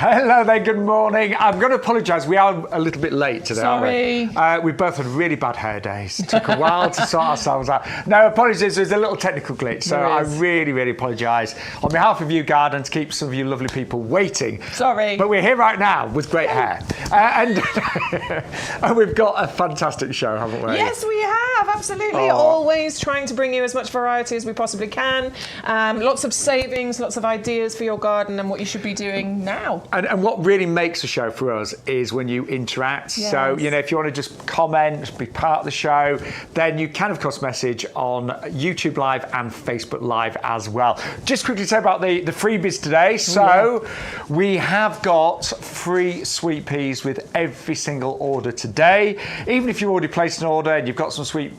Hello there, good morning. I'm going to apologise, we are a little bit late today, Sorry. aren't we? We both had really bad hair days. It took a while to sort ourselves out. No, apologies, there's a little technical glitch, so I really apologise. On behalf of YouGarden, to keep some of you lovely people waiting. Sorry. But we're here right now with great hair. And we've got a fantastic show, haven't we? Yes, we have, absolutely. Always trying to bring you as much variety as we possibly can. Lots of savings, lots of ideas for your garden and what you should be doing now. And what really makes a show for us is when you interact. Yes. So, you know, if you want to just comment, be part of the show, then you can, of course, message on YouTube Live and Facebook Live as well. Just quickly say about the freebies today. So, we have got free sweet peas with every single order today. Even if you already placed an order and you've got some sweet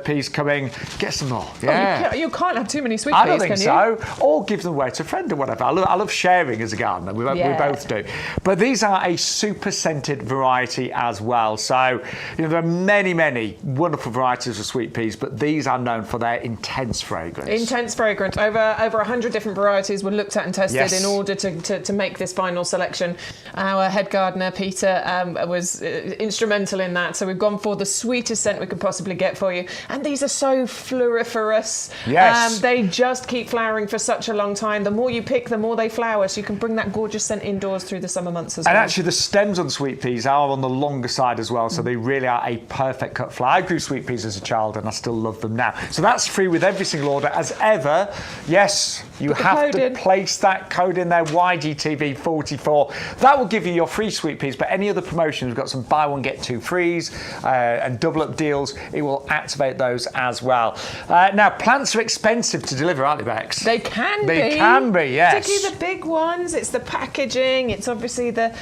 peas coming, get some more. Yeah. Oh, you can't have too many sweet peas, I don't think can you? so. Or give them away to a friend or whatever. I love sharing as a gardener. We both do. But these are a super scented variety as well. So, you know, there are many wonderful varieties of sweet peas, but these are known for their intense fragrance. Intense fragrance. Over 100 different varieties were looked at and tested in order to make this final selection. Our head gardener, Peter, was instrumental in that. So we've gone for the sweetest scent we could possibly get for you. And these are so floriferous. Yes. They just keep flowering for such a long time. The more you pick, the more they flower. So you can bring that gorgeous scent indoors through the summer months as well. And actually the stems on sweet peas are on the longer side as well, so they really are a perfect cut flower. I grew sweet peas as a child and I still love them now. So that's free with every single order. As ever, yes, you have to place that code in there, YGTV44. That will give you your free sweet peas, but any other promotions, we've got some buy one get two frees and double up deals, it will activate those as well. Now, plants are expensive to deliver, aren't they, Bex? They can be. They can be, yes. Particularly the big ones. It's the packaging. It's obviously the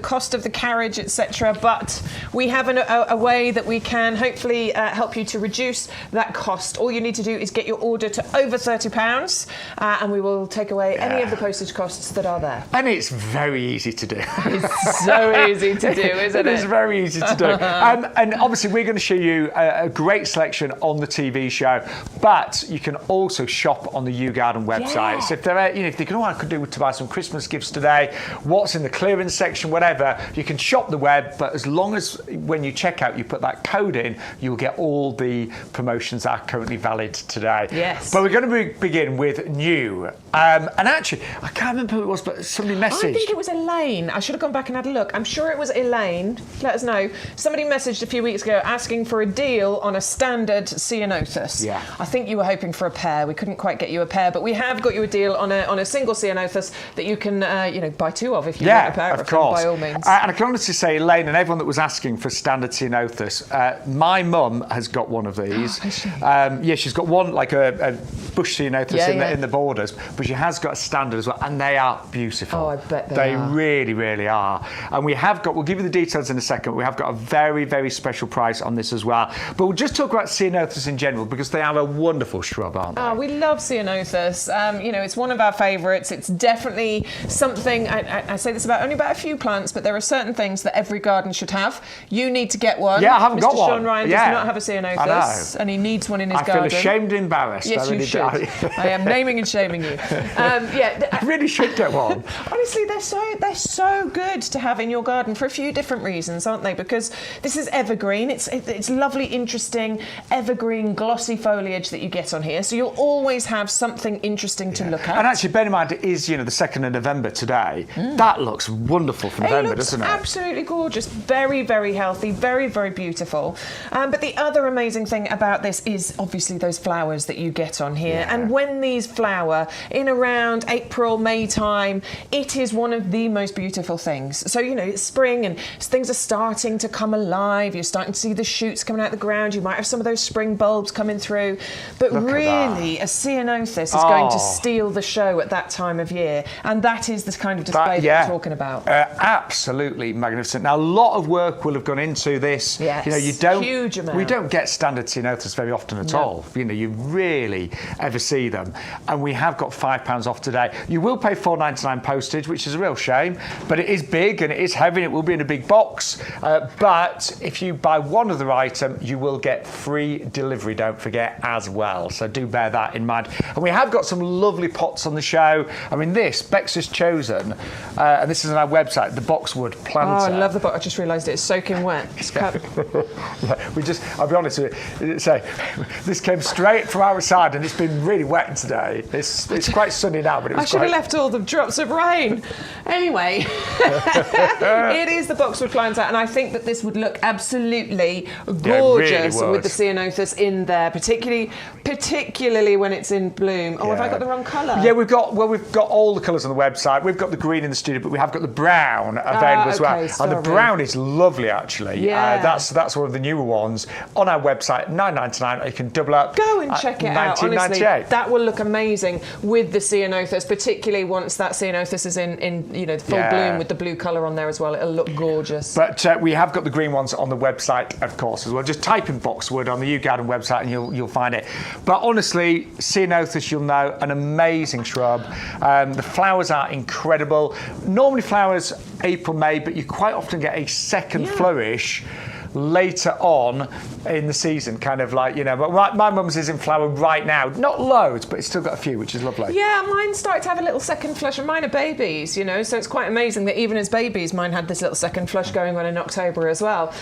cost of the carriage, etc. But we have a way that we can hopefully help you to reduce that cost. All you need to do is get your order to over £30, and we will take away any of the postage costs that are there. And it's very easy to do. It's so easy to do, isn't it? It is very easy to do. And obviously, we're going to show you a great selection on the TV show, but you can also shop on the YouGarden website. Yeah. So if they're, if they can, I could do to buy some Christmas gifts today, what's in the clearance section, whatever, you can shop the web, but as long as when you check out, you put that code in, you will get all the promotions that are currently valid today. Yes. But we're going to begin with new. And actually, I can't remember who it was, but somebody messaged. I think it was Elaine. I should have gone back and had a look. I'm sure it was Elaine. Let us know. Somebody messaged a few weeks ago asking for a deal on a standard ceanothus. Yeah. I think you were hoping for a pair. We couldn't quite get you a pair, but we have got you a deal on a single ceanothus that you can buy two of if you want a pair of them, by all means. And I can honestly say, Elaine, and everyone that was asking for standard ceanothus, my mum has got one of these. Has she? She's got one like a bush ceanothus in the borders, but she has got a standard as well, and they are beautiful. Oh, I bet they are. They really are. And we'll give you the details in a second, but we have got a very special price on this as well. But we'll just talk about ceanothus in general, because they are a wonderful shrub, aren't they? Oh, we love ceanothus. It's one of our favourites. It's definitely something, I say this about only about a few plants, but there are certain things that every garden should have. You need to get one. Yeah, I haven't got one. Shaun Ryan does not have a ceanothus, and he needs one in his garden. I feel ashamed and embarrassed. Yes, you should. I am naming and shaming you. I really should get one. Honestly, they're so good to have in your garden for a few different reasons, aren't they? Because this is evergreen. It's lovely, interesting, evergreen, glossy foliage that you get on here. So you'll always have something interesting to look at. And actually, bear in mind, it is, the 2nd of November today. That looks wonderful for November, doesn't it? Absolutely gorgeous. Very, very healthy. Very, very beautiful. But the other amazing thing about this is obviously those flowers that you get on here. Yeah. And when these flower in around April, May time, it is one of the most beautiful things. So, it's spring and things are starting to come alive. You're starting to see the shoots coming out of the ground. You might have some of those spring bulbs coming through. But really, a ceanothus is going to steal the show at that time of year. And that is the kind of display that we're talking about. Absolutely magnificent. Now, a lot of work will have gone into this. Yes, huge amount. We don't get standard ceanothus very often at all. You really ever see them. And we have got £5 off today. You will pay £4.99 postage, which is a real shame, but it is big and it is heavy and it will be in a big box. But if you buy one other item, you will get free delivery, don't forget, as well. So do bear that in mind. And we have got some lovely pots on the show. I mean, this, Bex has chosen and this is on our website, the boxwood planter. Oh, I love the box. I just realised it's soaking wet. It's I'll be honest with you, this came straight from our side and it's been really wet today. It's quite sunny now, but it was I should have left all the drops of rain. Anyway, it is the boxwood planter, and I think that this would look absolutely gorgeous with the ceanothus in there, particularly when it's in bloom. Oh, have I got the wrong colour? Yeah, we've got all the colours on the website. We've got the green in the studio, but we have got the brown available as well. Sorry. And the brown is lovely, actually. Yeah. That's one of the newer ones on our website, $9.99. You can double up. Go and check it out. Honestly, $19.98. that will look amazing with the ceanothus, particularly once that ceanothus is in full bloom with the blue colour on there as well. It'll look gorgeous. But we have got the green ones on the website, of course, as well. Just type in boxwood on the YouGarden website and you'll find it. But honestly, ceanothus, you'll know, an amazing shrub. The flowers are incredible. Normally flowers April, May, but you quite often get a second flourish later on in the season, kind of like, but my mum's is in flower right now. Not loads, but it's still got a few, which is lovely. Yeah, mine started to have a little second flush, and mine are babies, so it's quite amazing that even as babies, mine had this little second flush going on in October as well.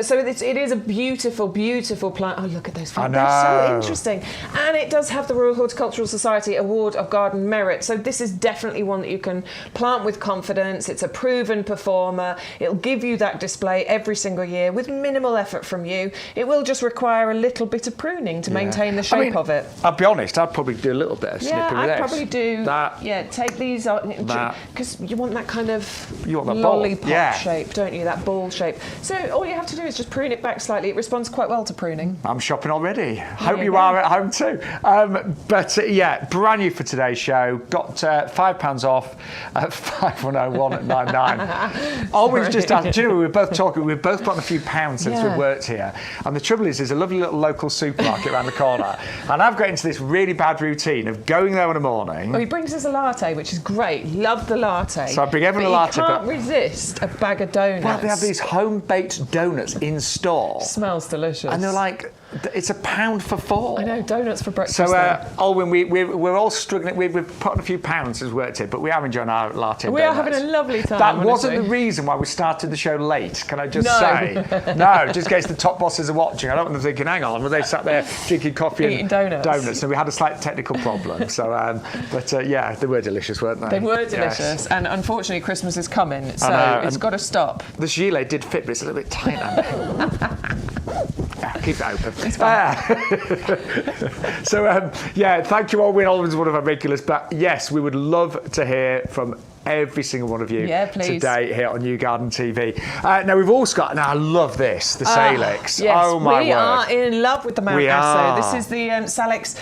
So it is a beautiful, beautiful plant. Oh, look at those flowers. They're so interesting. And it does have the Royal Horticultural Society Award of Garden Merit, so this is definitely one that you can plant with confidence. It's a proven performer. It'll give you that display every single year with minimal effort from you. It will just require a little bit of pruning to maintain the shape of it. I'll be honest, I'd probably do a little bit of snipping with this. I'd probably do that. Yeah, take these out because you want that kind of lollipop shape, don't you? That ball shape. So all you have to do is just prune it back slightly. It responds quite well to pruning. I'm shopping already. Hope you are at home too. Brand new for today's show. Got £5 off at 5101 at 99. Always just ask. We were both talking. We've both gotten a few pounds since we've worked here. And the trouble is, there's a lovely little local supermarket around the corner. And I've got into this really bad routine of going there in the morning. Well, he brings us a latte, which is great. Love the latte. So I bring everyone a latte. You can't resist a bag of donuts. Well, they have these home-baked donuts in store. Smells delicious. And they're like, it's £1 for 4. I know, donuts for breakfast. So, Olwyn, we're all struggling. We've put on a few pounds since worked here, but we are enjoying our latte. We are having a lovely time. That wasn't the reason why we started the show late, can I just say? No, just in case the top bosses are watching. I don't want them thinking, hang on, were they sat there drinking coffee and eating donuts? So we had a slight technical problem. So, they were delicious, weren't they? They were delicious. Yes. And unfortunately, Christmas is coming, so it's got to stop. The gilet did fit, but it's a little bit tight now. Keep it open. So, thank you, Olwyn. Olwyn's one of our regulars. But yes, we would love to hear from every single one of you today here on YouGarden TV. Now, we've also got, and I love this, the Salix. Yes, oh, my word. We are in love with the Mount Asso. This is the Salix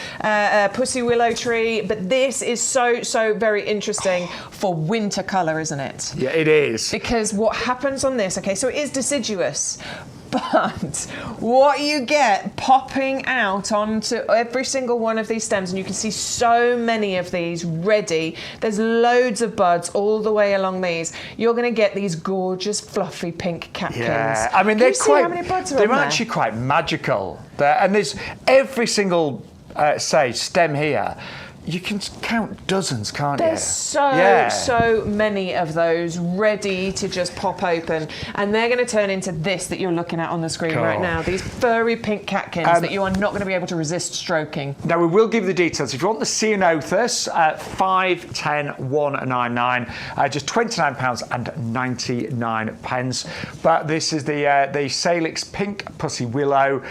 pussy willow tree, but this is so very interesting for winter colour, isn't it? Yeah, it is. Because what happens on this, so it is deciduous, but what you get popping out onto every single one of these stems, and you can see so many of these ready, there's loads of buds all the way along these, you're going to get these gorgeous fluffy pink catkins. Yeah, I mean, they're actually quite magical. And there's every single, stem here. You can count dozens, can't you? There's so many of those ready to just pop open, and they're going to turn into this that you're looking at on the screen right now. These furry pink catkins that you are not going to be able to resist stroking. Now, we will give you the details. If you want the ceanothus, 5, 10, 199, just £29.99. But this is the Salix pink pussy willow,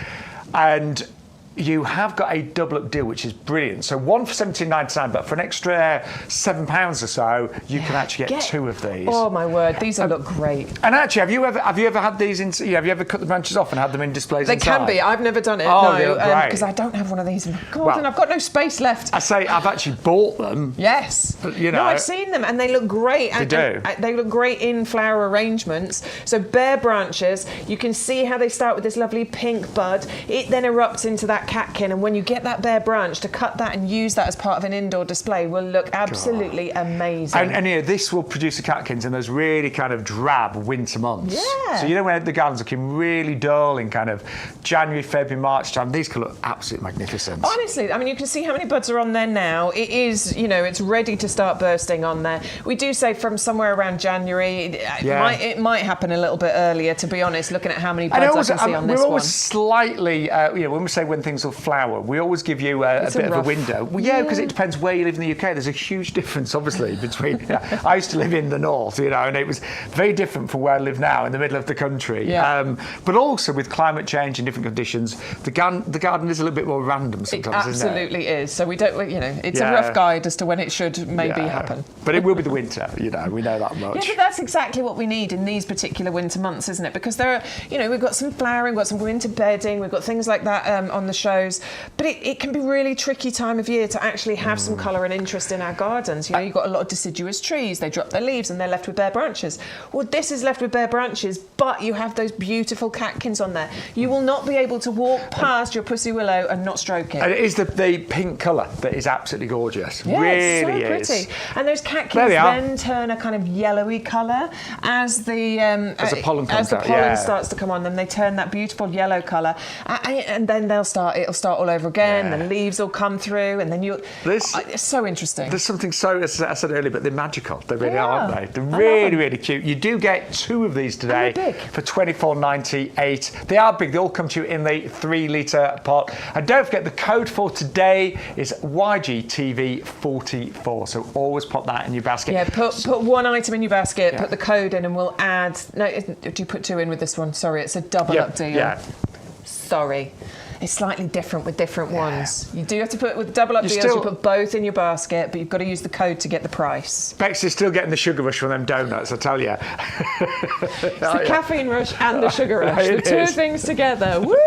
and you have got a double up deal, which is brilliant. So one for $17.99, but for an extra £7 or so, you can actually get 2 of these. Oh my word, these will look great. And actually, have you ever had these in? Have you ever cut the branches off and had them in displays? They inside? can be. I've never done it. Oh, no, because I don't have one of these in the garden. I've got no space left. I say I've actually bought them. Yes. But, no, I've seen them and they look great. They do. They look great in flower arrangements. So bare branches. You can see how they start with this lovely pink bud. It then erupts into that that catkin, and when you get that bare branch, to cut that and use that as part of an indoor display will look absolutely amazing. And this will produce the catkins in those really kind of drab winter months. Yeah. So when the garden's looking really dull in kind of January, February, March time, these can look absolutely magnificent. Honestly, I mean, you can see how many buds are on there now. It is, it's ready to start bursting on there. We do say from somewhere around January. It might happen a little bit earlier, to be honest, looking at how many buds I can see on this we're one. always slightly, when we say when things will flower, we always give you a bit of a window. Well, because it depends where you live in the UK. There's a huge difference, obviously, between... I used to live in the north, and it was very different from where I live now, in the middle of the country. Yeah. But also with climate change and different conditions, the garden is a little bit more random sometimes, isn't it? Absolutely is. So we don't, it's a rough guide as to when it should maybe happen. But it will be the winter, we know that much. Yeah, but that's exactly what we need in these particular winter months, isn't it? Because there are, we've got some flowering, we've got some winter bedding, we've got things like that on the shows. But it can be really tricky time of year to actually have some colour and interest in our gardens. You've got a lot of deciduous trees, they drop their leaves and they're left with bare branches. Well, this is left with bare branches, but you have those beautiful catkins on there. You will not be able to walk past your pussy willow and not stroke it. And it is the pink colour that is absolutely gorgeous. Yeah, really it's so is. pretty. And those catkins then turn a kind of yellowy colour as the pollen comes out. Pollen starts to come on them. They turn that beautiful yellow colour, and then it'll start all over again. The leaves will come through, and then it's so interesting. There's something as I said earlier, but they're magical. They really are, aren't they? They're really, really cute. You do get 2 of these today for $24.98. They are big. They all come to you in the 3-litre pot. And don't forget, the code for today is YGTV44. So always pop that in your basket. Yeah, put one item in your basket, put the code in, and we'll add... No, do you put 2 in with this one? Sorry, it's a double up deal. Yeah. Sorry. It's slightly different with different ones. You do have to put, with double up deals, you put both in your basket, but you've got to use the code to get the price. Bex is still getting the sugar rush from them donuts, I tell you. It's the caffeine rush and the sugar rush, the 2 things together. Woo!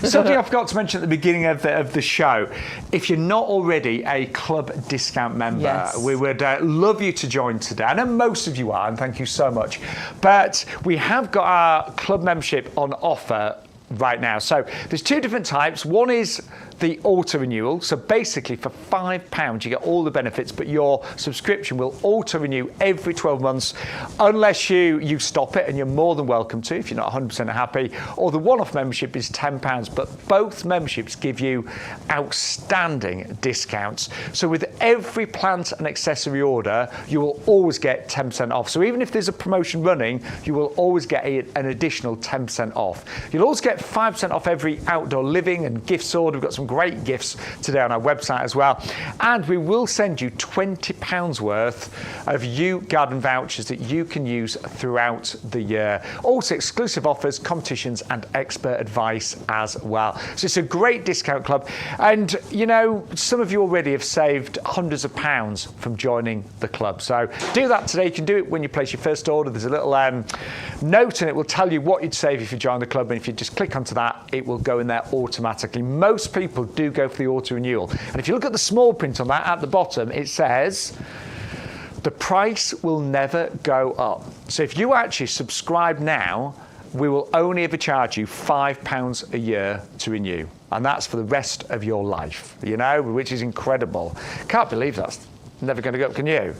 Something I forgot to mention at the beginning of the show. If you're not already a club discount member, we would love you to join today. I know most of you are, and thank you so much. But we have got our club membership on offer right now. So there's 2 different types. One is the auto renewal. So basically for £5 you get all the benefits, but your subscription will auto renew every 12 months unless you stop it, and you're more than welcome to if you're not 100% happy. Or the one-off membership is £10, but both memberships give you outstanding discounts. So with every plant and accessory order, you will always get 10% off. So even if there's a promotion running, you will always get an additional 10% off. You'll also get 5% off every outdoor living and gifts order. We've got some great gifts today on our website as well. And we will send you £20 worth of YouGarden vouchers that you can use throughout the year. Also exclusive offers, competitions and expert advice as well. So it's a great discount club. And some of you already have saved hundreds of pounds from joining the club. So do that today. You can do it when you place your first order. There's a little note and it will tell you what you'd save if you join the club. And if you just click onto that, it will go in there automatically. Most people do go for the auto renewal. And if you look at the small print on that at the bottom, it says the price will never go up. So if you actually subscribe now, we will only ever charge you £5 a year to renew. And that's for the rest of your life, which is incredible. Can't believe that's never going to go up, can you?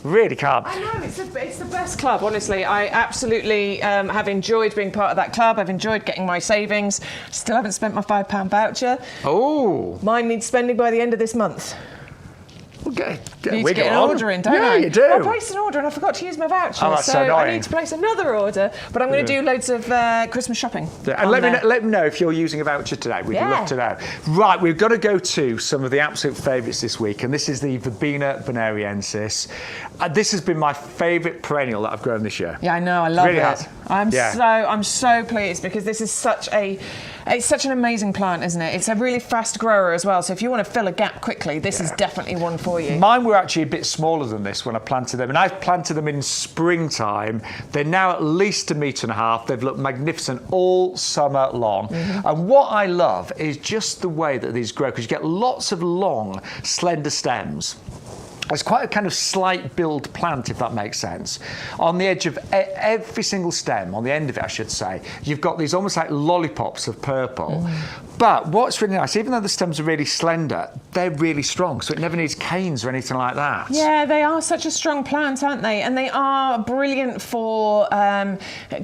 Really can't. I know, it's the best club, honestly. I absolutely have enjoyed being part of that club. I've enjoyed getting my savings. Still haven't spent my £5 voucher. Oh. Mine needs spending by the end of this month. Well, you need to get an order in, don't I? Yeah, you do. I placed an order and I forgot to use my voucher. Oh, that's so annoying. I need to place another order, but I'm going to do loads of Christmas shopping. Yeah. And let me know if you're using a voucher today. We'd love to know. Right, we've got to go to some of the absolute favourites this week, and this is the Verbena bonariensis. This has been my favourite perennial that I've grown this year. Yeah, I know. I love really it. Has. I'm so pleased because this is such an amazing plant, isn't it? It's a really fast grower as well. So if you want to fill a gap quickly, this is definitely one for you. Mine were actually a bit smaller than this when I planted them, and I planted them in springtime. They're now at least 1.5 meters. They've looked magnificent all summer long. Mm-hmm. And what I love is just the way that these grow, because you get lots of long, slender stems. It's quite a kind of slight build plant, if that makes sense. On the edge of every single stem, on the end of it, I should say, you've got these almost like lollipops of purple. But what's really nice, even though the stems are really slender, they're really strong, so it never needs canes or anything like that. Yeah, they are such a strong plant, aren't they? And they are brilliant for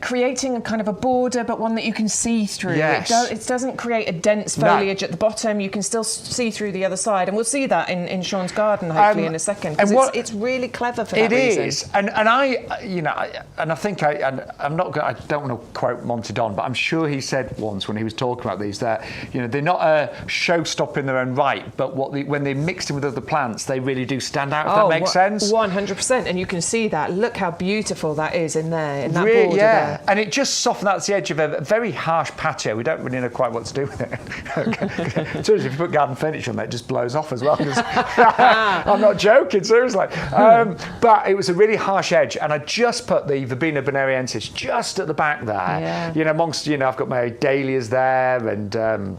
creating a kind of a border, but one that you can see through. Yes. It doesn't create a dense foliage at the bottom. You can still see through the other side, and we'll see that in Sean's garden hopefully in a second. Because it's really clever for that reason. It is, and I think I'm not. I don't want to quote Monty Don, but I'm sure he said once when he was talking about these that they're not a showstopper in their own right, but when they're mixed in with other plants, they really do stand out. If that makes sense. 100%, and you can see that. Look how beautiful that is in there, in that border there. And it just softens out the edge of a very harsh patio. We don't really know quite what to do with it. Seriously, if you put garden furniture on there, it just blows off as well. I'm not joking, seriously. But it was a really harsh edge, and I just put the Verbena bonariensis just at the back there. Yeah. Amongst, I've got my dahlias there, and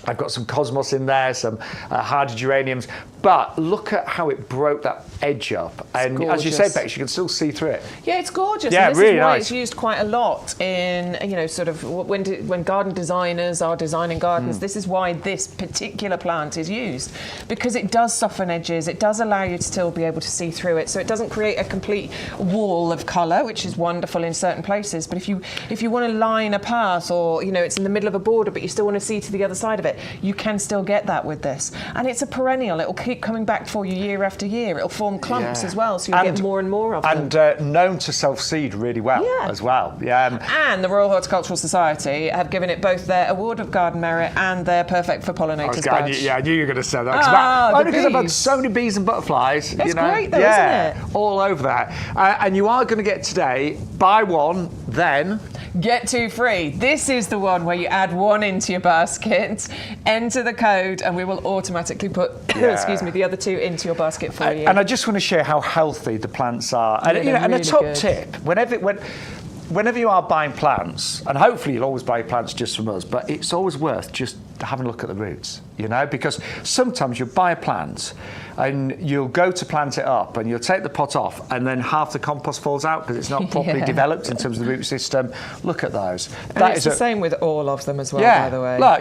I've got some cosmos in there, some hardy geraniums. But look at how it broke that edge up. And as you say, Bex, you can still see through it. Yeah, it's gorgeous. Yeah, and this really is why nice. It's used quite a lot in, sort of when garden designers are designing gardens. This is why this particular plant is used, because it does soften edges. It does allow you to still be able to see through it. So it doesn't create a complete wall of colour, which is wonderful in certain places. But if you want to line a path, or it's in the middle of a border, but you still want to see to the other side of it, you can still get that with this. And it's a perennial. It will keep coming back for you year after year. It'll form clumps as well, so you'll get more and more of them. And known to self-seed really well as well. Yeah. And the Royal Horticultural Society have given it both their Award of Garden Merit and their Perfect for Pollinators badge. I knew you were going to say that. Only because I've had so many bees and butterflies. It's great though, isn't it? All over that. And you are going to get today, buy one, then... Get 2 free. This is the one where you add 1 into your basket, enter the code, and we will automatically put the other 2 into your basket for you. And I just want to share how healthy the plants are. And, and a top tip, whenever you are buying plants, and hopefully you'll always buy plants just from us, but it's always worth just having a look at the roots, because sometimes you'll buy a plant and you'll go to plant it up and you'll take the pot off and then half the compost falls out because it's not properly developed in terms of the root system. Look at those. And it's the same with all of them as well, by the way. Look,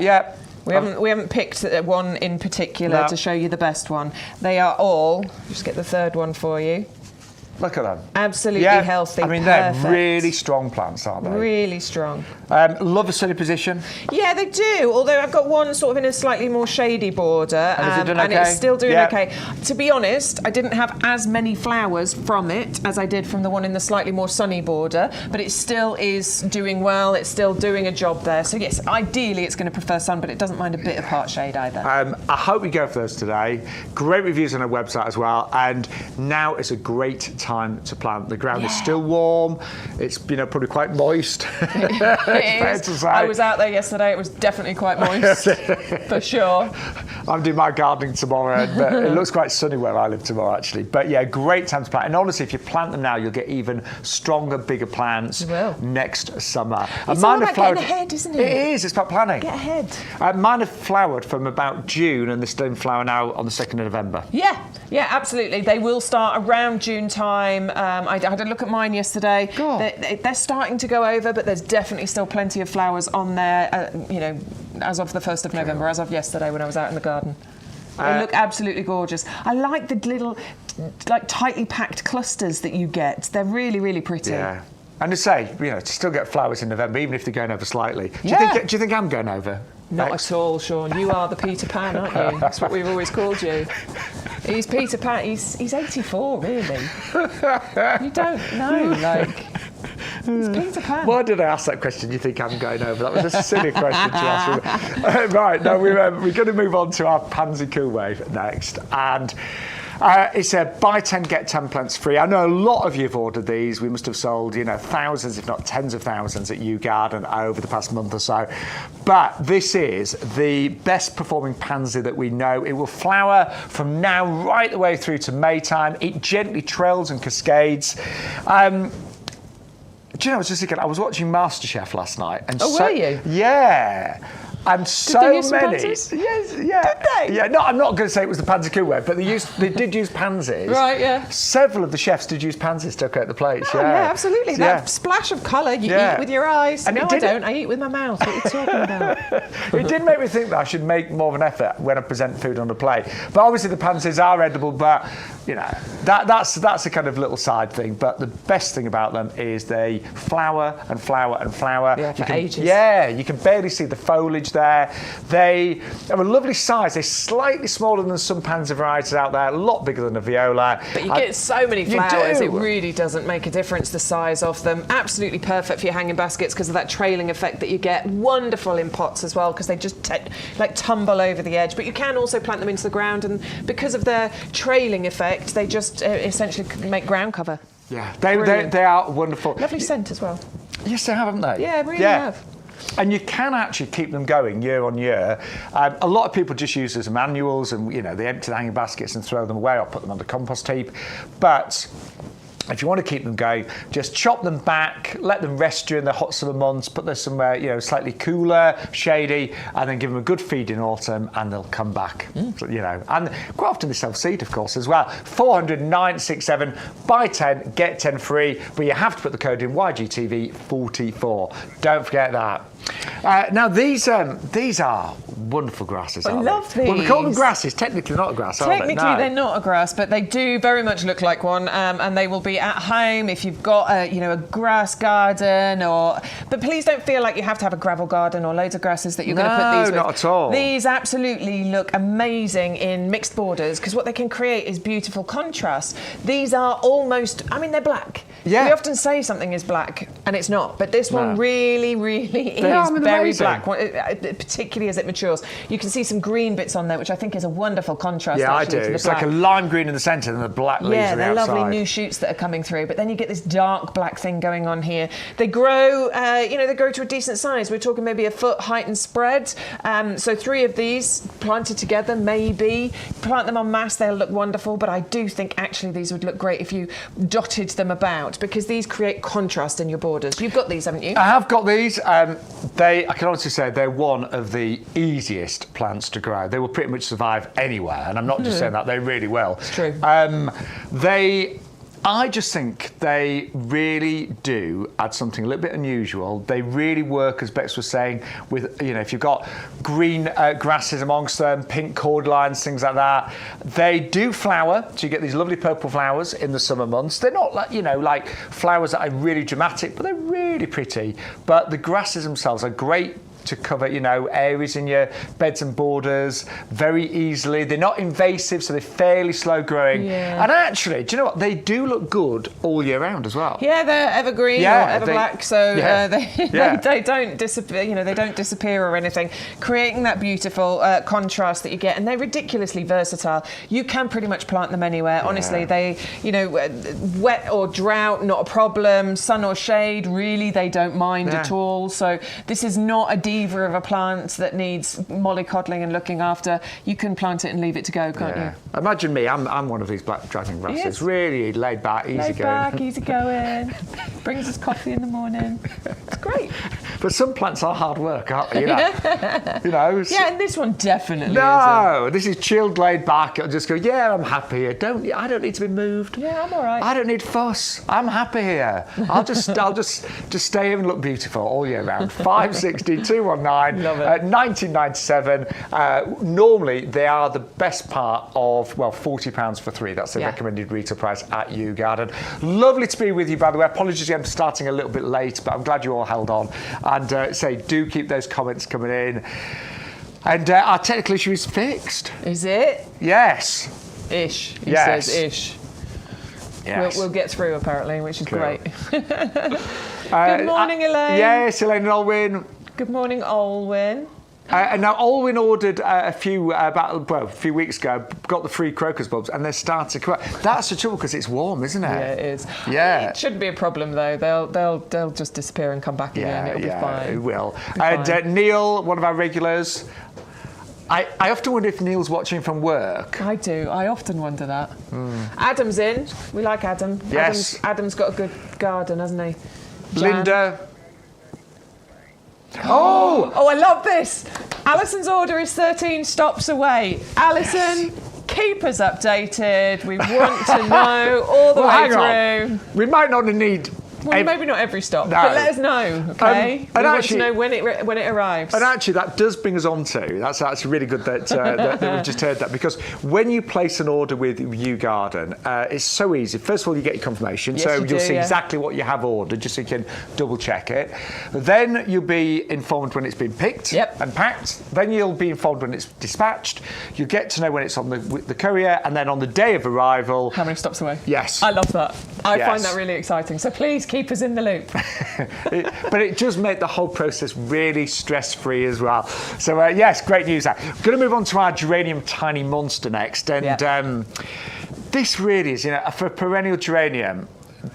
We haven't picked one in particular to show you the best one. They are all, just get the third one for you. Look at them. Absolutely healthy. I mean, they're really strong plants, aren't they? Really strong. Love a sunny position. Yeah, they do. Although I've got one sort of in a slightly more shady border, and it's still doing okay. To be honest, I didn't have as many flowers from it as I did from the one in the slightly more sunny border, but it still is doing well. It's still doing a job there. So yes, ideally it's going to prefer sun, but it doesn't mind a bit of part shade either. I hope you go for those today. Great reviews on our website as well, and now is a great time to plant. The ground is still warm. It's probably quite moist. Fair to say. I was out there yesterday. It was definitely quite moist, for sure. I'm doing my gardening tomorrow, but it looks quite sunny where I live tomorrow, actually. But yeah, great time to plant. And honestly, if you plant them now, you'll get even stronger, bigger plants next summer. It's all about getting ahead, isn't it? It is. It's about planning. Get ahead. Mine have flowered from about June, and they're still in flower now on the 2nd of November. Yeah, absolutely. They will start around June time. I had a look at mine yesterday. They're starting to go over, but there's definitely still plenty of flowers on there, as of the 1st of November, as of yesterday when I was out in the garden. They look absolutely gorgeous. I like the little, tightly packed clusters that you get. They're really, really pretty. Yeah. And to say, to still get flowers in November, even if they're going over slightly. Do you think I'm going over? Not at all, Sean. You are the Peter Pan, aren't you? That's what we've always called you. He's Peter Pan. He's 84, really. You don't know, he's Peter Pan. Why did I ask that question? Do you think I'm going over? That was a silly question to ask. Right, now we're going to move on to our Pansy Cool Wave next. And it's a buy 10, get 10 plants free. I know a lot of you have ordered these. We must have sold, thousands, if not tens of thousands at YouGarden over the past month or so. But this is the best performing pansy that we know. It will flower from now right the way through to May time. It gently trails and cascades. Do you know, I was just thinking, I was watching MasterChef last night. And were you? Yeah. And so they use some many. pansies? Yes, yeah. Did they? Yeah, no, I'm not going to say it was the pansy cookware, but they did use pansies. Right, yeah. Several of the chefs did use pansies to decorate the plates. Oh, yeah, absolutely. Yeah. That splash of colour, you eat with your eyes. And no, I don't. I eat with my mouth. What are you talking about? It did make me think that I should make more of an effort when I present food on a plate. But obviously the pansies are edible, but you know, that's a kind of little side thing. But the best thing about them is they flower and flower and flower. Yeah, for ages. Yeah, you can barely see the foliage there. They have a lovely size. They're slightly smaller than some pansy varieties out there, a lot bigger than a viola. But you get so many flowers, do. it really doesn't make a difference, the size of them. Absolutely perfect for your hanging baskets because of that trailing effect that you get. Wonderful in pots as well because they just like tumble over the edge. But you can also plant them into the ground, and because of their trailing effect, they just essentially make ground cover. Yeah, they are wonderful. Lovely scent as well. Yes, they have, haven't they? Yeah, really have. And you can actually keep them going year on year. A lot of people just use them as manuals, and you know they empty the hanging baskets and throw them away or put them on the compost heap. But if you want to keep them going, just chop them back, let them rest during the hot summer months, put them somewhere slightly cooler, shady, and then give them a good feed in autumn, and they'll come back. So, and quite often they self-seed, of course, as well. 400-967, buy 10, get 10 free, but you have to put the code in YGTV44. Don't forget that. Now these are wonderful grasses. I love these. Well, we call them grasses. Technically, not a grass. Technically, are they? No. they're not a grass, but they do very much look like one, and they will be at home if you've got a grass garden. But please don't feel like you have to have a gravel garden or loads of grasses that you're going to put these with. No, not at all. These absolutely look amazing in mixed borders because what they can create is beautiful contrast. These are almost, they're black. Yeah. We often say something is black, and it's not. But this one really, really is very amazing. black, particularly as it matures. You can see some green bits on there, which I think is a wonderful contrast. Yeah, I do. To the It's black. like a lime green in the centre and the black leaves on the outside. Yeah, they're lovely new shoots that are coming through. But then you get this dark black thing going on here. They grow, they grow to a decent size. We're talking maybe a foot height and spread. So 3 of these planted together, maybe. Plant them en masse, they'll look wonderful. But I do think actually these would look great if you dotted them about because these create contrast in your borders. You've got these, haven't you? I have got these. I can honestly say they're one of the easiest plants to grow. They will pretty much survive anywhere, and I'm not just saying that, they really will. It's true. I just think they really do add something a little bit unusual. They really work, as Bex was saying, with, if you've got green grasses amongst them, pink cordylines, things like that. They do flower, so you get these lovely purple flowers in the summer months. They're not like flowers that are really dramatic, but they're really pretty. But the grasses themselves are great to cover, areas in your beds and borders very easily. They're not invasive, so they're fairly slow growing. Yeah. And actually, do you know what? They do look good all year round as well. Yeah, they're evergreen or ever black, so they don't disappear. They don't disappear or anything, creating that beautiful contrast that you get. And they're ridiculously versatile. You can pretty much plant them anywhere. Honestly, they, wet or drought, not a problem. Sun or shade, really, they don't mind at all. So this is not a diva of a plant that needs mollycoddling and looking after. You can plant it and leave it to go, can't you? Imagine me, I'm one of these black dragon grasses. Yes. Really laid back, easy going. Brings us coffee in the morning. It's great. But some plants are hard work, aren't they? Yeah, and this one definitely isn't. This is chilled, laid back. I'll just go, I'm happy here. I don't need to be moved. Yeah, I'm all right. I don't need fuss. I'm happy here. I'll just stay here and look beautiful all year round. 560 219 1997. Normally they are the best part of £40 for 3. That's the recommended retail price at YouGarden. Lovely to be with you, by the way. Apologies again for starting a little bit late, but I'm glad you all held on. And do keep those comments coming in. And our technical issue is fixed. Is it? Yes. Ish. He says ish. Yes. We'll get through apparently, which is great. Good morning, Elaine. Yes, Elaine and Olwyn. Good morning, Olwyn. And now Olwyn ordered a few weeks ago, got the free crocus bulbs, and they're starting to come out. That's the trouble because it's warm, isn't it? Yeah, it is. Yeah. It shouldn't be a problem though. They'll just disappear and come back again. It'll be fine. It will. And Neil, one of our regulars. I often wonder if Neil's watching from work. I do. I often wonder that. Adam's in. We like Adam. Yes. Adam's got a good garden, hasn't he? Linda. Oh, I love this. Alison's order is 13 stops away. Alison, keep us updated. We want to know all the way through. We might not need... Well, maybe not every stop, No. but let us know, okay? We want to know when it arrives. And actually, that does bring us on to, that's actually really good that, that we've just heard that, because when you place an order with YouGarden, it's so easy. First of all, you get your confirmation, Yes, so you you'll do, see yeah. exactly what you have ordered, just so you can double check it. Then you'll be informed when it's been picked and packed. Then you'll be informed when it's dispatched. You'll get to know when it's on the courier, and then on the day of arrival... How many stops away? Yes. I love that. I find that really exciting. So please keep us in the loop. But it does make the whole process really stress-free as well. So yes, great news. We're going to move on to our geranium tiny monster next, and this really is, for a perennial geranium.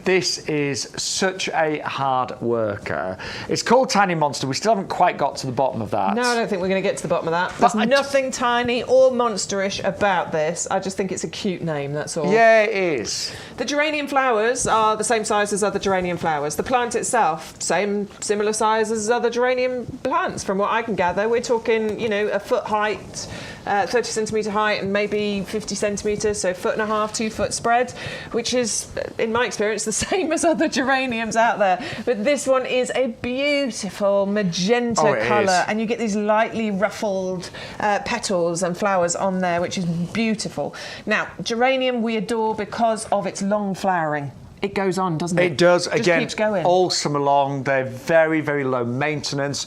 This is such a hard worker. It's called Tiny Monster. We still haven't quite got to the bottom of that. No, I don't think we're going to get to the bottom of that. There's nothing tiny or monsterish about this. I just think it's a cute name, that's all. Yeah, it is. The geranium flowers are the same size as other geranium flowers. The plant itself, similar size as other geranium plants, from what I can gather. We're talking, a foot height, 30 centimetre height and maybe 50 centimetres, so 1.5 foot, 2 foot spread, which is, in my experience, the same as other geraniums out there. But this one is a beautiful magenta colour, and you get these lightly ruffled petals and flowers on there, which is beautiful. Now, geranium we adore because of its long flowering. It goes on, doesn't it? It does. Just again, keeps going. All summer long. They're very, very low maintenance.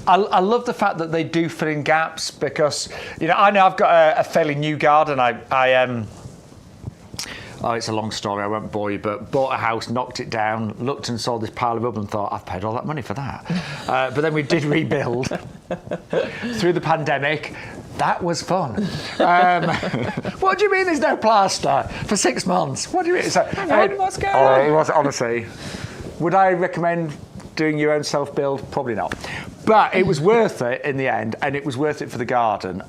I love the fact that they do fill in gaps, because I know I've got a fairly new garden. Oh, it's a long story, I won't bore you, but bought a house, knocked it down, looked and saw this pile of rubble and thought, I've paid all that money for that. But then we did rebuild through the pandemic. That was fun. What do you mean there's no plaster for 6 months? What do you mean? So, Hang on, what's going on? It was, honestly. Would I recommend doing your own self-build? Probably not. But it was worth it in the end, and it was worth it for the garden.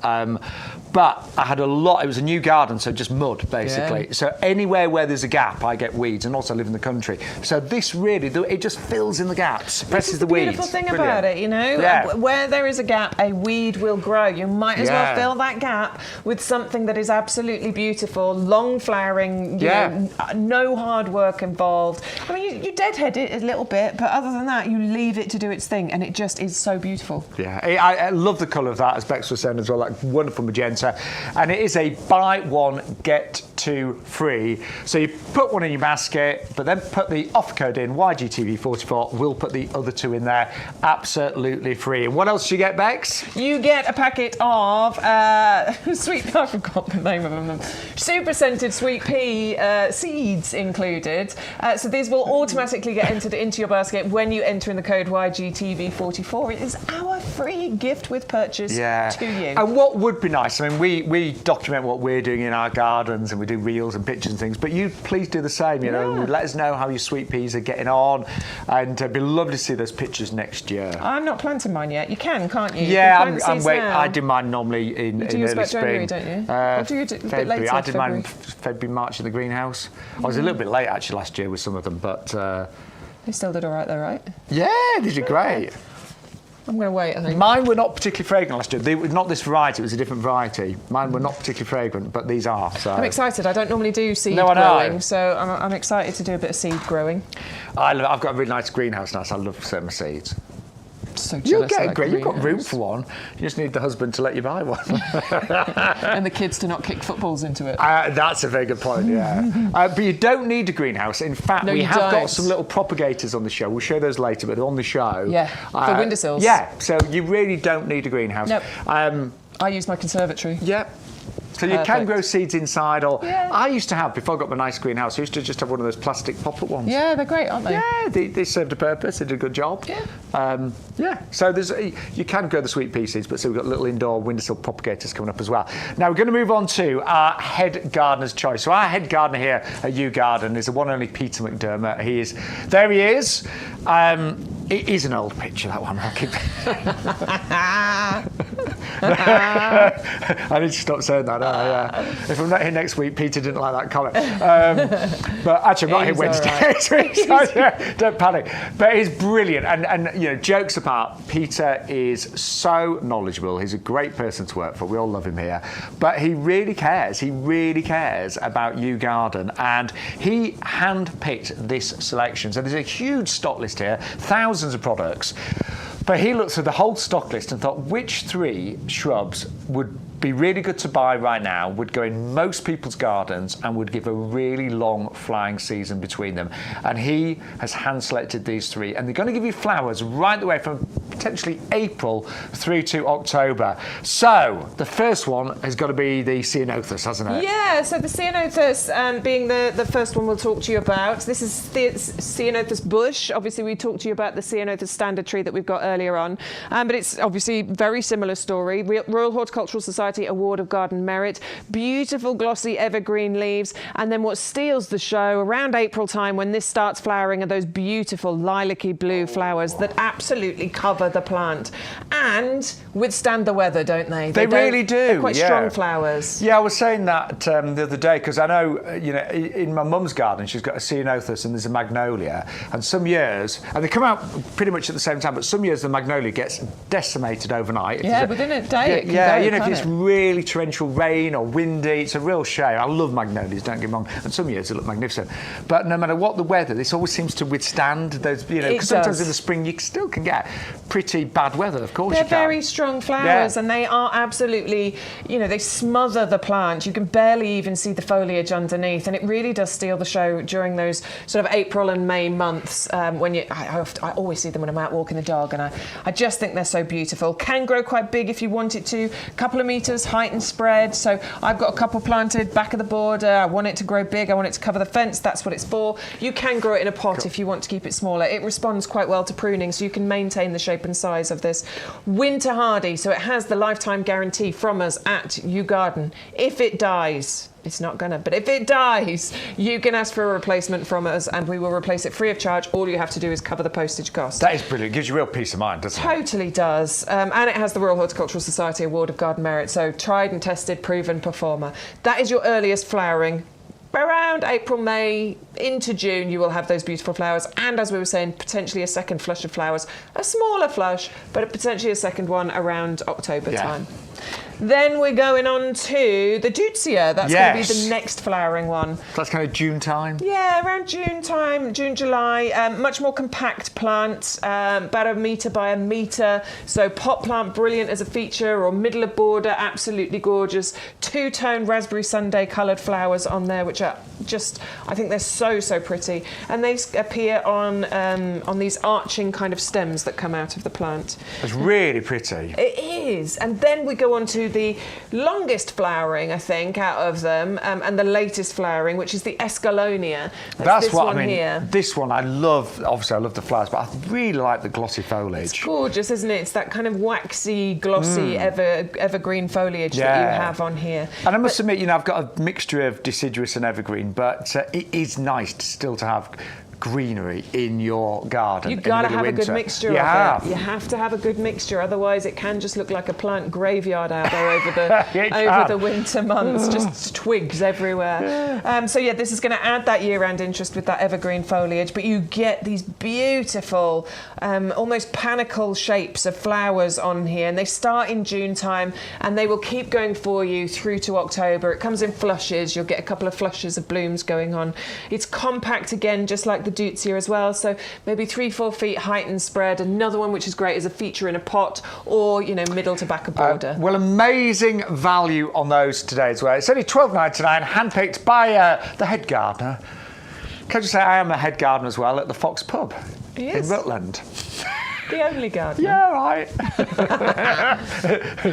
But I had it was a new garden, so just mud, basically. Yeah. So anywhere where there's a gap, I get weeds, and also I live in the country. So this really, it just fills in the gaps, presses the weeds. Beautiful thing about it, where there is a gap, a weed will grow. You might as well fill that gap with something that is absolutely beautiful, long flowering, no hard work involved. I mean, you deadhead it a little bit, but other than that, you leave it to do its thing, and it just is so beautiful. Yeah, I love the colour of that, as Bex was saying as well, that wonderful magenta. And it is a buy one, get two free. So you put one in your basket, but then put the offer code in, YGTV44. We'll put the other two in there, absolutely free. And what else do you get, Bex? You get a packet of sweet, I forgot the name of them, super scented sweet pea seeds included. So these will automatically get entered into your basket when you enter in the code YGTV44. It is our free gift with purchase to you. And what would be nice, I mean, we document what we're doing in our gardens, and we do reels and pictures and things, but you please do the same, let us know how your sweet peas are getting on, and it'd be lovely to see those pictures next year. I'm not planting mine yet. You can, can't you? Yeah, I'm waiting. I do mine normally in early spring. January, don't you? Or do you do a bit later? I did mine February, March in the greenhouse. I was a little bit late actually last year with some of them, but they still did all right though, right? Yeah, they did great. I'm going to wait, I think. Mine were not particularly fragrant last year. They were not this variety, it was a different variety. Mine were not particularly fragrant, but these are. So. I'm excited. I don't normally do seed growing, so I'm excited to do a bit of seed growing. I've got a really nice greenhouse now, so I love setting my seeds. So you'll get great. You've got room for one. You just need the husband to let you buy one. And the kids to not kick footballs into it. That's a very good point, yeah. But you don't need a greenhouse. In fact, we have got some little propagators on the show. We'll show those later, but they're on the show. Yeah, for windowsills. Yeah, so you really don't need a greenhouse. Nope. I use my conservatory. Yeah. So you can grow seeds inside, or I used to have, before I got my nice greenhouse, I used to just have one of those plastic pop-up ones. Yeah, they're great, aren't they? Yeah, they served a purpose, they did a good job. Yeah. So you can grow the sweet pea seeds, but so we've got little indoor windowsill propagators coming up as well. Now we're going to move on to our head gardener's choice. So our head gardener here at YouGarden is the one and only Peter McDermott. There he is. It is an old picture, that one. I need to stop saying that. If I'm not here next week, Peter didn't like that comment. But actually, I'm not here Wednesday next week, so don't panic. But he's brilliant, and jokes apart, Peter is so knowledgeable. He's a great person to work for. We all love him here, but he really cares. He really cares about YouGarden, and he handpicked this selection. So there's a huge stock list here, thousands of products. But he looked through the whole stock list and thought which 3 shrubs would be really good to buy right now, would go in most people's gardens and would give a really long flying season between them. And he has hand selected these 3, and they're going to give you flowers right the way from potentially April through to October. So the first one has got to be the Ceanothus, hasn't it? Yeah, so the Ceanothus being the first one we'll talk to you about. This is the Ceanothus bush. Obviously, we talked to you about the Ceanothus standard tree that we've got earlier on, but it's obviously very similar story. Royal Horticultural Society Award of Garden Merit, beautiful glossy evergreen leaves, and then what steals the show around April time when this starts flowering are those beautiful lilac-y blue flowers that absolutely cover the plant and withstand the weather, don't they? They really do. They're quite strong flowers. Yeah, I was saying that the other day because I know, in my mum's garden she's got a Ceanothus and there's a magnolia, and some years, and they come out pretty much at the same time, but some years the magnolia gets decimated overnight. Yeah, within a day it can go, if it's really torrential rain or windy, it's a real shame. I love magnolias, don't get me wrong, and some years they look magnificent. But no matter what the weather, this always seems to withstand those, because sometimes in the spring you still can get pretty bad weather, of course. They're very strong flowers, and they are absolutely, they smother the plant. You can barely even see the foliage underneath, and it really does steal the show during those sort of April and May months when I always see them when I'm out walking the dog, and I just think they're so beautiful. Can grow quite big if you want it to, a couple of metres height and spread. So I've got a couple planted back of the border. I want it to grow big. I want it to cover the fence. That's what it's for. You can grow it in a pot if you want to keep it smaller. It responds quite well to pruning, so you can maintain the shape and size of this. Winter hardy, so it has the lifetime guarantee from us at YouGarden. If it dies, it's not gonna, but if it dies, you can ask for a replacement from us and we will replace it free of charge. All you have to do is cover the postage cost. That is brilliant. It gives you real peace of mind, doesn't it? Totally does. And it has the Royal Horticultural Society Award of Garden Merit, so tried and tested, proven performer. That is your earliest flowering. Around April, May, into June, you will have those beautiful flowers. And as we were saying, potentially a second flush of flowers. A smaller flush, but potentially a second one around October time. Then we're going on to the Deutzia. That's going to be the next flowering one. That's kind of June time? Yeah, around June time, June, July. Much more compact plant, about 1 metre by 1 metre. So pot plant, brilliant as a feature, or middle of border, absolutely gorgeous. 2-tone raspberry sundae coloured flowers on there, which are just, I think they're so, so pretty. And they appear on these arching kind of stems that come out of the plant. It's really pretty. It is. And then we go on to the longest flowering, I think, out of them, and the latest flowering, which is the Escallonia. That's this what one I mean. Here. This one I love. Obviously, I love the flowers, but I really like the glossy foliage. It's gorgeous, isn't it? It's that kind of waxy, glossy, evergreen foliage that you have on here. And I must admit, I've got a mixture of deciduous and evergreen, but it is nice still to have greenery in your garden. You've got to have a good mixture of it. You have to have a good mixture, otherwise it can just look like a plant graveyard out there over the winter months, just twigs everywhere. So this is going to add that year-round interest with that evergreen foliage, but you get these beautiful, almost panicle shapes of flowers on here, and they start in June time, and they will keep going for you through to October. It comes in flushes. You'll get a couple of flushes of blooms going on. It's compact again, just like the Deutzia as well, so maybe 3-4 feet height and spread. Another one which is great is a feature in a pot or middle to back of border. Well, amazing value on those today as well. It's only $12.99, handpicked by the head gardener. Can I just say I am a head gardener as well at the Fox Pub in Rutland. The only gardener. Yeah, right.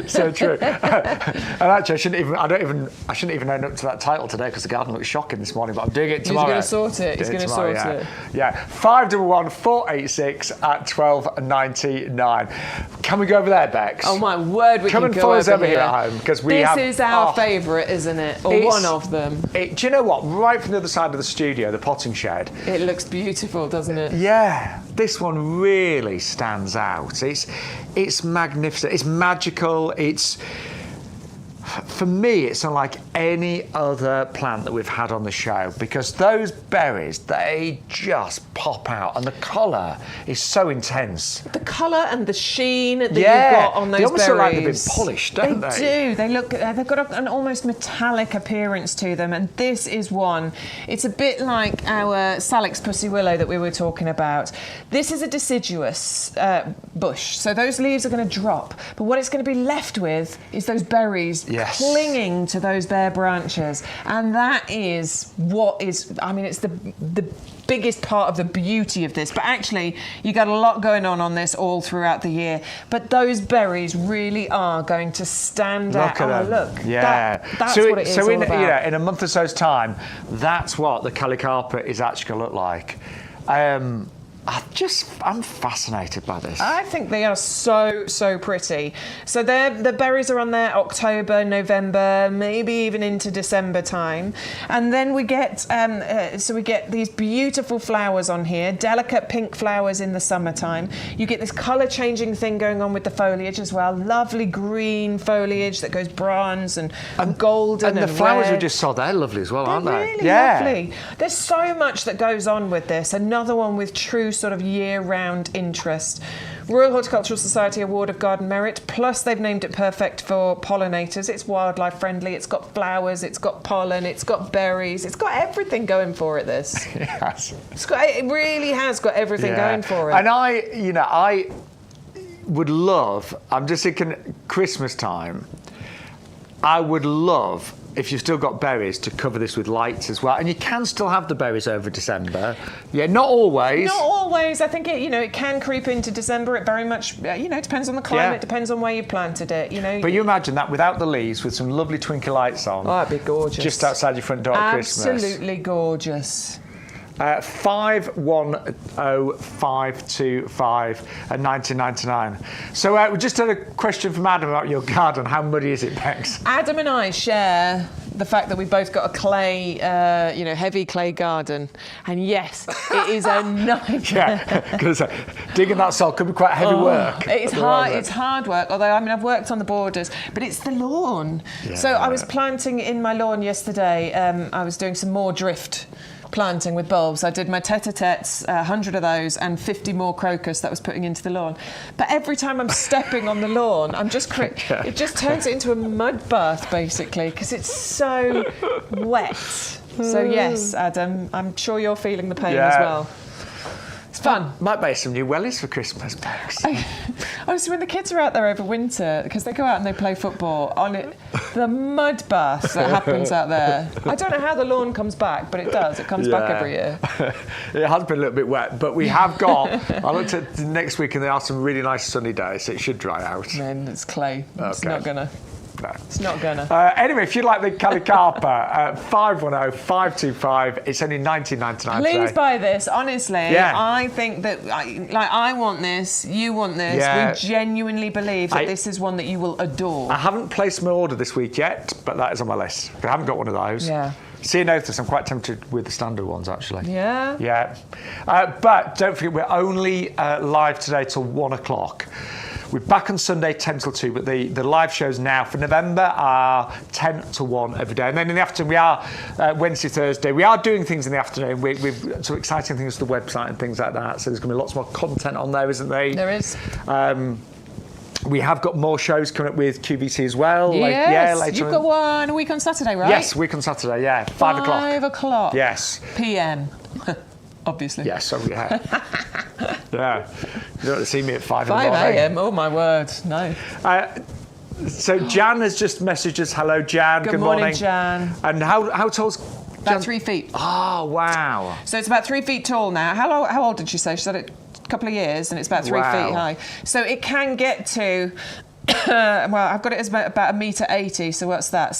So true. And actually, I shouldn't even own up to that title today because the garden looks shocking this morning. But I'm doing it tomorrow. He's going to sort it. He's going to sort it. Yeah, 511 486 at $12.99. Can we go over there, Bex? Oh my word! We come can and go follow us over here at home because this is our favourite, isn't it? Or one of them. Do you know what? Right from the other side of the studio, the potting shed. It looks beautiful, doesn't it? Yeah. This one really stands out. It's magnificent. It's magical. for me, it's unlike any other plant that we've had on the show because those berries, they just pop out and the colour is so intense. The colour and the sheen that you've got on those berries. They almost look like they've been polished, don't they? They do. They look, they've got an almost metallic appearance to them, and this is one. It's a bit like our Salix pussy willow that we were talking about. This is a deciduous bush, so those leaves are going to drop, but what it's going to be left with is those berries clinging to those bare branches, and that is what is, I mean, it's the biggest part of the beauty of this, but actually you got a lot going on this all throughout the year, but those berries really are going to stand out. Look, that's what it is all about. In a month or so's time, that's what the Calicarpa is actually going to look like. I'm fascinated by this. I think they are so pretty. So the berries are on there October, November, maybe even into December time, and then we get these beautiful flowers on here, delicate pink flowers in the summertime. You get this colour changing thing going on with the foliage as well. Lovely green foliage that goes bronze and golden and the flowers red. we just saw, they're lovely as well, aren't they? Really lovely. There's so much that goes on with this. Another one with true sort of year-round interest. Royal Horticultural Society Award of Garden Merit, plus they've named it perfect for pollinators. It's wildlife friendly, it's got flowers, it's got pollen, it's got berries, it's got everything going for it, this. Yes. It really has got everything going for it. And I would love, I'm just thinking Christmas time, I would love if you've still got berries to cover this with lights as well, and you can still have the berries over December. Yeah, not always. Not always. I think it can creep into December. It very much depends on the climate, depends on where you planted it. But you imagine that without the leaves, with some lovely twinkle lights on. Oh, it'd be gorgeous. Just outside your front door at Christmas. Absolutely gorgeous. 510525 at 1999. So we just had a question from Adam about your garden. How muddy is it, Bex? Adam and I share the fact that we both got a clay, heavy clay garden, and yes, it is a nightmare. Because digging that soil could be quite heavy work. It's hard. It's hard work. Although I've worked on the borders, but it's the lawn. Yeah. So I was planting in my lawn yesterday. I was doing some more drift planting with bulbs. I did my tete-a-tetes, 100 of those, and 50 more crocus that was putting into the lawn. But every time I'm stepping on the lawn, it just turns it into a mud bath, basically, because it's so wet. So yes, Adam, I'm sure you're feeling the pain as well. It's fun. Might buy some new wellies for Christmas, Bex. Honestly, when the kids are out there over winter, because they go out and they play football, the mud bath that happens out there. I don't know how the lawn comes back, but it does. It comes back every year. It has been a little bit wet, but we have got, I looked at next week and there are some really nice sunny days, so it should dry out. Then it's clay. It's not gonna. No. It's not gonna. Anyway, if you'd like the Calicarpa, 510-525. It's only $19.99 Please today. buy this. Honestly, I think that I want this. You want this. Yeah. We genuinely believe that this is one that you will adore. I haven't placed my order this week yet, but that is on my list. I haven't got one of those. Yeah. See, notice I'm quite tempted with the standard ones, actually. Yeah. Yeah. But don't forget, we're only live today till 1 o'clock. We're back on Sunday 10 till 2, but the live shows now for November are 10 to 1 every day. And then in the afternoon, we are Wednesday, Thursday. We are doing things in the afternoon. We've some exciting things to the website and things like that. So there's going to be lots more content on there, isn't there? There is. We have got more shows coming up with QVC as well. Yes, later you've got one a week on Saturday, right? Yes, a week on Saturday, 5 o'clock. 5 o'clock. Yes. PM. Obviously. Yes, yeah. Yeah. You don't want to see me at 5 in the 5 morning. a.m. Oh my word, no. So Jan has just messaged us. Hello, Jan. Good morning, Jan. And how tall's Jan? About 3 feet. Oh, wow. So it's about 3 feet tall now. How old did she say? She said it a couple of years, and it's about 3 feet high. So it can get to. Well, I've got it as about 1.80 m. So what's that?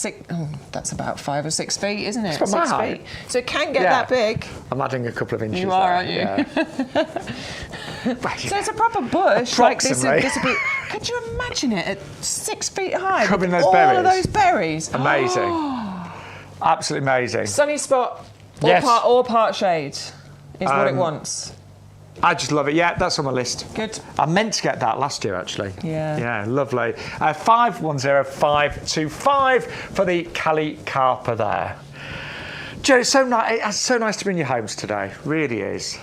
That's about 5 or 6 feet, isn't it? It's about my height. So it can get that big. I'm adding a couple of inches. You are, aren't you? Yeah. So it's a proper bush. Approximately. This would be, could you imagine it at 6 feet high? Covering those all berries. All of those berries. Amazing. Absolutely amazing. Sunny spot, Yes. or part shade is what it wants. I just love it. Yeah, that's on my list. Good. I meant to get that last year, actually. Yeah. Yeah, lovely. 510525 for the Cali Carper there. Joe, it's so nice to be in your homes today. Really is.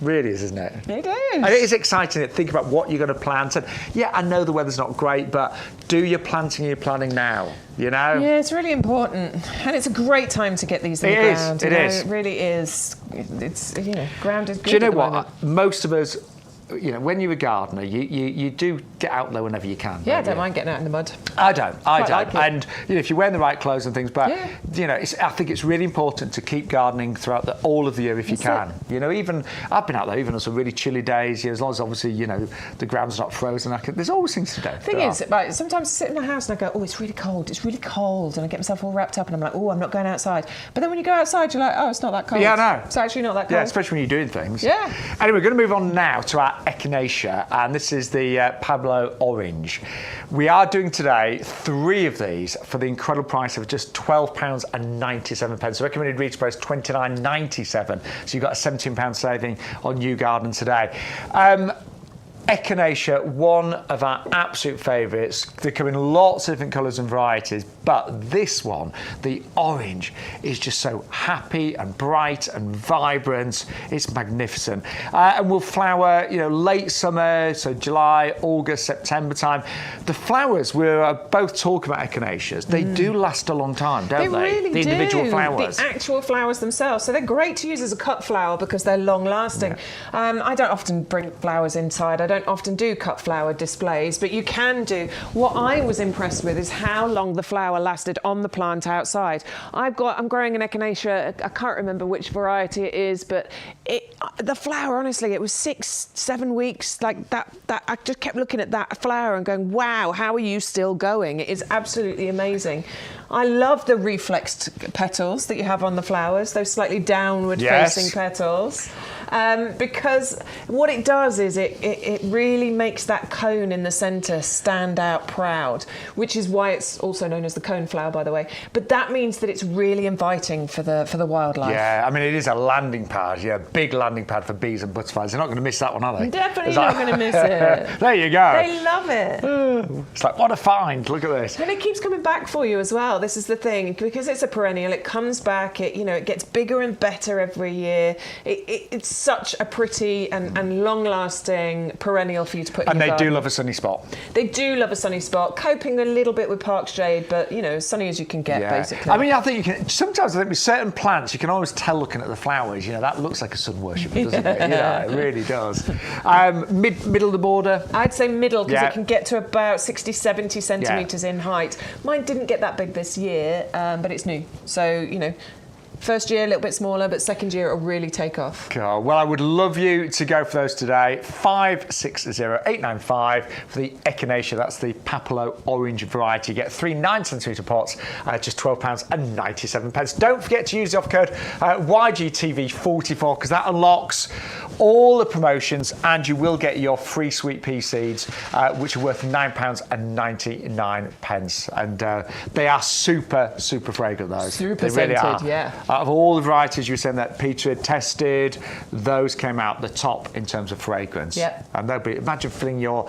Really is, isn't it? It is. And it is exciting to think about what you're going to plant. And yeah, I know the weather's not great, but do your planting and your planning now, you know? Yeah, it's really important. And it's a great time to get these in the ground. It is. It really is. It's, ground is good. Do you know at the what? moment. Most of us, when you're a gardener, you do get out there whenever you can. Yeah, I don't mind getting out in the mud. I don't. Like it. And if you're wearing the right clothes and things, but Yeah. I think it's really important to keep gardening throughout all of the year if you can. Even I've been out there even on some really chilly days. As long as obviously the ground's not frozen, there's always things to do. Thing is, right, sometimes I sit in my house and I go, oh, it's really cold, and I get myself all wrapped up and I'm like, oh, I'm not going outside. But then when you go outside, you're like, oh, it's not that cold. Yeah, I know. It's actually not that cold. Yeah, especially when you're doing things. Yeah. Anyway, we're going to move on now to our echinacea, and this is the Pablo Orange. We are doing today 3 of these for the incredible price of just £12.97. The recommended retail price £29.97. So you've got a £17 saving on YouGarden today. Echinacea, one of our absolute favourites. They come in lots of different colours and varieties, but this one, the orange, is just so happy and bright and vibrant. It's magnificent. And will flower, late summer, so July, August, September time. The flowers, we're both talking about echinaceas. They do last a long time, don't they? Really the do. Individual flowers. The actual flowers themselves. So they're great to use as a cut flower because they're long lasting. Yeah. I don't often bring flowers inside. I don't often do cut flower displays, but you can do. What I was impressed with is how long the flower lasted on the plant outside. I'm growing an echinacea. I can't remember which variety it is, but the flower, honestly, it was 6-7 weeks like that. I just kept looking at that flower and going, wow, how are you still going? It is absolutely amazing. I love the reflexed petals that you have on the flowers, those slightly downward facing petals. Because what it does is it really makes that cone in the centre stand out proud, which is why it's also known as the cone flower, by the way. But that means that it's really inviting for the wildlife. Yeah, I mean, it is a landing pad, big landing pad for bees and butterflies. They're not going to miss that one, are they? Definitely not going to miss it. There you go. They love it. It's like, what a find, look at this. And it keeps coming back for you as well. This is the thing, because it's a perennial, it comes back, it gets bigger and better every year. It's such a pretty and long-lasting perennial for you to put in your garden. And they do love a sunny spot. They do love a sunny spot, coping a little bit with park shade, but as sunny as you can get, basically. I mean, I think you can. Sometimes I think with certain plants, you can always tell looking at the flowers. That looks like a sun worshipper, doesn't it? It really does. Middle of the border. I'd say middle because it can get to about 60-70 centimetres in height. Mine didn't get that big this year, but it's new, so first year a little bit smaller, but second year it'll really take off. Cool. Well, I would love you to go for those today. 560895 for the echinacea. That's the Papillo orange variety. You get 3 9cm pots, just £12.97. Don't forget to use the offer code YGTV44 because that unlocks all the promotions, and you will get your free sweet pea seeds, which are worth £9.99. And they are super, super fragrant, those. Super they really scented, are. yeah. Out of all the varieties you were saying that Peter had tested, those came out the top in terms of fragrance. Yep. And imagine filling your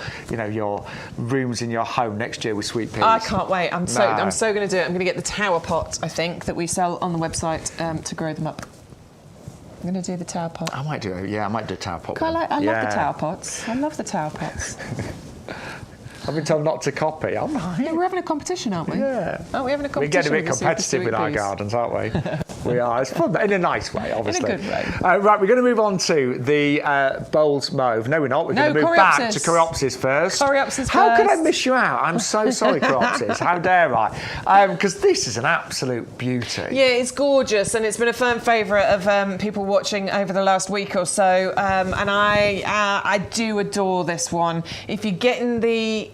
rooms in your home next year with sweet peas. I can't wait. I'm so going to do it. I'm going to get the tower pot, I think, that we sell on the website to grow them up. I'm going to do the tower pot. I might do it. Yeah, I might do a tower pot. I love the tower pots. I love the tower pots. I've been told not to copy. I'm not. Yeah, we're having a competition, aren't we? Yeah. Aren't we having a competition? We get a bit competitive with our gardens, aren't we? We are. It's fun, in a nice way, obviously. In a good way. Right, we're going to move on to the Bowls Mauve. No, we're not. We're going to move back to Coreopsis first. How could I miss you out? I'm so sorry, Coreopsis. How dare I? Because this is an absolute beauty. Yeah, it's gorgeous, and it's been a firm favourite of people watching over the last week or so. And I do adore this one. If you're getting the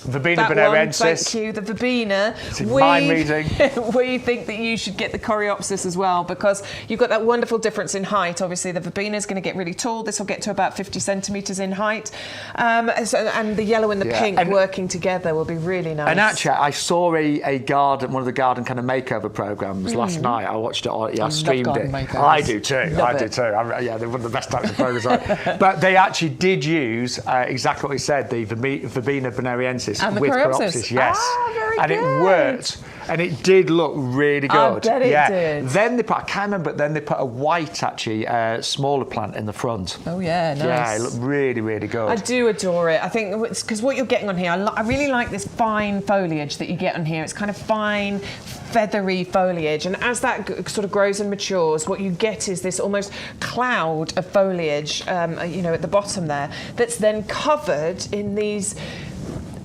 Verbena bonariensis. Thank you. The verbena. Mind reading. We think that you should get the coreopsis as well because you've got that wonderful difference in height. Obviously, the verbena is going to get really tall. This will get to about 50 centimetres in height. And the yellow and the pink working together will be really nice. And actually, I saw a garden, one of the garden kind of makeover programmes last night. I watched it. I streamed it. I do too. I do too. They're one of the best types of programmes. But they actually did use exactly what he said, the verbena bonariensis. And the with coreopsis, yes. Very and good. It worked. And it did look really good. I bet it did. Then they put, I can't remember, but then they put a white, actually, smaller plant in the front. Oh, yeah, nice. Yeah, it looked really, really good. I do adore it. I think it's because what you're getting on here, I really like this fine foliage that you get on here. It's kind of fine, feathery foliage. And as that sort of grows and matures, what you get is this almost cloud of foliage, at the bottom there, that's then covered in these...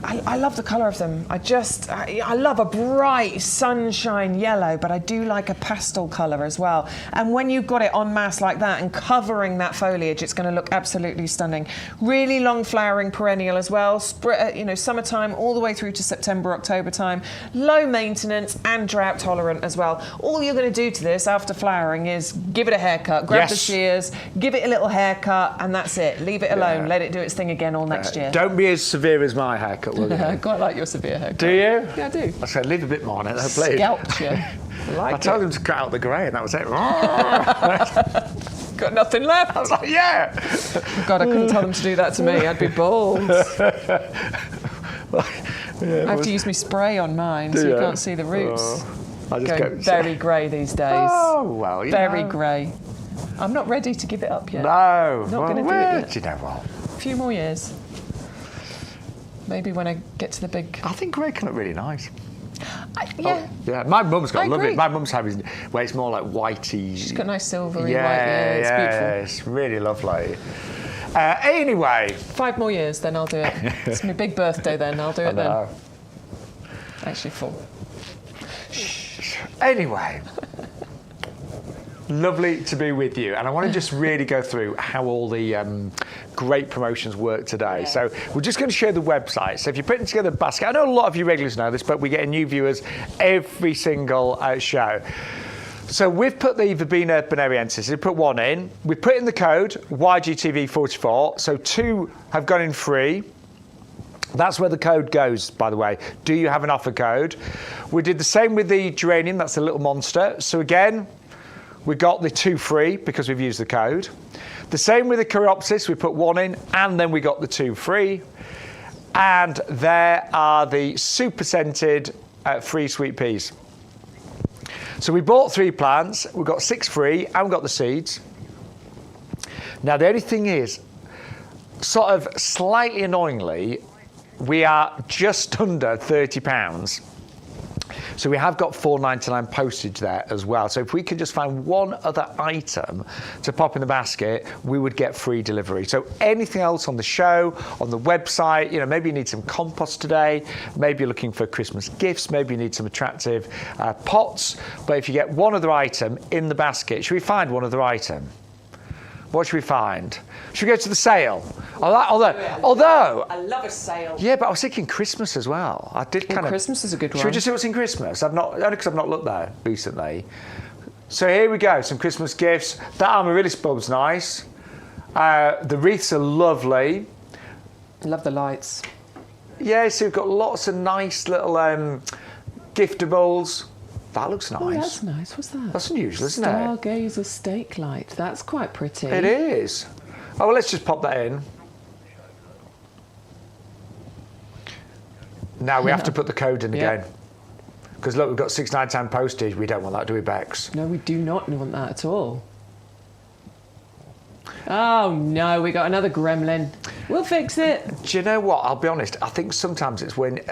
I love the colour of them. I love a bright sunshine yellow, but I do like a pastel colour as well. And when you've got it en masse like that and covering that foliage, it's going to look absolutely stunning. Really long flowering perennial as well. Summertime all the way through to September, October time. Low maintenance and drought tolerant as well. All you're going to do to this after flowering is give it a haircut, grab the shears, give it a little haircut, and that's it. Leave it alone. Let it do its thing again all next year. Don't be as severe as my haircut. I quite like your severe haircut. Do you? Yeah, I do. I said leave a bit more on it, though, please. Scalped you. I told him to cut out the grey, and that was it. Got nothing left. I was like, yeah. God, I couldn't tell them to do that to me. I'd be bald. I have to use my spray on mine, so you can't see the roots. I just Going very grey these days. Oh, well, very grey. I'm not ready to give it up yet. No. Not going to do it yet. Do you know what? A few more years. Maybe when I get to the big... I think grey can look really nice. Yeah. My mum's got lovely. agree. My mum's having where it's more like whitey. She's got nice silvery white hair. It's beautiful. It's really lovely. Anyway. 5 more years, then I'll do it. It's my big birthday then. I'll do it then. Actually, 4. Anyway. Lovely to be with you, and I want to just really go through how all the great promotions work today. So we're just going to share the website. So if you're putting together a basket, I know a lot of you regulars know this, but we get new viewers every single show. So we've put the verbena bonariensis, we put 1 in, we put in the code YGTV44, so 2 have gone in free. That's where the code goes, by the way. Do you have an offer code? We did the same with the geranium, that's a little monster. So again, we got the 2 free because we've used the code. The same with the coreopsis, we put 1 in and then we got the 2 free. And there are the super scented free sweet peas. So we bought 3 plants, we got 6 free and we got the seeds. Now the only thing is, sort of slightly annoyingly, we are just under £30. So we have got $4.99 postage there as well. So if we could just find one other item to pop in the basket, we would get free delivery. So anything else on the show, on the website, maybe you need some compost today, maybe you're looking for Christmas gifts, maybe you need some attractive pots. But if you get one other item in the basket, should we find one other item? What should we find? Should we go to the sale? Although I love a sale. Yeah, but I was thinking Christmas as well. I did kind of. Christmas is a good one. Should we just see what's in Christmas? Only because I've not looked there recently. So here we go. Some Christmas gifts. That amaryllis bulb's nice. The wreaths are lovely. I love the lights. Yeah, so we've got lots of nice little giftables. That looks nice. Oh, that's nice. What's that? That's unusual, isn't it? Stargazer stake light. That's quite pretty. It is. Oh, well, let's just pop that in. Now we have to put the code in again. Because look, we've got £6.99 postage. We don't want that, do we, Bex? No, we do not want that at all. Oh no, we got another gremlin. We'll fix it. Do you know what? I'll be honest. I think sometimes when you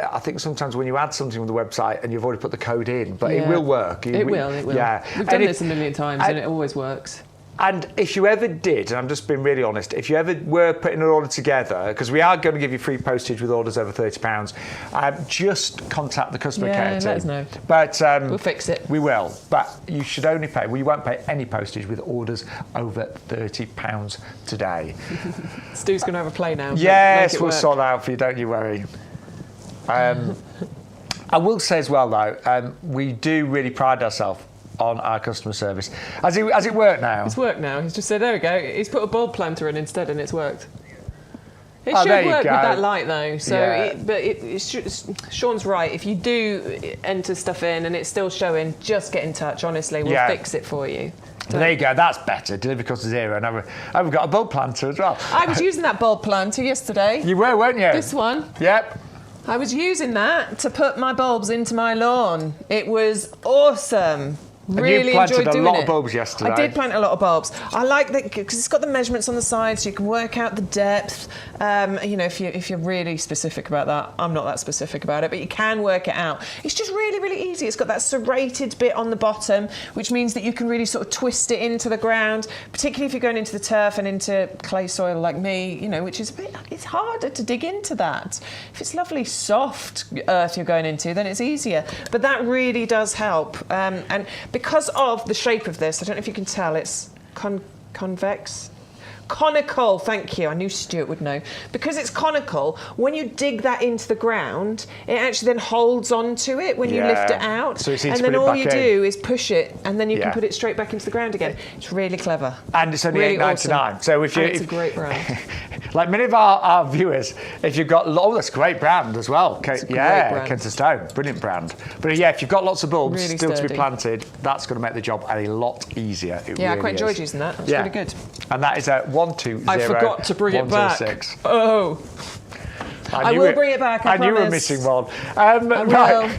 add something on the website and you've already put the code in, but it will work. It will. Yeah, we've done this a million times, and it always works. And if you ever did, and I'm just being really honest, if you ever were putting an order together, because we are going to give you free postage with orders over £30, just contact the customer care team. Let us know. But we'll fix it. We will. But you should only pay. We won't pay any postage with orders over £30 today. Stu's going to have a play now. Yes, we'll sort that out for you. Don't you worry. I will say as well, though, we do really pride ourselves on our customer service. Has it worked now? It's worked now. He's just said, there we go. He's put a bulb planter in instead and it's worked. It should there you work go. with that light though. So, Yeah. Sean's right. If you do enter stuff in and it's still showing, just get in touch. Honestly, we'll fix it for you. There you go. That's better. Delivery cost of zero. And I've got a bulb planter as well. I was using that bulb planter yesterday. You were, weren't you? This one. Yep. I was using that to put my bulbs into my lawn. It was awesome. Really enjoyed doing it. You planted a lot of bulbs yesterday. I did plant a lot of bulbs. I like that because it's got the measurements on the side, so you can work out the depth. You know, if you're really specific about that, I'm not that specific about it, but you can work it out. It's just really, really easy. It's got that serrated bit on the bottom, which means that you can really sort of twist it into the ground, particularly if you're going into the turf and into clay soil like me, you know, which is it's harder to dig into that. If it's lovely, soft earth you're going into, then it's easier. But that really does help. And because of the shape of this, I don't know if you can tell, it's convex. Conical, thank you. I knew Stuart would know. Because it's conical, when you dig that into the ground, it actually then holds onto it when you lift it out. So it's easy and to then put it all back you in. do is push it, and then you can put it straight back into the ground again. It's really clever. And it's only Really $8.99. awesome. So if you, And it's a great brand. like many of our viewers, if you've got that's a great brand as well. It's a great brand. Kensington Stone, brilliant brand. But yeah, if you've got lots of bulbs Really still to be sturdy. planted, that's going to make the job a lot easier. It Yeah, I really quite enjoyed is. using that. That's really good. And that is a 120. I forgot to bring it back. 106. Oh. I will bring it back, I knew we were promise. missing one. will.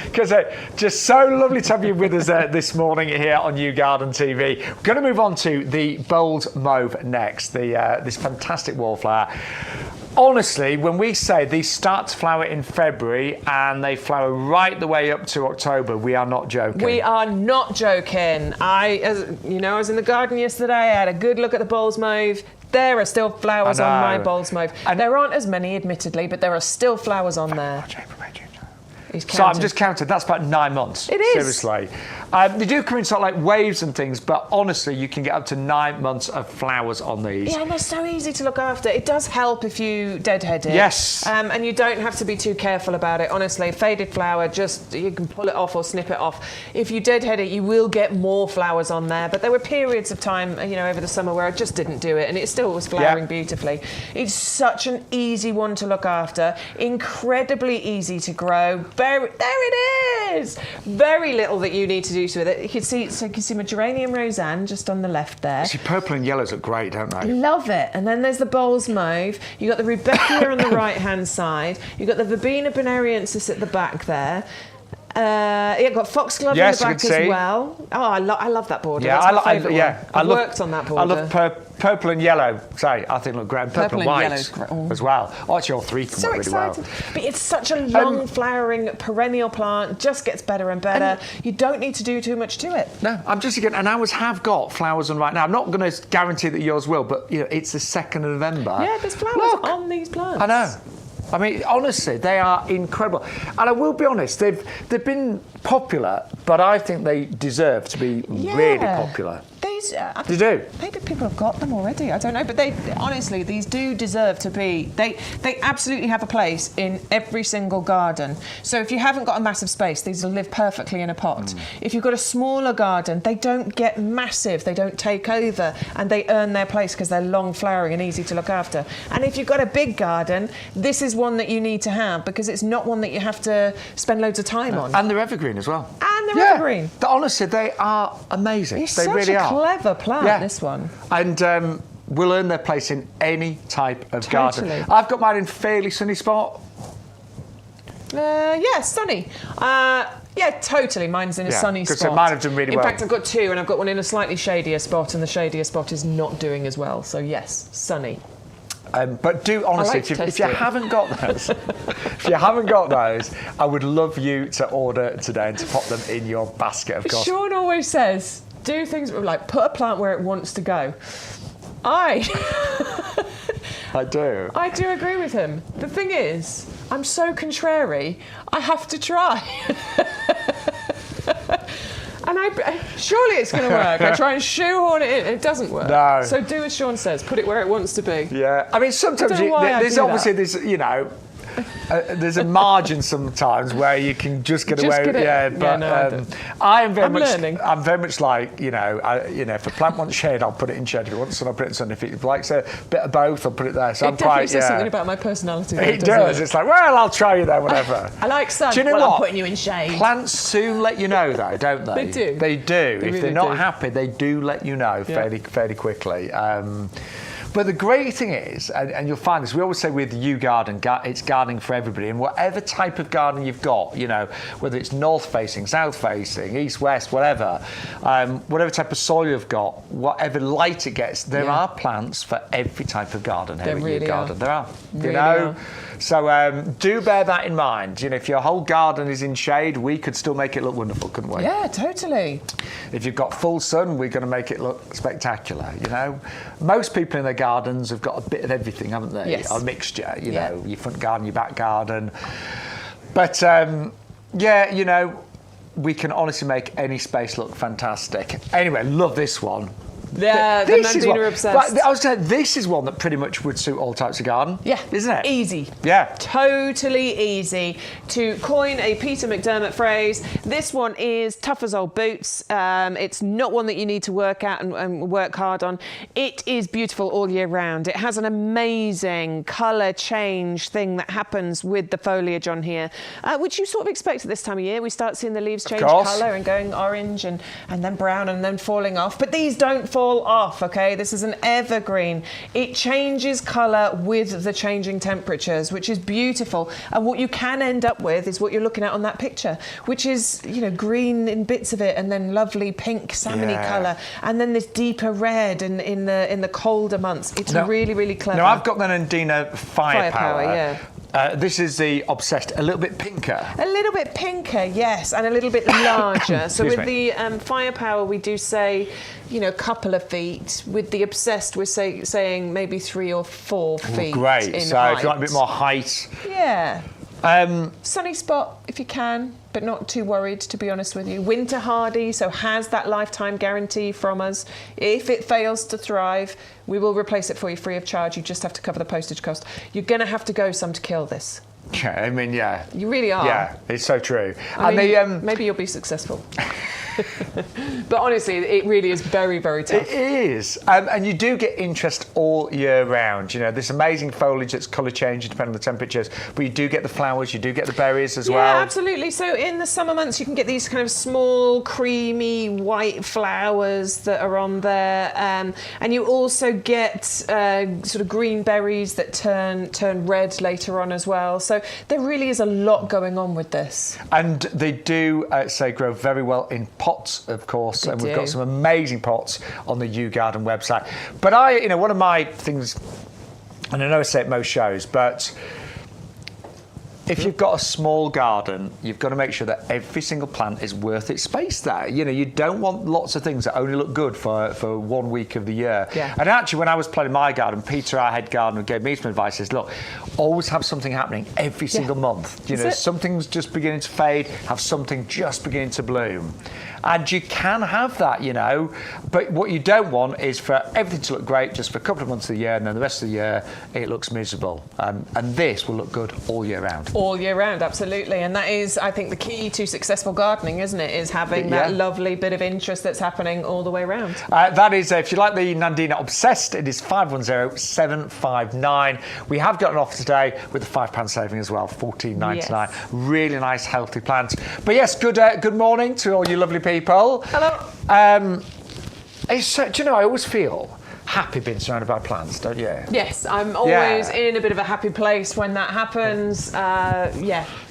Because just so lovely to have you with us this morning here on YouGarden TV. We're going to move on to the bold mauve next, this fantastic wallflower. Honestly, when we say these start to flower in February and they flower right the way up to October, we are not joking. We are not joking. I was in the garden yesterday. I had a good look at the bulbs mauve. There are still flowers on my bulbs mauve. And there aren't as many, admittedly, but there are still flowers on there. So I'm just counted. That's about 9 months. It is. Seriously. They do come in sort of like waves and things, but honestly, you can get up to 9 months of flowers on these. Yeah, and they're so easy to look after. It does help if you deadhead it. Yes. And you don't have to be too careful about it. Honestly, faded flower, you can pull it off or snip it off. If you deadhead it, you will get more flowers on there. But there were periods of time, over the summer where I just didn't do it, and it still was flowering beautifully. It's such an easy one to look after. Incredibly easy to grow. There it is. Very little that you need to do with it. You can see my geranium roseanne just on the left there. See, purple and yellows look great, don't they? Love it. And then there's the bulbs mauve. You've got the rudbeckia on the right-hand side. You've got the verbena bonariensis at the back there. You've got foxglove in the back as well. Oh, I love that border. Yeah, That's my favourite one. I've worked on that border. I love purple and yellow. Say, I think look great. Purple and white as well. Oh, actually, all three can work really well. But it's such a long flowering perennial plant. Just gets better and better. You don't need to do too much to it. No, I'm just again, and ours have got flowers on right now. I'm not going to guarantee that yours will, but it's the 2nd of November. Yeah, there's flowers on these plants. I know. I mean, honestly, they are incredible. And I will be honest, they've been popular, but I think they deserve to be really popular. They do. Maybe people have got them already. I don't know, but honestly, these do deserve to be. They absolutely have a place in every single garden. So if you haven't got a massive space, these will live perfectly in a pot. If you've got a smaller garden, they don't get massive. They don't take over, and they earn their place because they're long flowering and easy to look after. And if you've got a big garden, this is one that you need to have because it's not one that you have to spend loads of time on. And they're evergreen as well. And they're evergreen. Honestly, they are amazing. It's they such really a are. clever plant, this one. And will earn their place in any type of garden. I've got mine in fairly sunny spot. Yeah, sunny. Yeah, totally. Mine's in a sunny spot. So mine have done really well. In fact, I've got two, and I've got one in a slightly shadier spot, and the shadier spot is not doing as well. So yes, sunny. But do honestly, if you haven't got those, I would love you to order today and to pop them in your basket. Of course. Sean always says, do things like put a plant where it wants to go. I do. I do agree with him. The thing is, I'm so contrary. I have to try. And surely it's going to work. I try and shoehorn it in. It doesn't work. No. So do as Sean says. Put it where it wants to be. Yeah. I mean, sometimes there's obviously this, there's a margin sometimes where you can just get away with I'm very much like, if a plant wants shade, I'll put it in shade. If it wants sun, I'll put it in sun. If it likes a bit of both, I'll put it there. So it definitely says something about my personality. It does. It's like, well, I'll try you there, whatever. I like sun. Do you know what? I'm putting you in shade. Plants soon let you know, though, don't they? They do. They do. They if really they're not do. happy, they do let you know fairly quickly. But the great thing is, and you'll find this, we always say with YouGarden, it's gardening for everybody. And whatever type of garden you've got, whether it's north-facing, south-facing, east-west, whatever type of soil you've got, whatever light it gets, there are plants for every type of garden here at YouGarden. There are. Really are. So do bear that in mind. If your whole garden is in shade, we could still make it look wonderful, couldn't we? Yeah, totally. If you've got full sun, we're going to make it look spectacular. Most people in their gardens have got a bit of everything, haven't they? Yes. A mixture. Your front garden, your back garden. But we can honestly make any space look fantastic. Anyway, love this one. Yeah, the Nandina obsessed. I was saying, this is one that pretty much would suit all types of garden. Yeah. Isn't it? Easy. Yeah. Totally easy. To coin a Peter McDermott phrase, this one is tough as old boots. It's not one that you need to work at and work hard on. It is beautiful all year round. It has an amazing colour change thing that happens with the foliage on here, which you sort of expect at this time of year. We start seeing the leaves change colour and going orange and then brown and then falling off. But these don't fall off, okay? This is an evergreen. It changes colour with the changing temperatures, which is beautiful. And what you can end up with is what you're looking at on that picture, which is, green in bits of it and then lovely pink salmony colour and then this deeper red in the colder months. It's really, really clever. Now, I've got the Nandina Firepower. Yeah. This is the Obsessed, a little bit pinker. A little bit pinker, yes, and a little bit larger. So with the Firepower, we do say, a couple of feet. With the Obsessed, we're saying maybe 3 or 4 feet. Great. In so height. if you like a bit more height. Yeah. Sunny spot if you can, but not too worried, to be honest with you. Winter hardy, so has that lifetime guarantee from us. If it fails to thrive, we will replace it for you free of charge. You just have to cover the postage cost. You're going to have to go some to kill this. Yeah, You really are. Yeah, it's so true. Maybe you'll be successful. But honestly, it really is very, very tough. It is. And you do get interest all year round. This amazing foliage that's colour changing depending on the temperatures. But you do get the flowers, you do get the berries as well. Yeah, absolutely. So in the summer months, you can get these kind of small, creamy, white flowers that are on there. And you also get sort of green berries that turn red later on as well. So there really is a lot going on with this. And they do, grow very well in pots, of course, and we've got some amazing pots on the YouGarden website. But one of my things, and I know I say it most shows, but if you've got a small garden, you've got to make sure that every single plant is worth its space there. You don't want lots of things that only look good for 1 week of the year. Yeah. And actually, when I was planning my garden, Peter, our head gardener, gave me some advice. Says, look, always have something happening every single month. Something's just beginning to fade, have something just beginning to bloom. And you can have that, but what you don't want is for everything to look great just for a couple of months of the year, and then the rest of the year it looks miserable. And this will look good all year round. All year round, absolutely. And that is, I think, the key to successful gardening, isn't it? Is having that lovely bit of interest that's happening all the way around. That is, if you like the Nandina Obsessed, it is 510-759. We have got an offer today with a £5 saving as well, $14.99. Yes. Really nice, healthy plants. But yes, good morning to all you lovely people. Hello. Do you know, I always feel happy being surrounded by plants, don't you? Yes, I'm always in a bit of a happy place when that happens.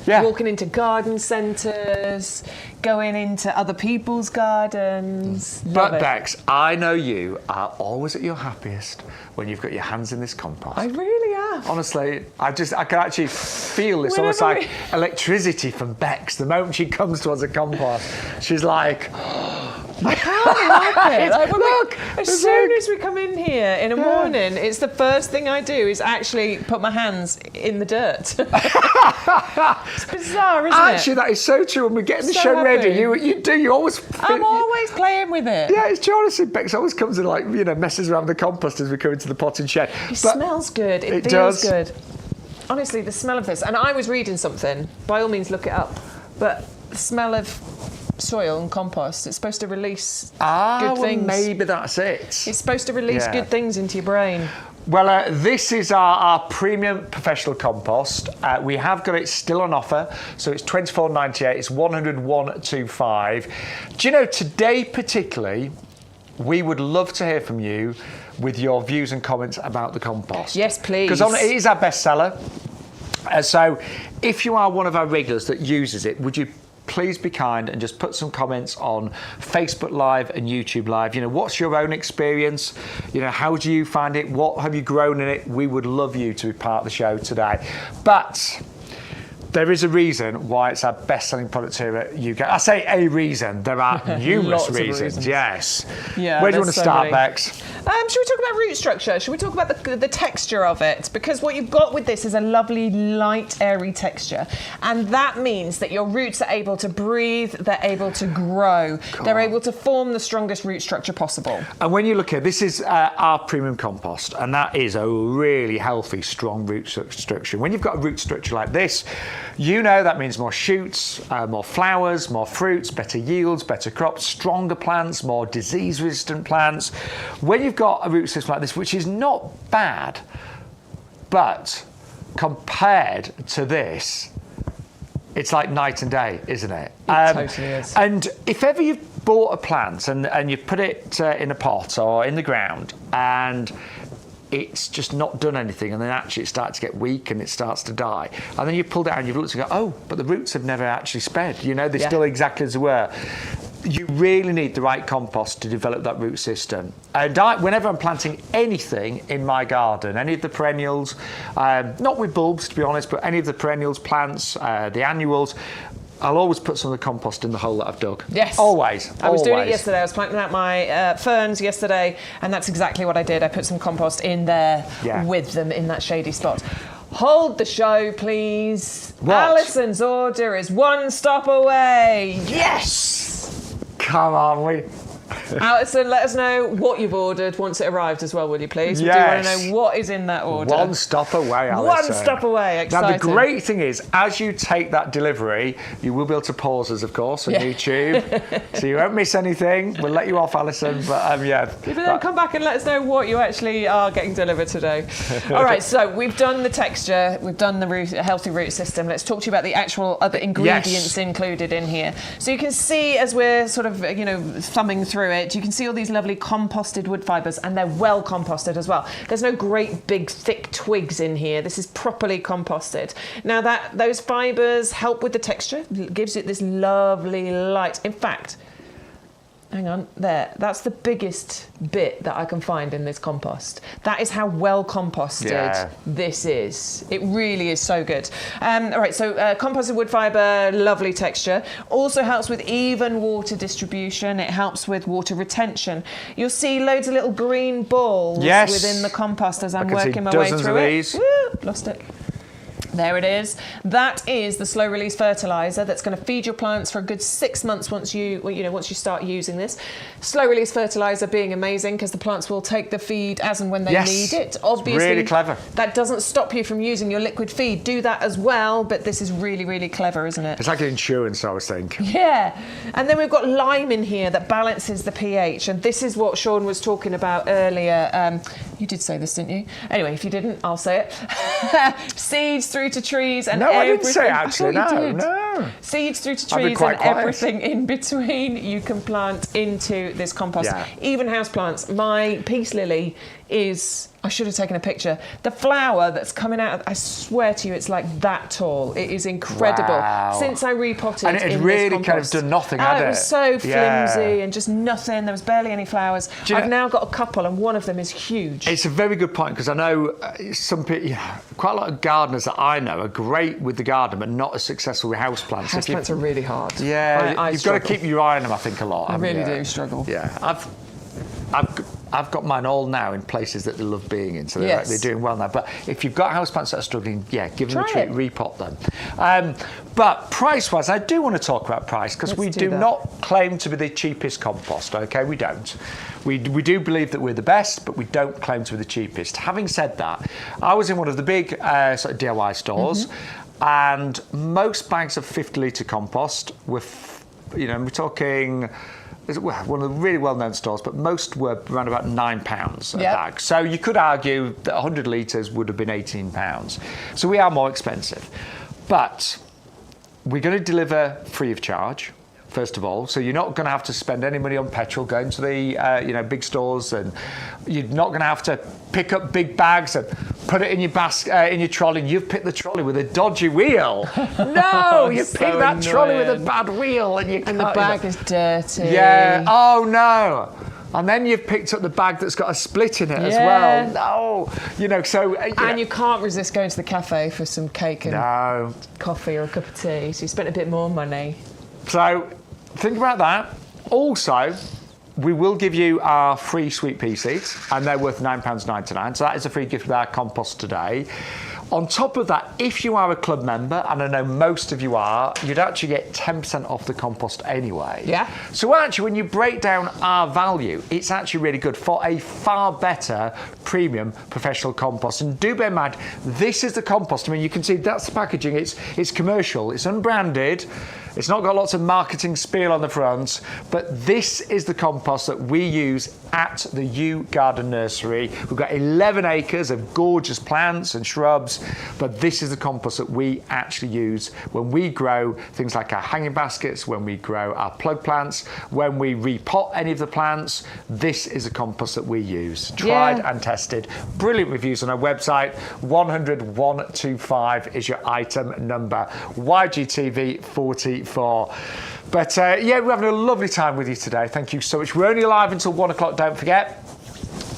Walking into garden centres, going into other people's gardens. But Bex, I know you are always at your happiest when you've got your hands in this compost. I really am. Honestly, I can actually feel this almost like electricity from Bex. The moment she comes towards a compost, she's like, I can't help it. Look, as soon as we come in here in the morning, it's the first thing I do is actually put my hands in the dirt. It's bizarre, isn't it? Actually, that is so true. When we're getting the show ready, you always... I'm always playing with it. Yeah, it's true. Honestly, Bex always comes and messes around the compost as we come into the potting shed. It smells good. It feels good. honestly, the smell of this, and I was reading something, by all means look it up, but the smell of soil and compost, it's supposed to release good things. Well, maybe that's it. It's supposed to release good things into your brain. Well, this is our premium professional compost. We have got it still on offer, so it's $24.98. It's 101.25. Do you know, today particularly, we would love to hear from you with your views and comments about the compost. Yes, please. Because it is our bestseller. So if you are one of our regulars that uses it, would you please be kind and just put some comments on Facebook Live and YouTube Live. You know, what's your own experience? You know, how do you find it? What have you grown in it? We would love you to be part of the show today. But there is a reason why it's our best-selling product here at YouGarden. I say a reason. There are numerous reasons. Yes. Yeah. Where do you want to start, Bex? Should we talk about root structure? Should we talk about the texture of it? Because what you've got with this is a lovely, light, airy texture. And that means that your roots are able to breathe, they're able to grow, they're able to form the strongest root structure possible. And when you look at this is our premium compost, and that is a really healthy, strong root structure. When you've got a root structure like this, you know that means more shoots, more flowers, more fruits, better yields, better crops, stronger plants, more disease-resistant plants. When you've got a root system like this, which is not bad, but compared to this, it's like night and day, isn't it? It totally is. And if ever you've bought a plant and you've put it in a pot or in the ground and it's just not done anything, and then actually it starts to get weak and it starts to die, and then you pull it out and you've looked and go, oh, but the roots have never actually sped. You know, they're still exactly as they were. You really need the right compost to develop that root system. And whenever I'm planting anything in my garden, any of the perennials, not with bulbs to be honest, but any of the perennials, plants, the annuals, I'll always put some of the compost in the hole that I've dug. Yes. Always. I was doing it yesterday. I was planting out my ferns yesterday, and that's exactly what I did. I put some compost in there with them in that shady spot. Hold the show, please. What? Alison's order is one stop away. Yes! Come on, Alison, let us know what you've ordered once it arrived as well, will you please? We do want to know what is in that order. One stop away, Alison. One stop away, exciting. Now, the great thing is, as you take that delivery, you will be able to pause us, of course, on YouTube. So you won't miss anything. We'll let you off, Alison. But, then come back and let us know what you actually are getting delivered today. All right, so we've done the texture. We've done the healthy root system. Let's talk to you about the actual other ingredients included in here. So you can see, as we're sort of, thumbing through it, you can see all these lovely composted wood fibres, and they're well composted as well. There's no great big thick twigs in here. This is properly composted. Now those fibres help with the texture, gives it this lovely light. In fact, hang on, that's the biggest bit that I can find in this compost. That is how well composted this is. It really is so good. All right, so composted wood fibre, lovely texture. Also helps with even water distribution. It helps with water retention. You'll see loads of little green balls within the compost as I'm working my way through it. Woo, lost it. There it is. That is the slow release fertilizer that's going to feed your plants for a good 6 months once you start using this. Slow release fertilizer being amazing because the plants will take the feed as and when they need it. Obviously, it's really clever. That doesn't stop you from using your liquid feed. Do that as well, but this is really, really clever, isn't it? It's like insurance, I was thinking. Yeah. And then we've got lime in here that balances the pH, and this is what Shaun was talking about earlier. You did say this, didn't you? Anyway, if you didn't, I'll say it. Seeds through to trees and everything. No, I didn't say it, actually. No. Seeds through to trees and everything in between you can plant into this compost. Even house plants. My peace lily is, I should have taken a picture. The flower that's coming out, I swear to you, it's like that tall. It is incredible. Wow. Since I repotted and it really kind of done nothing, had it? It was so flimsy and just nothing. There was barely any flowers. I've now got a couple, and one of them is huge. It's a very good point, because I know some people, quite a lot of gardeners that I know are great with the garden, but not as successful with houseplants. Houseplants are really hard. Yeah, you've got to keep your eye on them, I think, a lot. I really do struggle. Yeah, I've got mine all now in places that they love being in, so they're doing well now. But if you've got houseplants that are struggling, give them a treat, repot them. But price-wise, I do want to talk about price because we do not claim to be the cheapest compost, OK? We don't. We do believe that we're the best, but we don't claim to be the cheapest. Having said that, I was in one of the big sort of DIY stores, and most bags of 50-litre compost were, we're talking... one of the really well-known stores, but most were around about £9 a bag. So you could argue that 100 litres would have been £18. So we are more expensive. But we're going to deliver free of charge, first of all. So you're not going to have to spend any money on petrol going to the big stores, and you're not going to have to pick up big bags and put it in your basket, in your trolley. And you've picked the trolley with a dodgy wheel. No, you picked that trolley with a bad wheel, and the bag is dirty. Yeah. Oh no. And then you've picked up the bag that's got a split in it as well. No. So... and you can't resist going to the cafe for some cake and coffee or a cup of tea. So you spent a bit more money. So think about that. Also, we will give you our free sweet pea seeds, and they're worth £9.99. So that is a free gift with our compost today. On top of that, if you are a club member, and I know most of you are, you'd actually get 10% off the compost anyway. Yeah. So actually, when you break down our value, it's actually really good for a far better premium professional compost. And do bear in mind, this is the compost. I mean, you can see that's the packaging. It's commercial. It's unbranded. It's not got lots of marketing spiel on the front, but this is the compost that we use at the YouGarden Nursery. We've got 11 acres of gorgeous plants and shrubs, but this is the compost that we actually use when we grow things like our hanging baskets, when we grow our plug plants, when we repot any of the plants. This is a compost that we use. Tried and tested. Brilliant reviews on our website. 100125 is your item number. YGTV 44. But we're having a lovely time with you today. Thank you so much. We're only live until 1 o'clock, don't forget.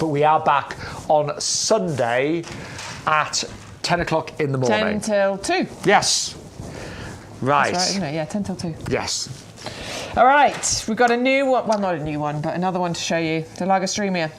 But we are back on Sunday at 10 o'clock in the morning. 10 till 2. Yes. Right. That's right, isn't it? Yeah, 10 till 2. Yes. All right. We've got a new one. Well, not a new one, but another one to show you. The Lagostreamia.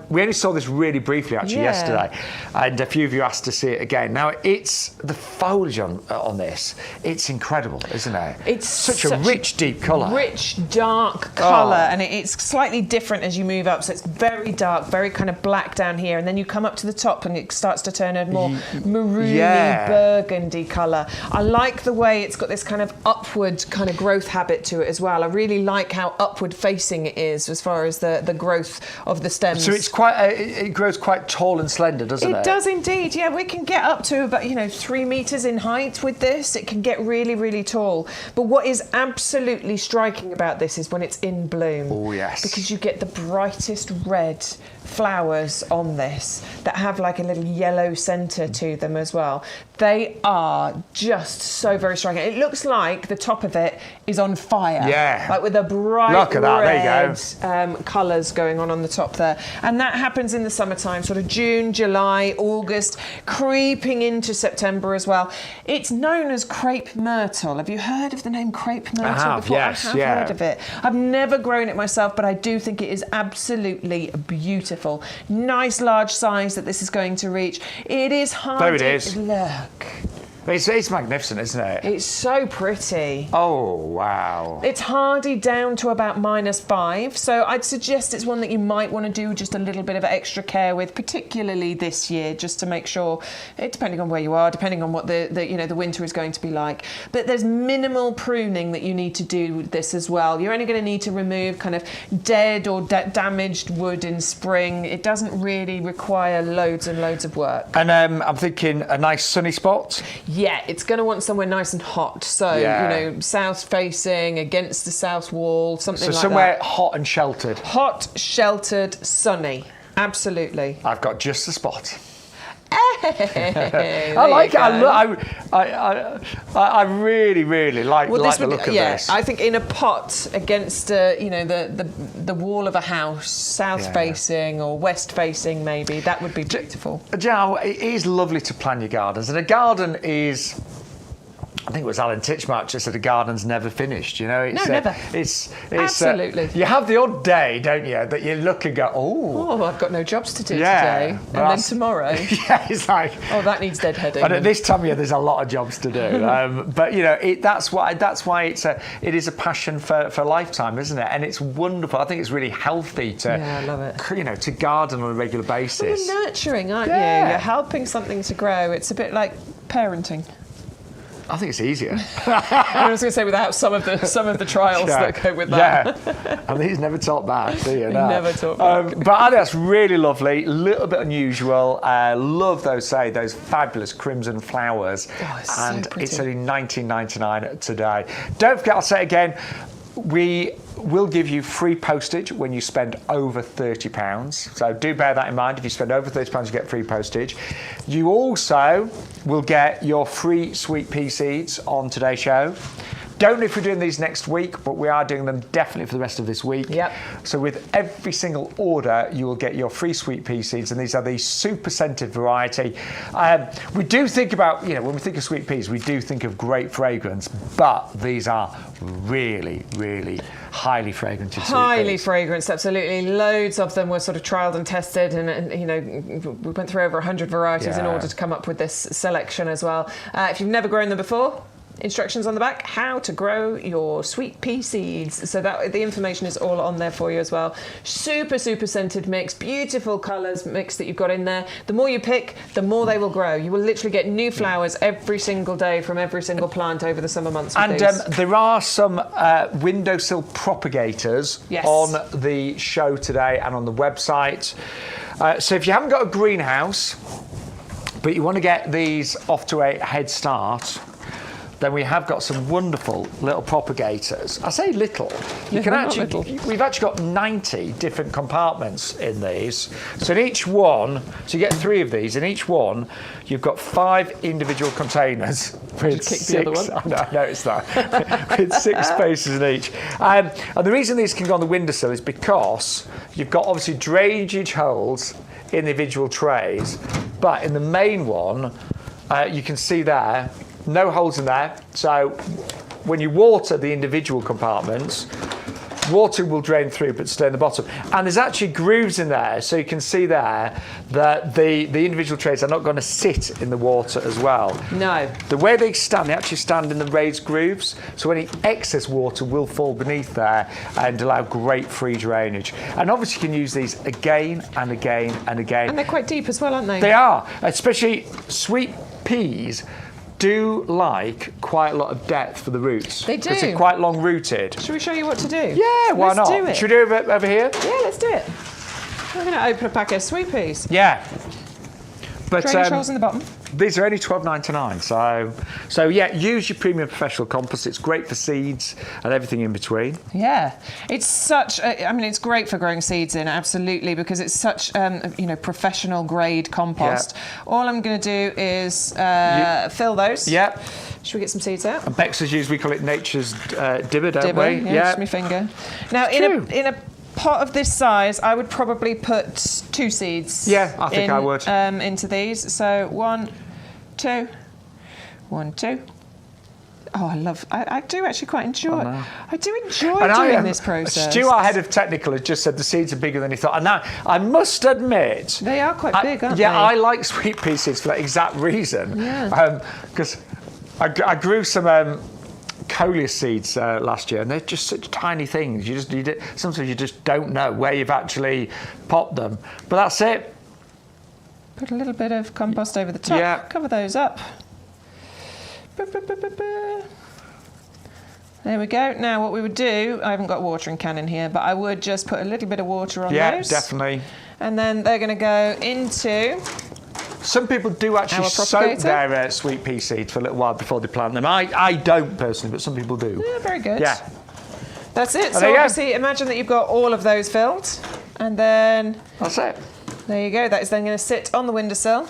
We only saw this really briefly actually yesterday, and a few of you asked to see it again. Now, it's the foliage on this. It's incredible, isn't it? It's such a rich, deep colour. Rich, dark colour, and it's slightly different as you move up. So it's very dark, very kind of black down here, and then you come up to the top, and it starts to turn a more maroony, burgundy colour. I like the way it's got this kind of upward kind of growth habit to it as well. I really like how upward facing it is as far as the growth of the stems. So it's it grows quite tall and slender, doesn't it? It does indeed. Yeah, we can get up to about 3 meters in height with this. It can get really, really tall. But what is absolutely striking about this is when it's in bloom. Oh yes. Because you get the brightest red flowers on this that have like a little yellow centre to them as well. They are just so very striking. It looks like the top of it is on fire. Yeah. Like with a bright Look at that. red There you go. colours going on the top there. And that happens in the summertime, sort of June, July, August, creeping into September as well. It's known as crepe myrtle. Have you heard of the name crepe myrtle before? Yes, I have heard of it. I've never grown it myself, but I do think it is absolutely beautiful. Nice large size that this is going to reach. It is hard. There it is. Look. It's magnificent, isn't it? It's so pretty. Oh, wow. It's hardy down to about -5, so I'd suggest it's one that you might want to do just a little bit of extra care with, particularly this year, just to make sure, depending on where you are, depending on what the winter is going to be like. But there's minimal pruning that you need to do with this as well. You're only going to need to remove kind of dead or damaged wood in spring. It doesn't really require loads and loads of work. And I'm thinking a nice sunny spot. Yeah, it's going to want somewhere nice and hot. So, south facing, against the south wall, something like that. So somewhere hot and sheltered. Hot, sheltered, sunny. Absolutely. I've got just the spot. Hey, I like it. I really, really like the look of this. I think in a pot against the wall of a house, south facing or west facing, maybe that would be beautiful. Joe, it is lovely to plan your gardens, and a garden is I think it was Alan Titchmarsh that said the garden's never finished. You know, it's, No, never. It's Absolutely. You have the odd day, don't you, that you look and go, oh, I've got no jobs to do today, and then tomorrow. Yeah, it's like, oh, that needs deadheading. And at this time of year, there's a lot of jobs to do. But you know, that's why it is a passion for a lifetime, isn't it? And it's wonderful. I think it's really healthy to, I love it. You know, to garden on a regular basis. Well, you're nurturing, aren't you? You're helping something to grow. It's a bit like parenting. I think it's easier. I was going to say without some of the trials that go with that. Yeah, I mean, he's never taught back, do you? No. Never taught back. But I think that's really lovely. A little bit unusual. Love those fabulous crimson flowers. Oh, it's and so pretty. It's only $19.99 today. Don't forget, I'll say it again. We will give you free postage when you spend over £30. So do bear that in mind. If you spend over £30, you get free postage. You also will get your free sweet pea seeds on today's show. Don't know if we're doing these next week, but we are doing them definitely for the rest of this week. Yep. So with every single order, you will get your free sweet pea seeds, and these are the super scented variety. We do think about, when we think of sweet peas, we do think of great fragrance, but these are really, really highly fragranted sweet peas. Highly fragranced, absolutely. Loads of them were sort of trialled and tested, and we went through over 100 varieties in order to come up with this selection as well. If you've never grown them before, instructions on the back, how to grow your sweet pea seeds. So that the information is all on there for you as well. Super, super scented mix, beautiful colours mix that you've got in there. The more you pick, the more they will grow. You will literally get new flowers every single day from every single plant over the summer months. And there are some windowsill propagators on the show today and on the website. So if you haven't got a greenhouse, but you want to get these off to a head start, then we have got some wonderful little propagators. I say little. We've actually got 90 different compartments in these. So in each one, so you get 3 of these. In each one, you've got 5 individual containers with 6. The other one? I noticed that. With 6 spaces in each. And the reason these can go on the windowsill is because you've got obviously drainage holes in the individual trays, but in the main one, you can see there, no holes in there, so when you water the individual compartments, water will drain through but stay in the bottom. And there's actually grooves in there, so you can see there that the individual trays are not going to sit in the water as well. No. The way they actually stand in the raised grooves, so any excess water will fall beneath there and allow great free drainage. And obviously you can use these again and again and again. And they're quite deep as well, aren't they? They are, especially sweet peas do like quite a lot of depth for the roots. They do. Because they're quite long rooted. Should we show you what to do? Yeah, why not? Let's do it. Should we do it over here? Yeah, let's do it. We're going to open a packet of sweet peas. Yeah. But drainage holes in the bottom. These are only $12.99, so yeah, use your premium professional compost. It's great for seeds and everything in between. Yeah, it's such. It's great for growing seeds in, absolutely, because it's such professional grade compost. Yeah. All I'm going to do is fill those. Yeah. Should we get some seeds out? And Bex has used, we call it nature's dibber, don't we? Yeah, just my finger. Now in a pot of this size, I would probably put 2 seeds. Yeah, I think I would. Into these. So 1, 2, 1, 2. Oh, I do actually quite enjoy it. I do enjoy doing this process. Stu, our head of technical, has just said the seeds are bigger than he thought. And now, I must admit... They are quite big, aren't they? Yeah, I like sweet pea seeds for that exact reason. Yeah. Because I grew some... coleus seeds last year, and they're just such tiny things. Sometimes you just don't know where you've actually popped them. But that's it. Put a little bit of compost over the top. Yeah. Cover those up. There we go. Now what we would do, I haven't got a watering can in here, but I would just put a little bit of water on those. Yeah, definitely. And then they're going to go into... Some people do actually soak their sweet pea seeds for a little while before they plant them. I don't personally, but some people do. Yeah, very good. Yeah. That's it. So obviously, imagine that you've got all of those filled, and then... That's it. There you go. That is then going to sit on the windowsill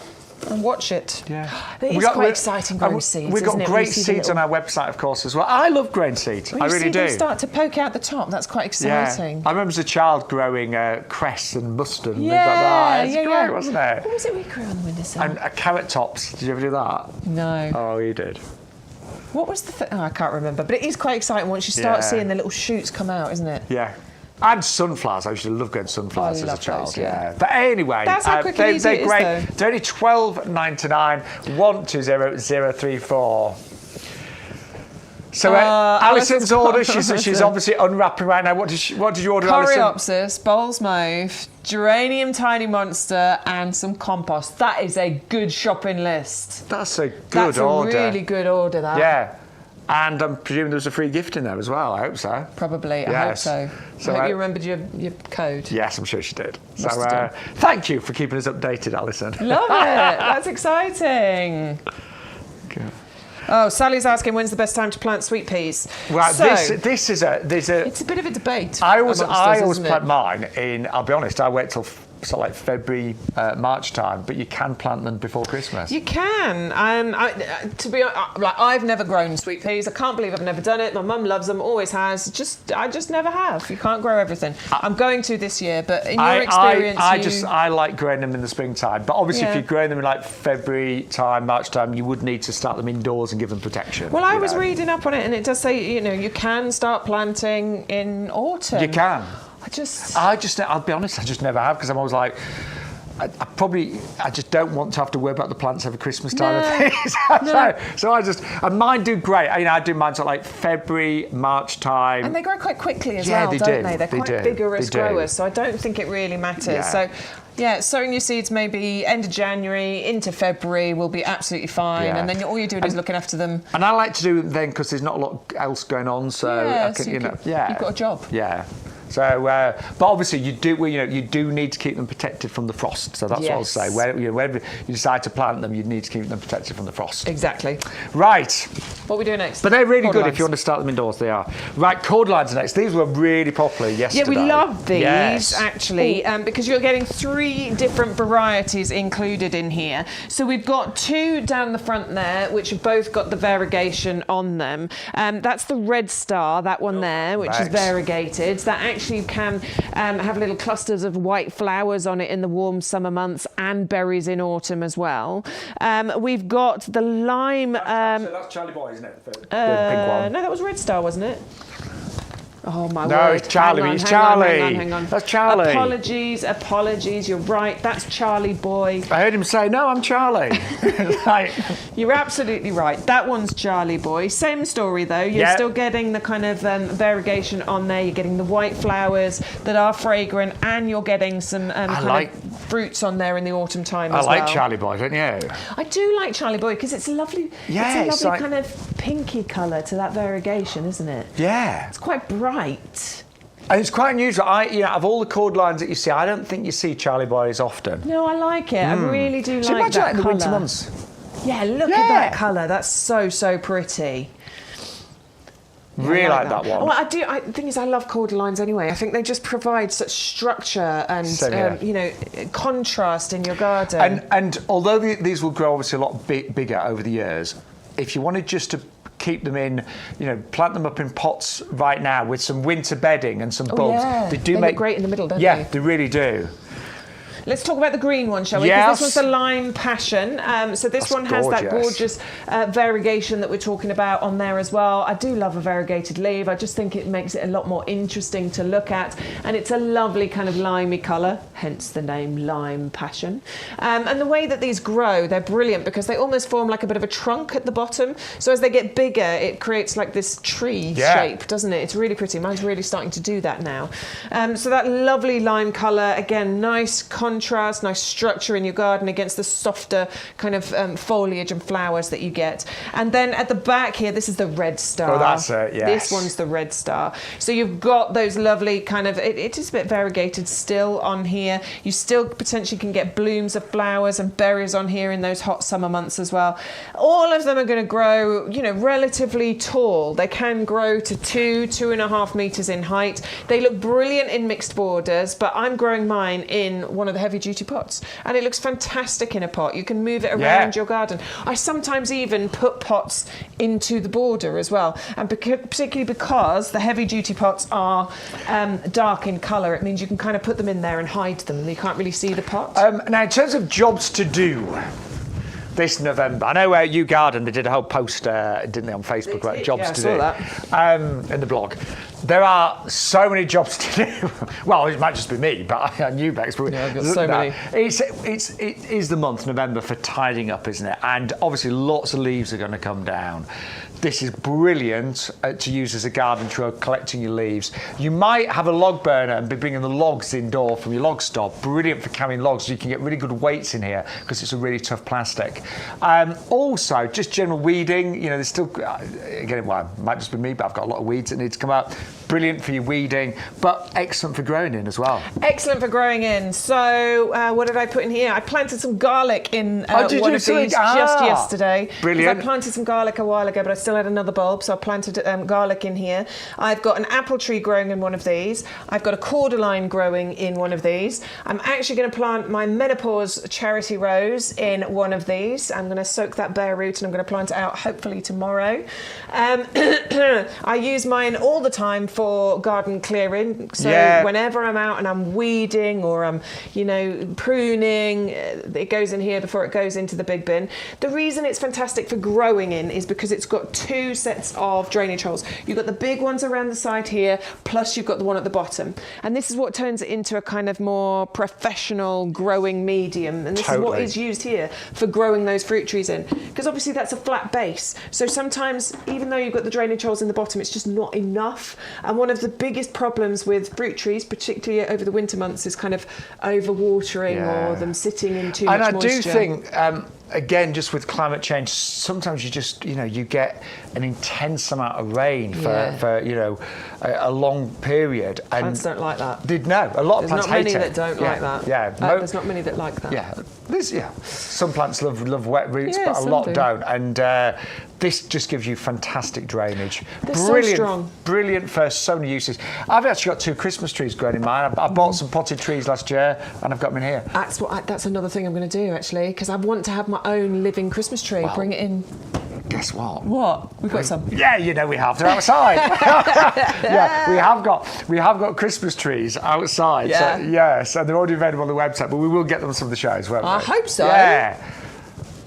and watch it. Yeah. It is quite exciting growing seeds, We've got isn't it? great seeds on our website, of course, as well. I love growing seeds. I really do. Them start to poke out the top. That's quite exciting. Yeah. I remember as a child growing cress and mustard and things like that. It's great, wasn't it? What was it we grew on the windowsill? And carrot tops. Did you ever do that? No. Oh, you did. What was the I can't remember, but it is quite exciting once you start seeing the little shoots come out, isn't it? Yeah. And sunflowers. I used to love getting sunflowers as a child. Those, yeah. But anyway, that's how quick and easy they're it is, great. though. They're only $12.99. 120034. So Alison's order. She's obviously unwrapping right now. What did you order, Alison? Coreopsis, bowls mauve, geranium tiny monster, and some compost. That is a good shopping list. That's a good That's order. a really good order. That. Yeah. And I'm presuming there was a free gift in there as well. I hope so. Probably. Yes. I hope so. So I hope you remembered your code. Yes, I'm sure she did. Must So have done. thank you for keeping us updated, Alison. Love it. That's exciting. Good. Oh, Sally's asking when's the best time to plant sweet peas. Well, so, this is a. It's a bit of a debate. I always isn't it? plant mine in. I'll be honest. I wait till sort of like February, March time, but you can plant them before Christmas. You can. To be honest, like I've never grown sweet peas. I can't believe I've never done it. My mum loves them, always has. I just never have. You can't grow everything. I'm going to this year, but in your experience, I like growing them in the springtime. But obviously, if you're growing them in like February time, March time, you would need to start them indoors and give them protection. Well, I was reading up on it, and it does say you can start planting in autumn. You can. I'll be honest, I just never have because I'm always like, I just don't want to have to worry about the plants over Christmas time and things. So and mine do great. I do mine sort of like February, March time. And they grow quite quickly as well, don't they? They're quite vigorous growers, so I don't think it really matters. Yeah. So, sowing your seeds maybe end of January into February will be absolutely fine, and then all you're doing is looking after them. And I like to do it then because there's not a lot else going on, so you've got a job. Yeah. So, but obviously you do need to keep them protected from the frost. So that's what I'll say. Wherever you decide to plant them, you need to keep them protected from the frost. Exactly. Right. What are we doing next? But they're really good if you want to start them indoors. They are. Right, cordlines are next. These were really popular yesterday. Yeah, we love these actually because you're getting 3 different varieties included in here. So we've got 2 down the front there, which have both got the variegation on them. That's the Red Star, that one there, which is variegated. So that actually can have little clusters of white flowers on it in the warm summer months and berries in autumn as well. We've got the lime. That's Charlie Boy, isn't it? The pink one. No, that was Red Star, wasn't it? Oh my word. No, it's Charlie. It's Charlie. Hang on. That's Charlie. Apologies. You're right. That's Charlie Boy. I heard him say, "No, I'm Charlie." You're absolutely right. That one's Charlie Boy. Same story though. You're still getting the kind of variegation on there. You're getting the white flowers that are fragrant, and you're getting some of fruits on there in the autumn time as well. I like Charlie Boy, don't you? I do like Charlie Boy because it's lovely. Yeah, it's a lovely kind of pinky colour to that variegation, isn't it? Yeah. It's quite bright. And it's quite unusual. Of all the cord lines that you see, I don't think you see Charlie Boys often. No, I like it. I really do so like that that in the colour. winter months. Yeah, look at that colour. That's so pretty. Really like that one. Well, I do. The thing is, I love cordyline anyway. I think they just provide such structure and contrast in your garden. And although these will grow obviously a lot bigger over the years, if you wanted just to keep them in, plant them up in pots right now with some winter bedding and some bulbs. They look great in the middle, don't they? Yeah, they really do. Let's talk about the green one, shall we? Yes. Because this one's the Lime Passion. So this one has that gorgeous variegation that we're talking about on there as well. I do love a variegated leaf. I just think it makes it a lot more interesting to look at. And it's a lovely kind of limey colour, hence the name Lime Passion. And the way that these grow, they're brilliant because they almost form like a bit of a trunk at the bottom. So as they get bigger, it creates like this tree shape, doesn't it? It's really pretty. Mine's really starting to do that now. So that lovely lime colour, again, nice contrast, nice structure in your garden against the softer kind of foliage and flowers that you get. And then at the back here, this is the Red Star. Oh, that's it, yes. This one's the Red Star. So you've got those lovely kind of, it is a bit variegated still on here. You still potentially can get blooms of flowers and berries on here in those hot summer months as well. All of them are going to grow, relatively tall. They can grow to 2.5 meters in height. They look brilliant in mixed borders, but I'm growing mine in one of the heavy duty pots and it looks fantastic in a pot. You can move it around your garden. I sometimes even put pots into the border as well, and particularly because the heavy duty pots are dark in colour, it means you can kind of put them in there and hide them and you can't really see the pot. Now in terms of jobs to do, this November. I know YouGarden, they did a whole post, didn't they, on Facebook about jobs to do. I saw that. In the blog. There are so many jobs to do. Well, it might just be me, but I knew Bex. But I've got so many. It is the month, November, for tidying up, isn't it? And obviously lots of leaves are going to come down. This is brilliant to use as a garden tool, collecting your leaves. You might have a log burner and be bringing the logs indoor from your log stop. Brilliant for carrying logs, so you can get really good weights in here because it's a really tough plastic. Also, just general weeding. You know, there's still, again, well, it might just be me, but I've got a lot of weeds that need to come out. Brilliant for your weeding, but excellent for growing in as well. Excellent for growing in. So, what did I put in here? I planted some garlic in one of these just yesterday. Brilliant. I planted some garlic a while ago, but I still had another bulb, so I planted garlic in here. I've got an apple tree growing in one of these. I've got a cordyline growing in one of these. I'm actually going to plant my menopause charity rose in one of these. I'm going to soak that bare root and I'm going to plant it out hopefully tomorrow. I use mine all the time for garden clearing. So whenever I'm out and I'm weeding or I'm, pruning, it goes in here before it goes into the big bin. The reason it's fantastic for growing in is because it's got two sets of drainage holes. You've got the big ones around the side here, plus you've got the one at the bottom. And this is what turns it into a kind of more professional growing medium. And this is what is used here for growing those fruit trees in. Because obviously that's a flat base. So sometimes, even though you've got the drainage holes in the bottom, it's just not enough. And one of the biggest problems with fruit trees, particularly over the winter months, is kind of overwatering or them sitting in too much moisture. And I do think, again, just with climate change, sometimes you just, you get an intense amount of rain for a long period. And plants don't like that. A lot of plants hate it. There's not many that don't like that. Yeah. There's not many that like that. Yeah. Some plants love wet roots, but a lot don't. And this just gives you fantastic drainage. They're so strong. Brilliant for so many uses. I've actually got 2 Christmas trees growing in mine. I bought some potted trees last year and I've got them in here. That's another thing I'm going to do, actually, because I want to have my own living Christmas tree. Well, bring it in. Guess what? What? We've got some. Yeah, we have. They're outside. we have got Christmas trees outside. Yeah. So they're already available on the website, but we will get them on some of the shows, won't we? I hope so. Yeah.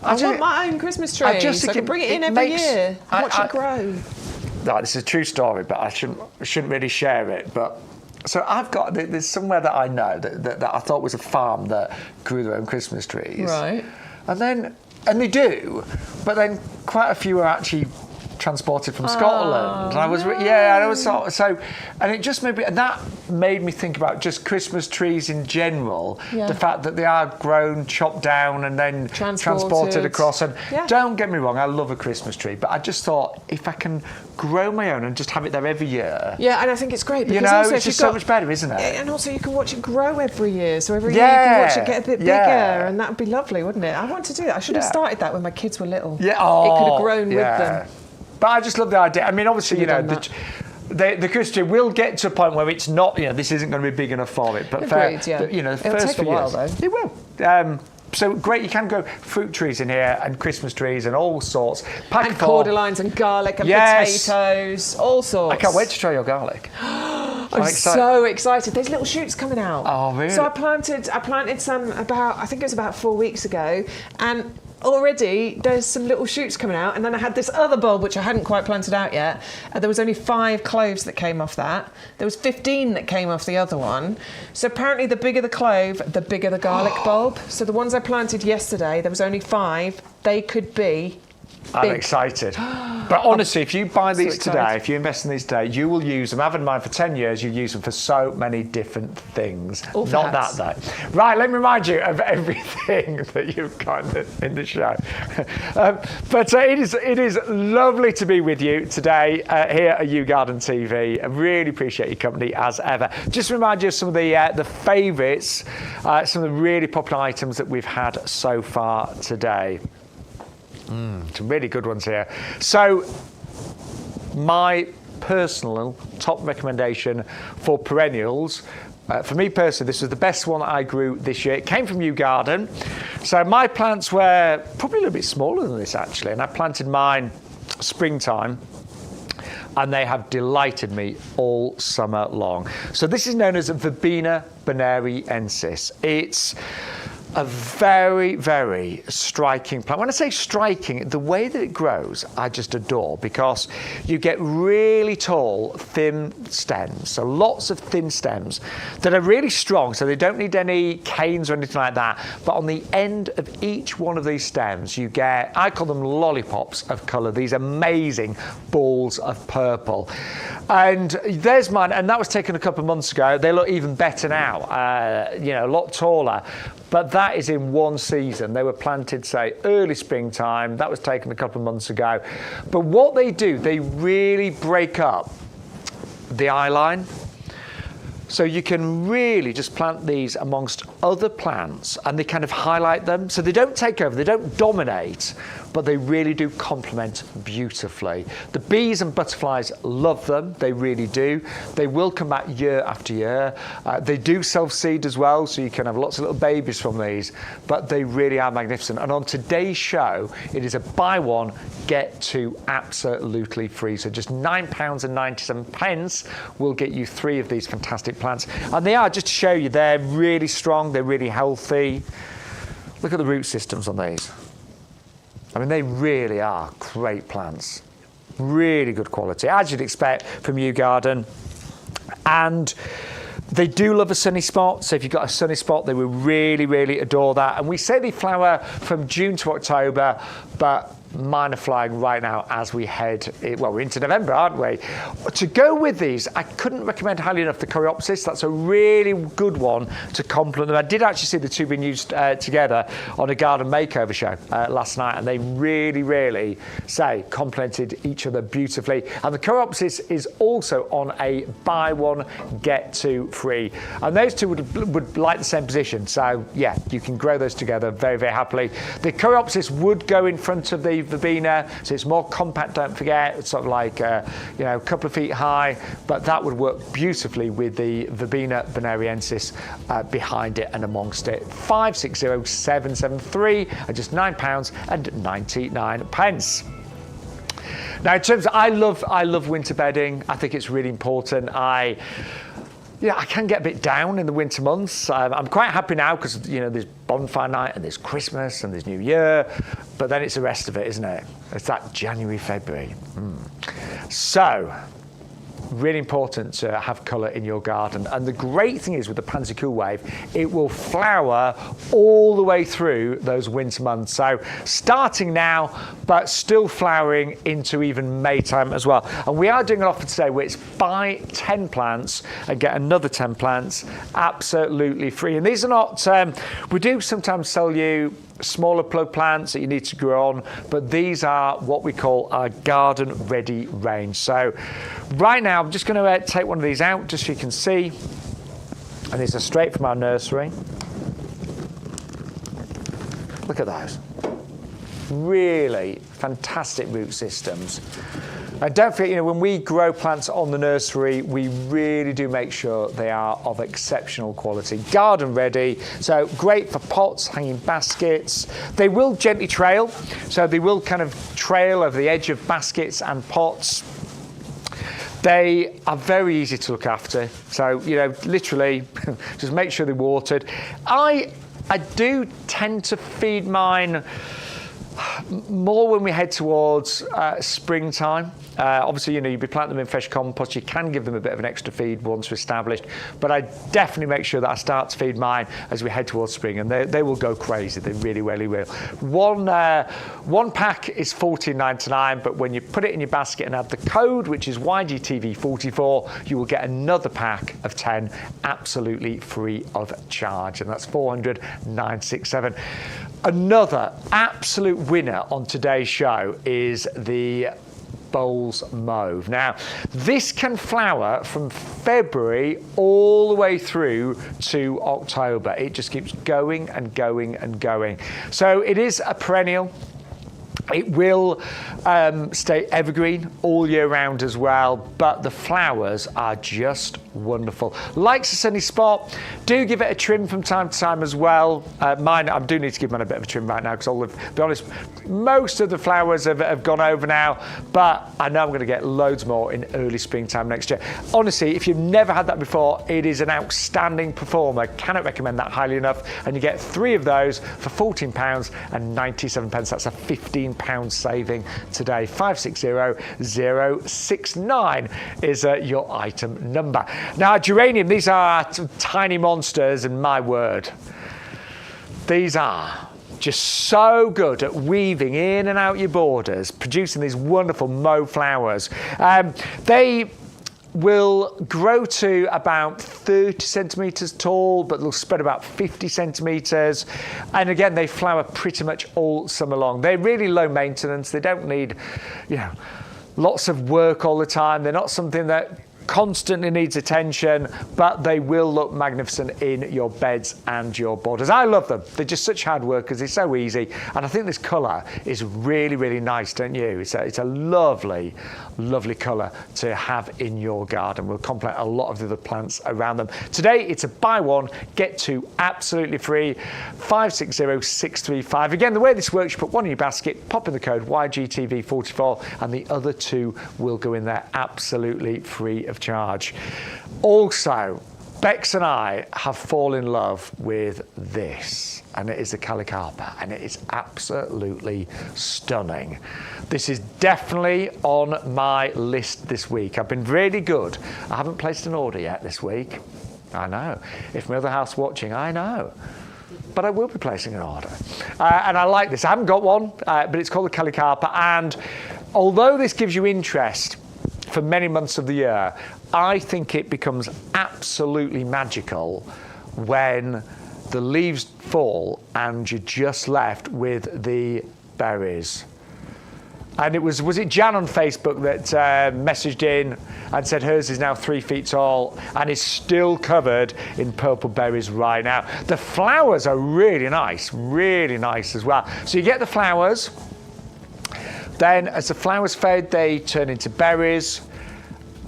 I want my own Christmas tree, so I can bring it in every year and watch it grow. No, this is a true story, but I shouldn't really share it. But so there's somewhere that I know that I thought was a farm that grew their own Christmas trees. Right. And they do, but then quite a few are actually transported from Scotland. And I was and it just made me think about just Christmas trees in general. The fact that they are grown, chopped down, and then transported across. And don't get me wrong, I love a Christmas tree, but I just thought if I can grow my own and just have it there every year. Yeah, and I think it's great because it's just so much better, isn't it? And also you can watch it grow every year, so every year you can watch it get a bit bigger, and that would be lovely, wouldn't it? I want to do that. I should have started that when my kids were little. Yeah, it could have grown with them. But I just love the idea. I mean, obviously, the Christmas tree will get to a point where it's not, this isn't going to be big enough for it. But the first few years, it will. So great, you can grow fruit trees in here and Christmas trees and all sorts. And cordylines and garlic and potatoes, all sorts. I can't wait to try your garlic. I'm so excited. There's little shoots coming out. Oh, really? So I planted some I think it was about 4 weeks ago, and already there's some little shoots coming out. And then I had this other bulb which I hadn't quite planted out yet. There was only 5 cloves that came off that. There was 15 that came off the other one. So apparently the bigger the clove, the bigger the garlic bulb. So the ones I planted yesterday, there was only 5. They could be I'm excited. But honestly, if you buy these today, if you invest in these today, you will use them. I've had mine for 10 years. You use them for so many different things. Not that, though. Right, let me remind you of everything that you've got in the show. But it is lovely to be with you today here at YouGarden TV. I really appreciate your company, as ever. Just remind you of some of the favourites, some of the really popular items that we've had so far today. Some really good ones here. So, my personal top recommendation for perennials, for me personally, this was the best one that I grew this year. It came from YouGarden. So my plants were probably a little bit smaller than this actually, and I planted mine springtime, and they have delighted me all summer long. So this is known as Verbena bonariensis. It's a very, very striking plant. When I say striking, the way that it grows, I just adore, because you get really tall, thin stems. So lots of thin stems that are really strong, so they don't need any canes or anything like that. But on the end of each one of these stems, you get, I call them lollipops of colour, these amazing balls of purple. And there's mine, and that was taken a couple of months ago. They look even better now, a lot taller. But that is in one season. They were planted, say, early springtime. That was taken a couple of months ago. But what they do, they really break up the eye line. So you can really just plant these amongst other plants, and they kind of highlight them. So they don't take over, they don't dominate, but they really do complement beautifully. The bees and butterflies love them, they really do. They will come back year after year. They do self-seed as well, so you can have lots of little babies from these, but they really are magnificent. And on today's show, it is a buy one, get two absolutely free. So just £9.97 will get you 3 of these fantastic plants. And they are, just to show you, they're really strong, they're really healthy. Look at the root systems on these. I mean, they really are great plants. Really good quality, as you'd expect from YouGarden. And they do love a sunny spot, so if you've got a sunny spot, they will really, really adore that. And we say they flower from June to October, but mine are flying right now as we head, well, we're into November, aren't we? To go with these, I couldn't recommend highly enough the Coreopsis. That's a really good one to complement them. I did actually see the two being used together on a garden makeover show last night, and they really, really complemented each other beautifully. And the Coreopsis is also on a buy one, get two free. And those two would like the same position. So yeah, you can grow those together very, very happily. The Coreopsis would go in front of the verbena, so it's more compact, don't forget. It's sort of like a couple of feet high, but that would work beautifully with the verbena bonariensis behind it and amongst it. 560773 at just £9.99. Now, in terms of, I love winter bedding. I think it's really important. I can get a bit down in the winter months. I'm quite happy now because, there's bonfire night and there's Christmas and there's New Year, but then it's the rest of it, isn't it? It's that January, February. So, really important to have colour in your garden. And the great thing is with the Pansy Cool Wave, it will flower all the way through those winter months. So starting now, but still flowering into even May time as well. And we are doing an offer today where it's buy 10 plants and get another 10 plants absolutely free. And these are not, we do sometimes sell you smaller plug plants that you need to grow on, but these are what we call our garden ready range. So right now I'm just going to take one of these out just so you can see, and these are straight from our nursery. Look at those, really fantastic root systems. And don't forget, when we grow plants on the nursery, we really do make sure they are of exceptional quality. Garden ready, so great for pots, hanging baskets. They will gently trail, so they will kind of trail over the edge of baskets and pots. They are very easy to look after, so literally just make sure they're watered. I do tend to feed mine more when we head towards springtime. Obviously, you'd be planting them in fresh compost. You can give them a bit of an extra feed once established, but I definitely make sure that I start to feed mine as we head towards spring, and they will go crazy. They really, really will. One pack is $14.99, but when you put it in your basket and add the code, which is YGTV44, you will get another pack of 10 absolutely free of charge, and that's $400,967. Another absolute winner on today's show is the Bowls Mauve. Now, this can flower from February all the way through to October. It just keeps going and going and going. So it is a perennial. It will stay evergreen all year round as well, but the flowers are just wonderful. Likes a sunny spot. Do give it a trim from time to time as well. Mine, I do need to give mine a bit of a trim right now because I'll be honest, most of the flowers have gone over now, but I know I'm going to get loads more in early springtime next year. Honestly, if you've never had that before, it is an outstanding performer. Cannot recommend that highly enough. And you get 3 of those for £14.97. That's a £15 saving today. 560069 is your item number. Now, geranium, these are tiny monsters, and my word, these are just so good at weaving in and out your borders, producing these wonderful mauve flowers. They will grow to about 30 centimetres tall, but they'll spread about 50 centimetres. And again, they flower pretty much all summer long. They're really low maintenance. They don't need, lots of work all the time. They're not something that constantly needs attention, but they will look magnificent in your beds and your borders. I love them. They're just such hard workers. They're so easy. And I think this colour is really, really nice, don't you? It's a lovely, lovely colour to have in your garden. Will complement a lot of the other plants around them. Today, it's a buy one, get two absolutely free. 560635. Again, the way this works, you put one in your basket, pop in the code YGTV44, and the other 2 will go in there absolutely free of charge. Also, Bex and I have fallen in love with this, and it is the Calicarpa, and it is absolutely stunning. This is definitely on my list this week. I've been really good. I haven't placed an order yet this week. I know. If my other house watching, I know. But I will be placing an order. And I like this. I haven't got one, but it's called the Calicarpa. And although this gives you interest for many months of the year, I think it becomes absolutely magical when the leaves fall and you're just left with the berries. And it was it Jan on Facebook that messaged in and said hers is now 3 feet tall and is still covered in purple berries right now. The flowers are really nice as well. So you get the flowers, then as the flowers fade, they turn into berries.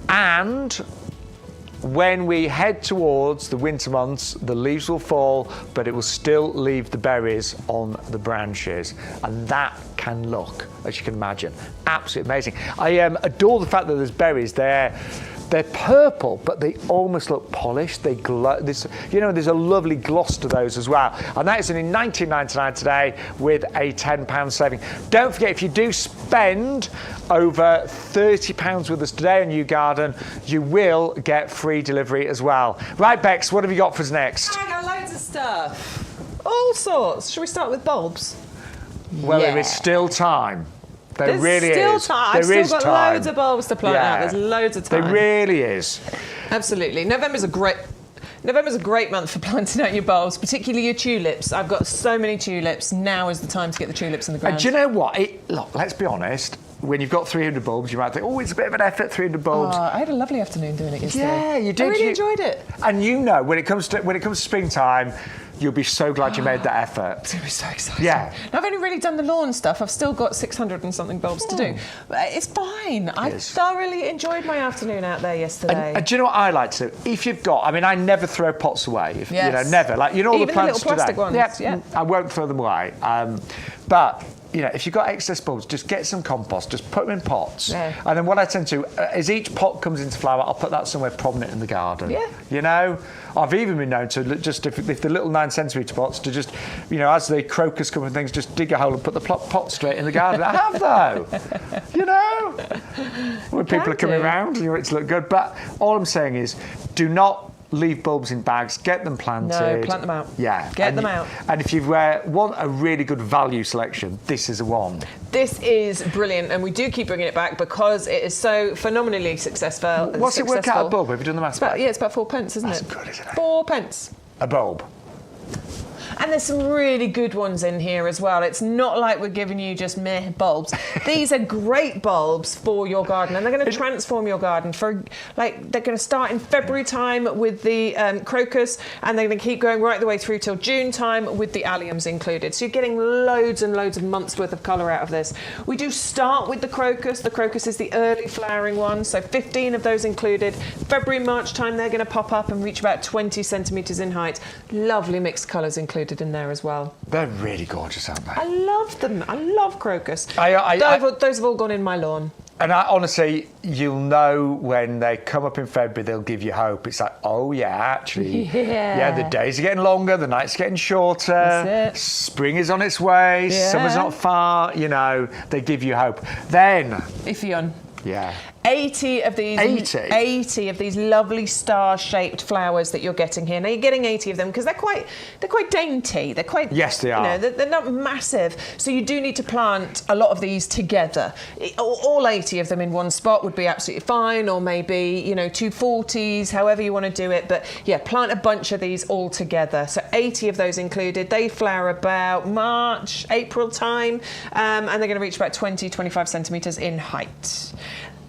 And when we head towards the winter months, the leaves will fall, but it will still leave the berries on the branches. And that can look, as you can imagine, absolutely amazing. I adore the fact that there's berries there. They're purple, but they almost look polished. They glow. There's a lovely gloss to those as well. And that is only $19.99 today with a £10 saving. Don't forget, if you do spend over £30 with us today on YouGarden, you will get free delivery as well. Right, Bex, what have you got for us next? I got loads of stuff. All sorts. Shall we start with bulbs? Well, there is still time. There really still is. Time. I've still got loads of bulbs to plant out. There's loads of time. There really is. Absolutely. November's a great month for planting out your bulbs, particularly your tulips. I've got so many tulips. Now is the time to get the tulips in the ground. And do you know what? Look, let's be honest. When you've got 300 bulbs, you might think, it's a bit of an effort, 300 bulbs. I had a lovely afternoon doing it yesterday. Yeah, you did. I really enjoyed it. And when it comes to springtime, you'll be so glad you made that effort. It's going to be so exciting. Yeah. Now, I've only really done the lawn stuff. I've still got 600 and something bulbs to do. But it's fine. I thoroughly enjoyed my afternoon out there yesterday. And do you know what I like to do? If you've got, I never throw pots away. Never. Like, all even the plants the little plastic today. ones. Yeah, I won't throw them away. But if you've got excess bulbs, just get some compost, just put them in pots. Yeah. And then what I tend to, as each pot comes into flower, I'll put that somewhere prominent in the garden. Yeah. I've even been known to just, if the little 9-centimetre pots, to just, as the crocus come and things, just dig a hole and put the pot straight in the garden. I have though. When people are coming around, you want it to look good. But all I'm saying is, do not leave bulbs in bags, get them planted. No, plant them out. Yeah. Get them out. And if you want a really good value selection, this is a one. This is brilliant, and we do keep bringing it back because it is so phenomenally successful. What's it work out a bulb? Have you done the maths? It's about 4 pence, isn't it? That's good, isn't it? 4 pence. A bulb. And there's some really good ones in here as well. It's not like we're giving you just meh bulbs. These are great bulbs for your garden, and they're going to transform your garden. They're going to start in February time with the crocus, and they're going to keep going right the way through till June time with the alliums included. So you're getting loads and loads of months worth of colour out of this. We do start with the crocus. The crocus is the early flowering one, so 15 of those included. February, March time, they're going to pop up and reach about 20 centimetres in height. Lovely mixed colours included in there as well. They're really gorgeous, aren't they? I love them. I love crocus. Those have all gone in my lawn. And honestly, you'll know when they come up in February, they'll give you hope. It's like, oh yeah, actually, the days are getting longer, the nights are getting shorter, That's it. Spring is on its way, summer's not far, they give you hope. Then... Ifion. Yeah. 80 of these 80 of these lovely star-shaped flowers that you're getting here. Now you're getting 80 of them because they're quite dainty. They're quite Yes, they are. They're not massive. So you do need to plant a lot of these together. All 80 of them in one spot would be absolutely fine, or maybe 240s, however you want to do it. But yeah, plant a bunch of these all together. So 80 of those included. They flower about March, April time, and they're going to reach about 20-25 centimetres in height.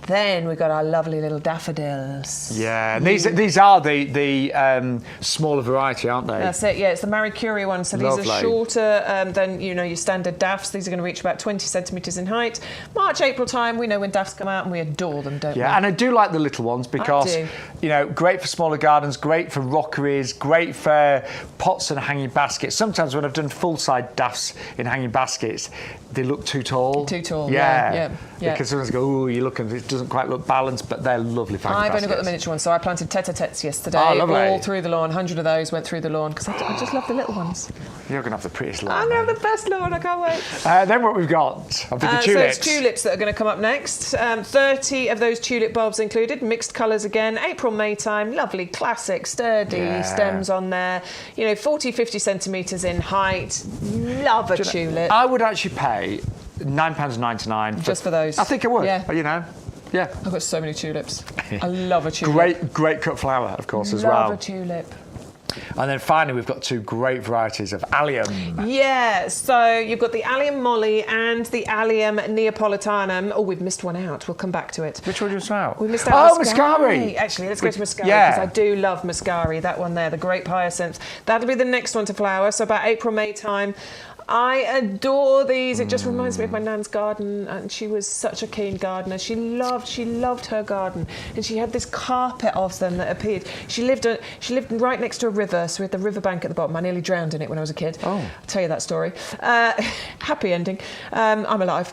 Then we've got our lovely little daffodils. Yeah, and these are the smaller variety, aren't they? That's it, yeah, it's the Marie Curie ones. So these are shorter than, your standard daffs. These are going to reach about 20 centimetres in height. March, April time, we know when daffs come out and we adore them, don't we? Yeah, and I do like the little ones because, great for smaller gardens, great for rockeries, great for pots and hanging baskets. Sometimes when I've done full-size daffs in hanging baskets, they look too tall. Too tall, yeah. Because sometimes go, oh, you're looking, it doesn't quite look balanced, but they're lovely for hanging baskets. I've only got the miniature ones, so I planted tete-a-tetes yesterday, all through the lawn. 100 of those went through the lawn, because I just love the little ones. You're going to have the prettiest lawn. I'm going to have the best lawn, I can't wait. Then what we've got, I think the tulips. So it's tulips that are going to come up next. 30 of those tulip bulbs included, mixed colours again, April, May time, lovely, classic, sturdy stems on there. 40, 50 centimetres in height. Love a tulip. I would actually pay £9.99 just for those. I think I would. Yeah. Yeah. I've got so many tulips. I love a tulip. Great cut flower, of course, as well. Love a tulip. And then finally, we've got two great varieties of allium. Yeah, so you've got the allium molly and the allium neapolitanum. Oh, we've missed one out. We'll come back to it. Which one did you miss out? We missed out Muscari. Actually, let's go to Muscari because I do love Muscari. That one there, the grape hyacinth. That'll be the next one to flower. So about April, May time. I adore these. It just reminds me of my nan's garden, and she was such a keen gardener. She loved her garden, and she had this carpet of them that appeared. She lived right next to a river, so we had the riverbank at the bottom. I nearly drowned in it when I was a kid. Oh, I'll tell you that story. Happy ending. I'm alive.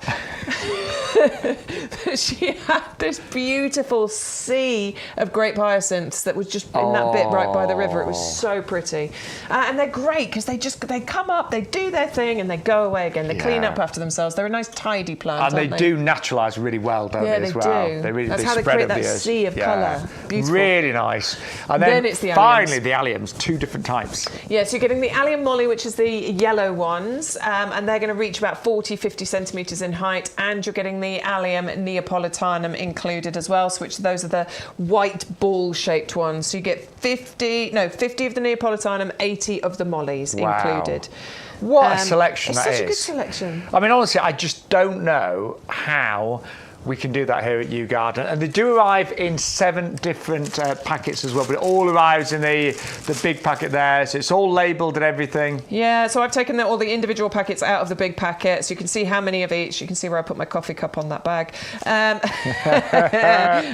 She had this beautiful sea of grape hyacinths that was just in that bit right by the river. It was so pretty, and they're great because they come up, they do their thing, and they go away again. They clean up after themselves. They're a nice tidy plant, and they do naturalise really well, don't they? As well, do. They really That's they how spread they create that years. sea of colour. Beautiful. Really nice. And then it's the finally the alliums, two different types. Yeah, so you're getting the allium molly, which is the yellow ones, and they're going to reach about 40, 50 centimetres in height, and you're getting the allium neapolitanum included as well, so those are the white ball-shaped ones. So you get 50 of the neapolitanum, 80 of the mollies included. What a selection that is. It's such a good selection. I mean, honestly, I just don't know how we can do that here at YouGarden. And they do arrive in 7 different packets as well, but it all arrives in the big packet there, so it's all labelled and everything. Yeah, so I've taken all the individual packets out of the big packet, so you can see how many of each. You can see where I put my coffee cup on that bag.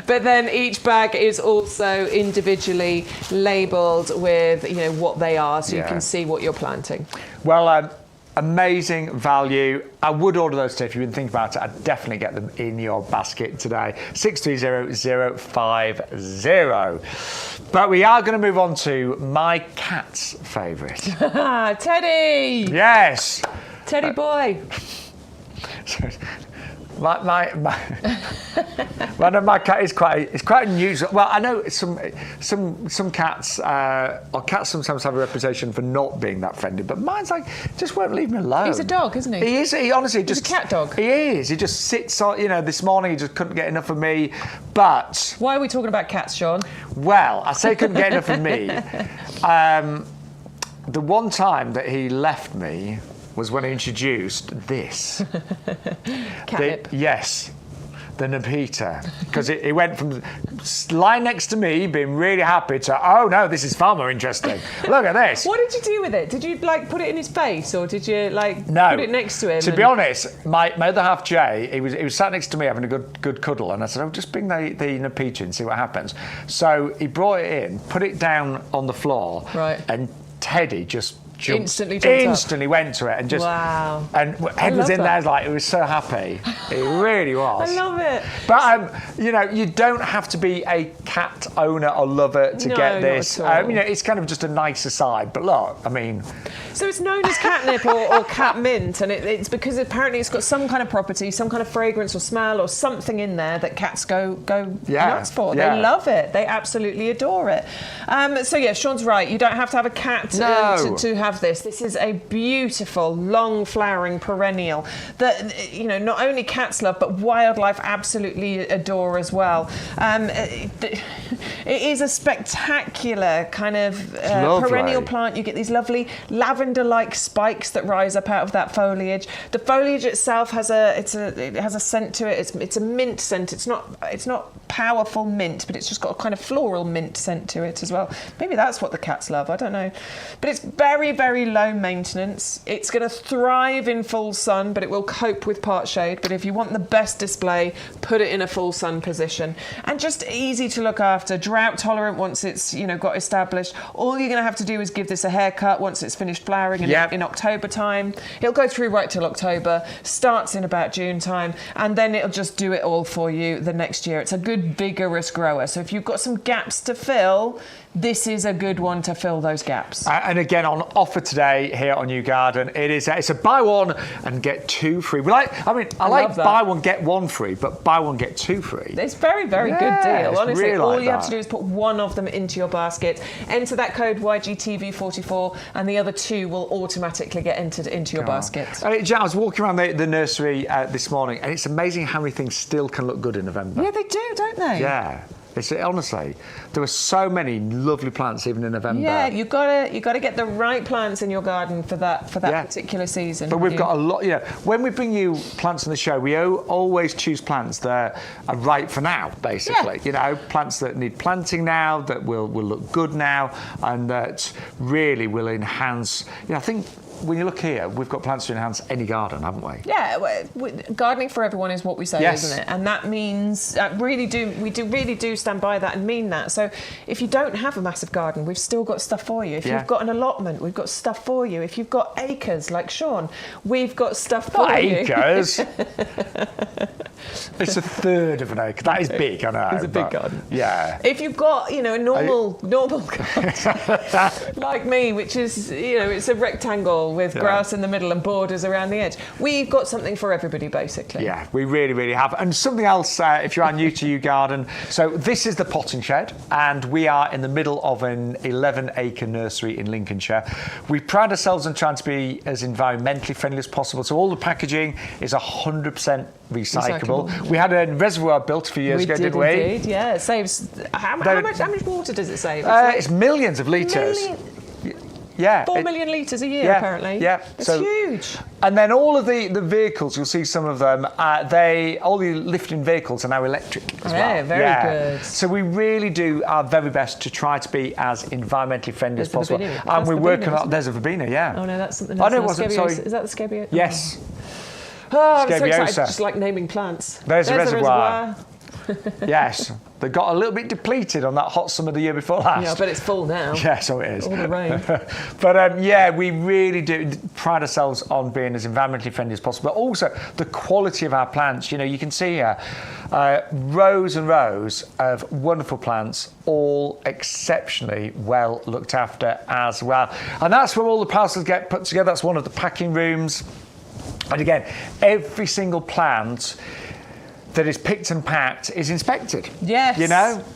But then each bag is also individually labelled with, what they are, so you can see what you're planting. Well, amazing value. I would order those today if you've been thinking about it. I'd definitely get them in your basket today. 630050. But we are going to move on to my cat's favourite. Teddy! Yes! Teddy boy! My cat is quite unusual. Well, I know some cats or cats sometimes have a reputation for not being that friendly, but mine's just won't leave me alone. He's a dog, isn't he? He is. He honestly He's a cat dog. He is. He just sits on. This morning he just couldn't get enough of me. But why are we talking about cats, Shaun? Well, I say couldn't get enough of me. the one time that he left me was when he introduced this. Catnip. Yes. The Nepeta, because it went from lying next to me, being really happy, to oh no, this is far more interesting. Look at this. What did you do with it? Did you like put it in his face, or did you like put it next to him? To be honest, my other half Jay, he was sat next to me having a good cuddle, and I said, "Oh, just bring the Nepeta and see what happens." So he brought it in, put it down on the floor, right, and Teddy just instantly went to it and just wow. And Ed was in there like he was so happy. He really was. I love it. But you don't have to be a cat owner or lover to get this. Not at all. It's kind of just a nice aside. But look, I mean. So it's known as catnip or cat mint, and it's because apparently it's got some kind of property, some kind of fragrance or smell or something in there that cats go nuts for. Yeah. They love it. They absolutely adore it. So yeah, Shaun's right. You don't have to have a cat to have this. This is a beautiful, long flowering perennial that not only cats love but wildlife absolutely adore as well. It is a spectacular kind of perennial plant. You get these lovely lavender-like spikes that rise up out of that foliage. The foliage itself has a scent to it. It's a mint scent. It's not powerful mint, but it's just got a kind of floral mint scent to it as well. Maybe that's what the cats love. I don't know, but it's very, very low maintenance. It's going to thrive in full sun, but it will cope with part shade. But if you want the best display, put it in a full sun position, and just easy to look after. Drought tolerant once it's got established. All you're going to have to do is give this a haircut once it's finished flowering in October time. It'll go through right till October, starts in about June time, and then it'll just do it all for you the next year. It's a good vigorous grower. So if you've got some gaps to fill, this is a good one to fill those gaps. And again, on offer today here on YouGarden, it's a buy one and get two free. I like buy one get one free, but buy one get two free. It's very, very good deal. Honestly, really all you have to do is put one of them into your basket, enter that code YGTV44, and the other two will automatically get entered into your basket. I was walking around the nursery this morning, and it's amazing how many things still can look good in November. Yeah, they do, don't they? Yeah. Honestly, there were so many lovely plants even in November. Yeah, you gotta get the right plants in your garden for that particular season. But we've got a lot. When we bring you plants on the show, we always choose plants that are right for now, basically. Yeah. Plants that need planting now, that will look good now, and that really will enhance. I think. When you look here, we've got plants to enhance any garden, haven't we? Yeah, gardening for everyone is what we say, isn't it? And that means we really do stand by that and mean that. So if you don't have a massive garden, we've still got stuff for you. If you've got an allotment, we've got stuff for you. If you've got acres like Shaun, we've got stuff for you. Acres? It's a third of an acre. That is big, I know. It's a big garden. Yeah. If you've got, a normal garden like me, which is, it's a rectangle with grass in the middle and borders around the edge, we've got something for everybody, basically. Yeah, we really, really have. And something else, if you are new to YouGarden, so this is the potting shed, and we are in the middle of an 11-acre nursery in Lincolnshire. We pride ourselves on trying to be as environmentally friendly as possible, so all the packaging is 100% recyclable. We had a reservoir built a few years ago, didn't we? Indeed, yeah. It saves. How much water does it save? It's millions of litres. Yeah, 4 million litres a year, apparently. Yeah, it's huge. And then all of the vehicles, you'll see some of them. All the lifting vehicles are now electric as well. Yeah, very good. So we really do our very best to try to be as environmentally friendly as possible. And we're working on. There's a verbena, yeah. Oh no, that's something else. Oh no, it wasn't. Sorry. Is that the scabious? Yes. Oh, I'm so excited, just like naming plants. There's a reservoir. Yes, they got a little bit depleted on that hot summer the year before last. Yeah, but it's full now. Yeah, so it is. All the rain. But we really do pride ourselves on being as environmentally friendly as possible. But also the quality of our plants. You can see here rows and rows of wonderful plants, all exceptionally well looked after as well. And that's where all the parcels get put together. That's one of the packing rooms. And again, every single plant that is picked and packed is inspected. Yes.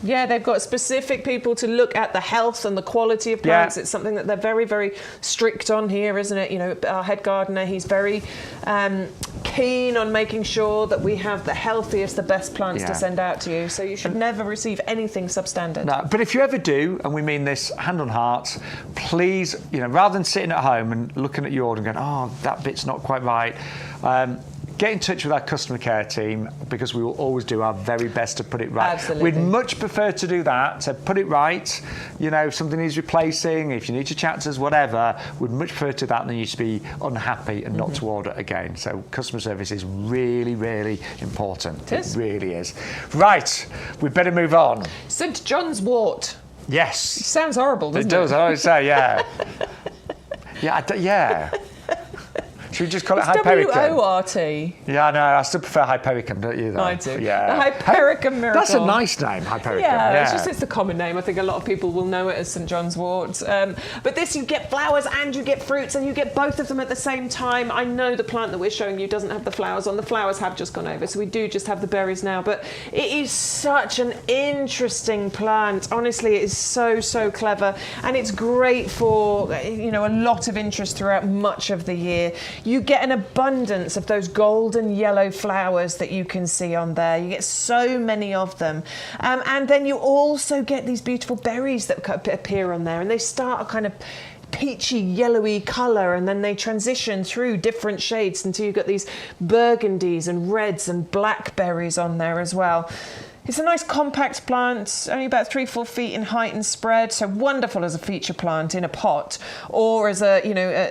Yeah, they've got specific people to look at the health and the quality of plants. It's something that they're very, very strict on here, isn't it? Our head gardener, he's very keen on making sure that we have the healthiest, the best plants to send out to you. So you should never receive anything substandard. No, but if you ever do, and we mean this hand on heart, please, rather than sitting at home and looking at your order and going, oh, that bit's not quite right, get in touch with our customer care team, because we will always do our very best to put it right. Absolutely. We'd much prefer to do that, to put it right. If something needs replacing, if you need to chat to us, whatever, we'd much prefer to that than you to be unhappy and not to order again. So customer service is really, really important. It is. It really is. Right, we better move on. St John's wort. Yes. Sounds horrible, doesn't it? It does, I always say, yeah. yeah. Should we just call it Hypericum? W-O-R-T. Yeah, I know. I still prefer Hypericum, don't you? Though? I do. Yeah. The Hypericum miracle. That's a nice name, Hypericum. Yeah, it's the common name. I think a lot of people will know it as St John's wort. But this, you get flowers and you get fruits, and you get both of them at the same time. I know the plant that we're showing you doesn't have the flowers on. The flowers have just gone over, so we do just have the berries now. But it is such an interesting plant. Honestly, it is so, so clever, and it's great for a lot of interest throughout much of the year. You get an abundance of those golden yellow flowers that you can see on there. You get so many of them. And then you also get these beautiful berries that appear on there, and they start a kind of peachy yellowy colour, and then they transition through different shades until you've got these burgundies and reds and blackberries on there as well. It's a nice compact plant, only about 3-4 feet in height and spread, so wonderful as a feature plant in a pot, or as a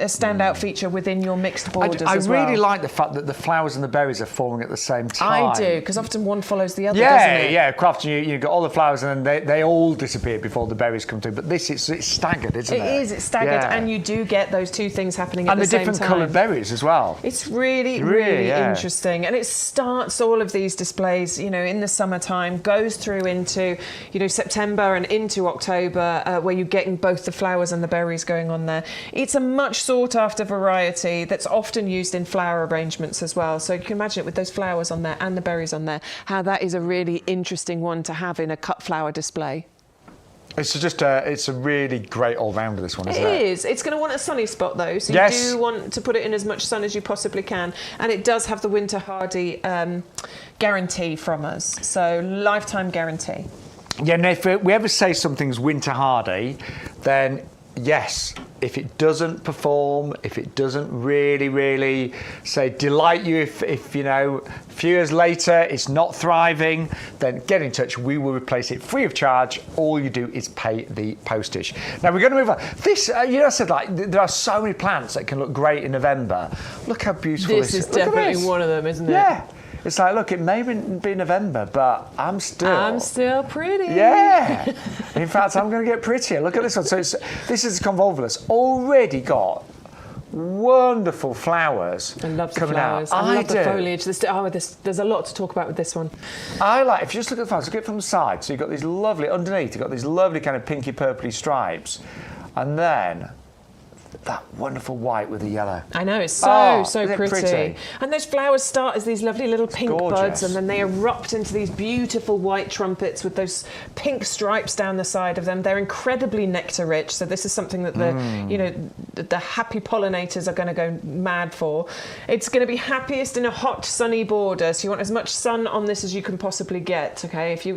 standout feature within your mixed borders as well. I really like the fact that the flowers and the berries are falling at the same time. I do, because often one follows the other, doesn't it? Yeah, quite often you've got all the flowers and then they all disappear before the berries come through. But this, it's staggered, isn't it? It is, it's staggered, and you do get those two things happening at the same time. And the different coloured berries as well. It's really, really interesting. And it starts all of these displays, in the summertime, goes through into, September and into October, where you're getting both the flowers and the berries going on there. It's a much sought after variety that's often used in flower arrangements as well. So you can imagine it with those flowers on there and the berries on there, how that is a really interesting one to have in a cut flower display. It's a really great all-rounder, this one, isn't it? It is. It's going to want a sunny spot, though, so you do want to put it in as much sun as you possibly can. And it does have the winter hardy guarantee from us, so lifetime guarantee. Yeah, and if we ever say something's winter hardy, then yes, if it doesn't perform, if it doesn't really, really, say, delight you, if a few years later it's not thriving, then get in touch. We will replace it free of charge. All you do is pay the postage. Now, we're going to move on. This, I said, there are so many plants that can look great in November. Look how beautiful this is. This is definitely one of them, isn't it? Yeah. It's like, look, it may be November, but I'm still pretty. Yeah. In fact, I'm going to get prettier. Look at this one. So this is convolvulus. Already got wonderful flowers. I love the coming flowers. Out. I love the foliage. There's a lot to talk about with this one. If you just look at the flowers, look at it from the side. So you've got these lovely, underneath, you've got these lovely kind of pinky purpley stripes. And then that wonderful white with the yellow. I know, it's so pretty. And those flowers start as these lovely little pink buds, and then they erupt into these beautiful white trumpets with those pink stripes down the side of them. They're incredibly nectar rich, so this is something that the happy pollinators are going to go mad for. It's going to be happiest in a hot, sunny border, so you want as much sun on this as you can possibly get, okay? If you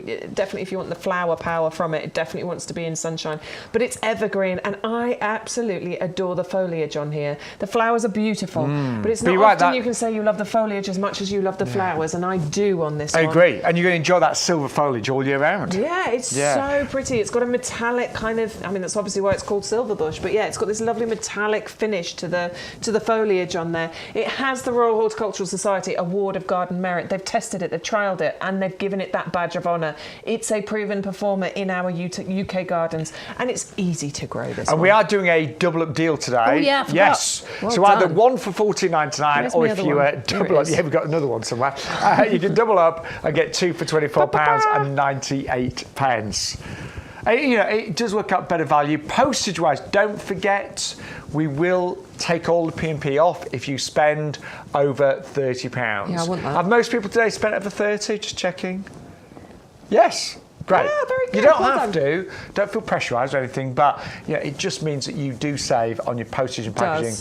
want the flower power from it, it definitely wants to be in sunshine. But it's evergreen, and I absolutely adore the foliage on here. The flowers are beautiful, but it's not often you can say you love the foliage as much as you love the flowers, and I do on this one. I agree, and you're going to enjoy that silver foliage all year round. Yeah, it's so pretty. It's got a metallic kind of, that's obviously why it's called silver bush, but yeah, it's got this lovely metallic finish to the foliage on there. It has the Royal Horticultural Society Award of Garden Merit. They've tested it, they've trialled it, and they've given it that badge of honour. It's a proven performer in our UK gardens, and it's easy to grow this one. And we are doing a double up deal today. Oh yeah, I forgot. Yes. Well so done. either one for $14.99, or if you double up, we've got another one somewhere. You can double up and get two for £24.98. It does work out better value. Postage-wise, don't forget, we will take all the P&P off if you spend over £30. Yeah, I want that. Have most people today spent over 30? Just checking. Yes. Great. Yeah, very good. You don't have to. Don't feel pressurised or anything, but it just means that you do save on your postage and packaging.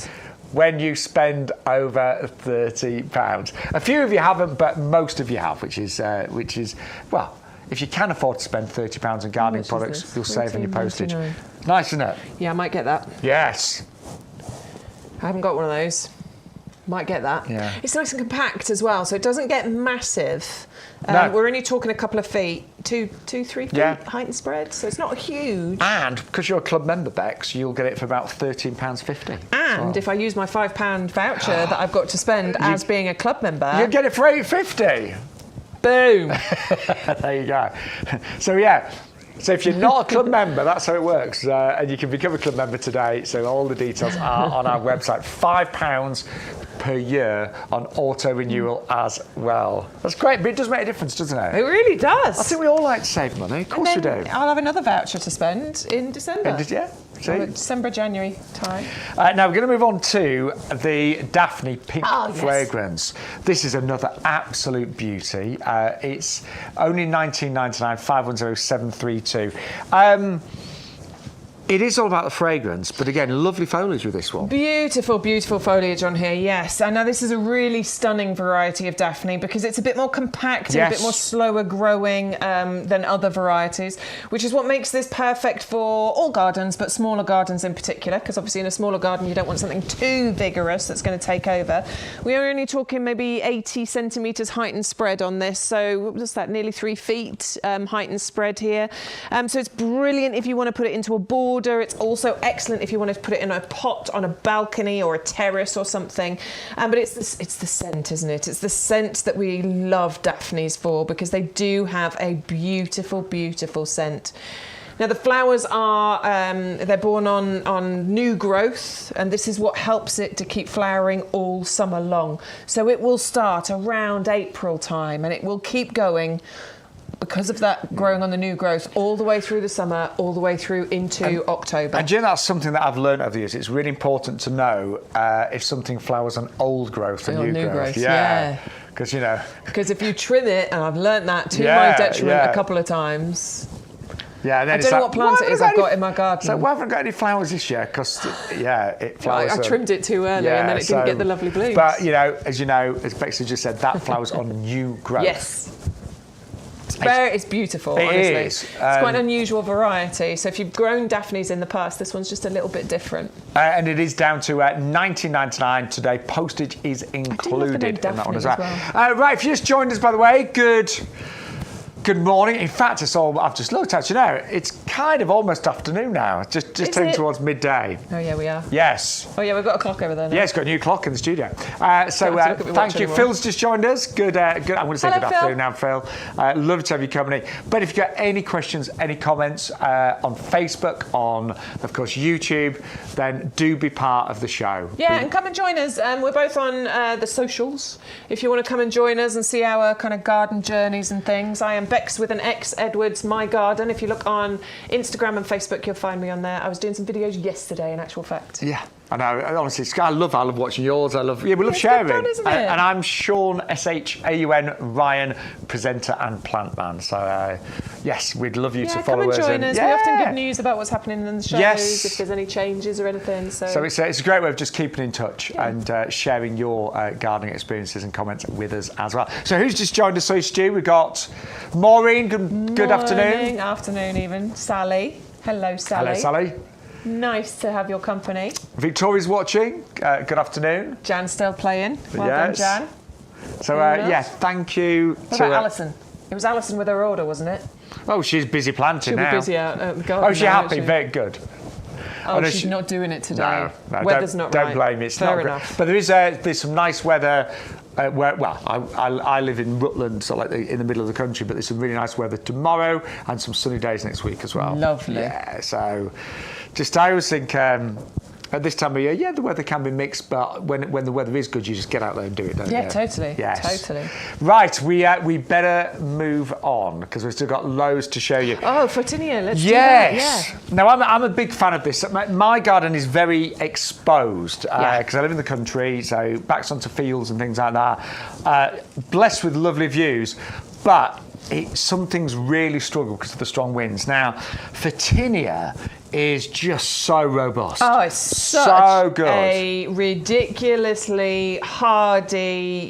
when you spend over £30. A few of you haven't, but most of you have, which is well, if you can afford to spend £30 on gardening products, you'll save on your postage. Nice, isn't it? Yeah, I might get that. Yes. I haven't got one of those. Might get that. Yeah. It's nice and compact as well, so it doesn't get massive. No. We're only talking a couple of feet, 3 feet height and spread, so it's not huge. And because you're a club member, Bex, you'll get it for about £13.50. And if I use my £5 voucher that I've got to spend as being a club member, you get it for £8.50. Boom. There you go. So yeah. So if you're not a club member, that's how it works. And you can become a club member today. So all the details are on our website. £5 per year on auto renewal as well. That's great, but it does make a difference, doesn't it? It really does. I think we all like to save money. Of course we do. I'll have another voucher to spend in December. Yeah. See? December, January time. Now we're going to move on to the Daphne Pink fragrance. This is another absolute beauty. It's only $19.99, 510732. It is all about the fragrance, but again, lovely foliage with this one. Beautiful, beautiful foliage on here, yes. And now this is a really stunning variety of Daphne because it's a bit more compact and a bit more slower growing than other varieties, which is what makes this perfect for all gardens, but smaller gardens in particular, because obviously in a smaller garden you don't want something too vigorous that's going to take over. We are only talking maybe 80 centimetres height and spread on this, so what was that, nearly 3 feet height and spread here. So it's brilliant if you want to put it into a border. It's also excellent if you want to put it in a pot on a balcony or a terrace or something. But it's the scent, isn't it? It's the scent that we love Daphnes for because they do have a beautiful, beautiful scent. Now the flowers are, they're born on new growth, and this is what helps it to keep flowering all summer long. So it will start around April time and it will keep going because of that growing on the new growth all the way through the summer, all the way through into October. And do you know, that's something that I've learned over the years. It's really important to know if something flowers on old growth or new growth. Yeah. Because, you know. Because if you trim it, and I've learnt that to my detriment a couple of times. Yeah, and then I don't know what plant it is I've got in my garden. So why haven't I got any flowers this year? Because, it flowers. I trimmed it too early and then it didn't get the lovely blooms. But, as Bexley just said, that flowers on new growth. Yes. It's beautiful, honestly. It is. It's quite an unusual variety. So if you've grown Daphnes in the past, this one's just a little bit different. And it is down to $19.99 today. Postage is included in that one as well. Right, if you just joined us, by the way, good morning. In fact, I've just looked at, it's kind of almost afternoon now. Just heading towards midday. Oh, yeah, we are. Yes. Oh, yeah, we've got a clock over there now. Yeah, it's got a new clock in the studio. Thank you. Phil's just joined us. Good. I'm going to say good afternoon now, Phil. Love to have you company. But if you've got any questions, any comments on Facebook, on, of course, YouTube, then do be part of the show. Yeah, and come and join us. We're both on the socials. If you want to come and join us and see our kind of garden journeys and things, I am Bex with an X Edwards, My Garden. If you look on Instagram and Facebook, you'll find me on there. I was doing some videos yesterday, in actual fact. Yeah. I know, honestly, I love watching yours. We love sharing. Fun, isn't it? And I'm Shaun, S-H-A-U-N, Ryan, presenter and plant man. So, yes, we'd love you to follow us. Come and join us. We often give news about what's happening in the shows, if there's any changes or anything. So it's a great way of just keeping in touch and sharing your gardening experiences and comments with us as well. So who's just joined us? So, Stu, we've got Maureen. Good afternoon. Afternoon even. Sally. Hello, Sally. Hello, Sally. Nice to have your company. Victoria's watching. Good afternoon. Jan's still playing. Well done, Jan. So, thank you. What about Alison? It was Alison with her order, wasn't it? Oh, she's busy planting now. She'll be busy out at the garden. Oh, she's happy. Very good. Oh, she's not doing it today. No, weather's not right. Don't blame me. It's Fair not enough. But there's some nice weather. I live in Rutland, so in the middle of the country, but there's some really nice weather tomorrow and some sunny days next week as well. Lovely. Yeah, so I always think at this time of year, the weather can be mixed, but when the weather is good, you just get out there and do it, don't you? Yeah, totally. Yes. Totally. Right, we better move on because we've still got loads to show you. Oh, Photinia, let's do that. Yes. Now, I'm a big fan of this. My garden is very exposed because I live in the country, so backs onto fields and things like that. Blessed with lovely views, but some things really struggle because of the strong winds. Now, Photinia is just so robust. Oh, it's such a ridiculously hardy,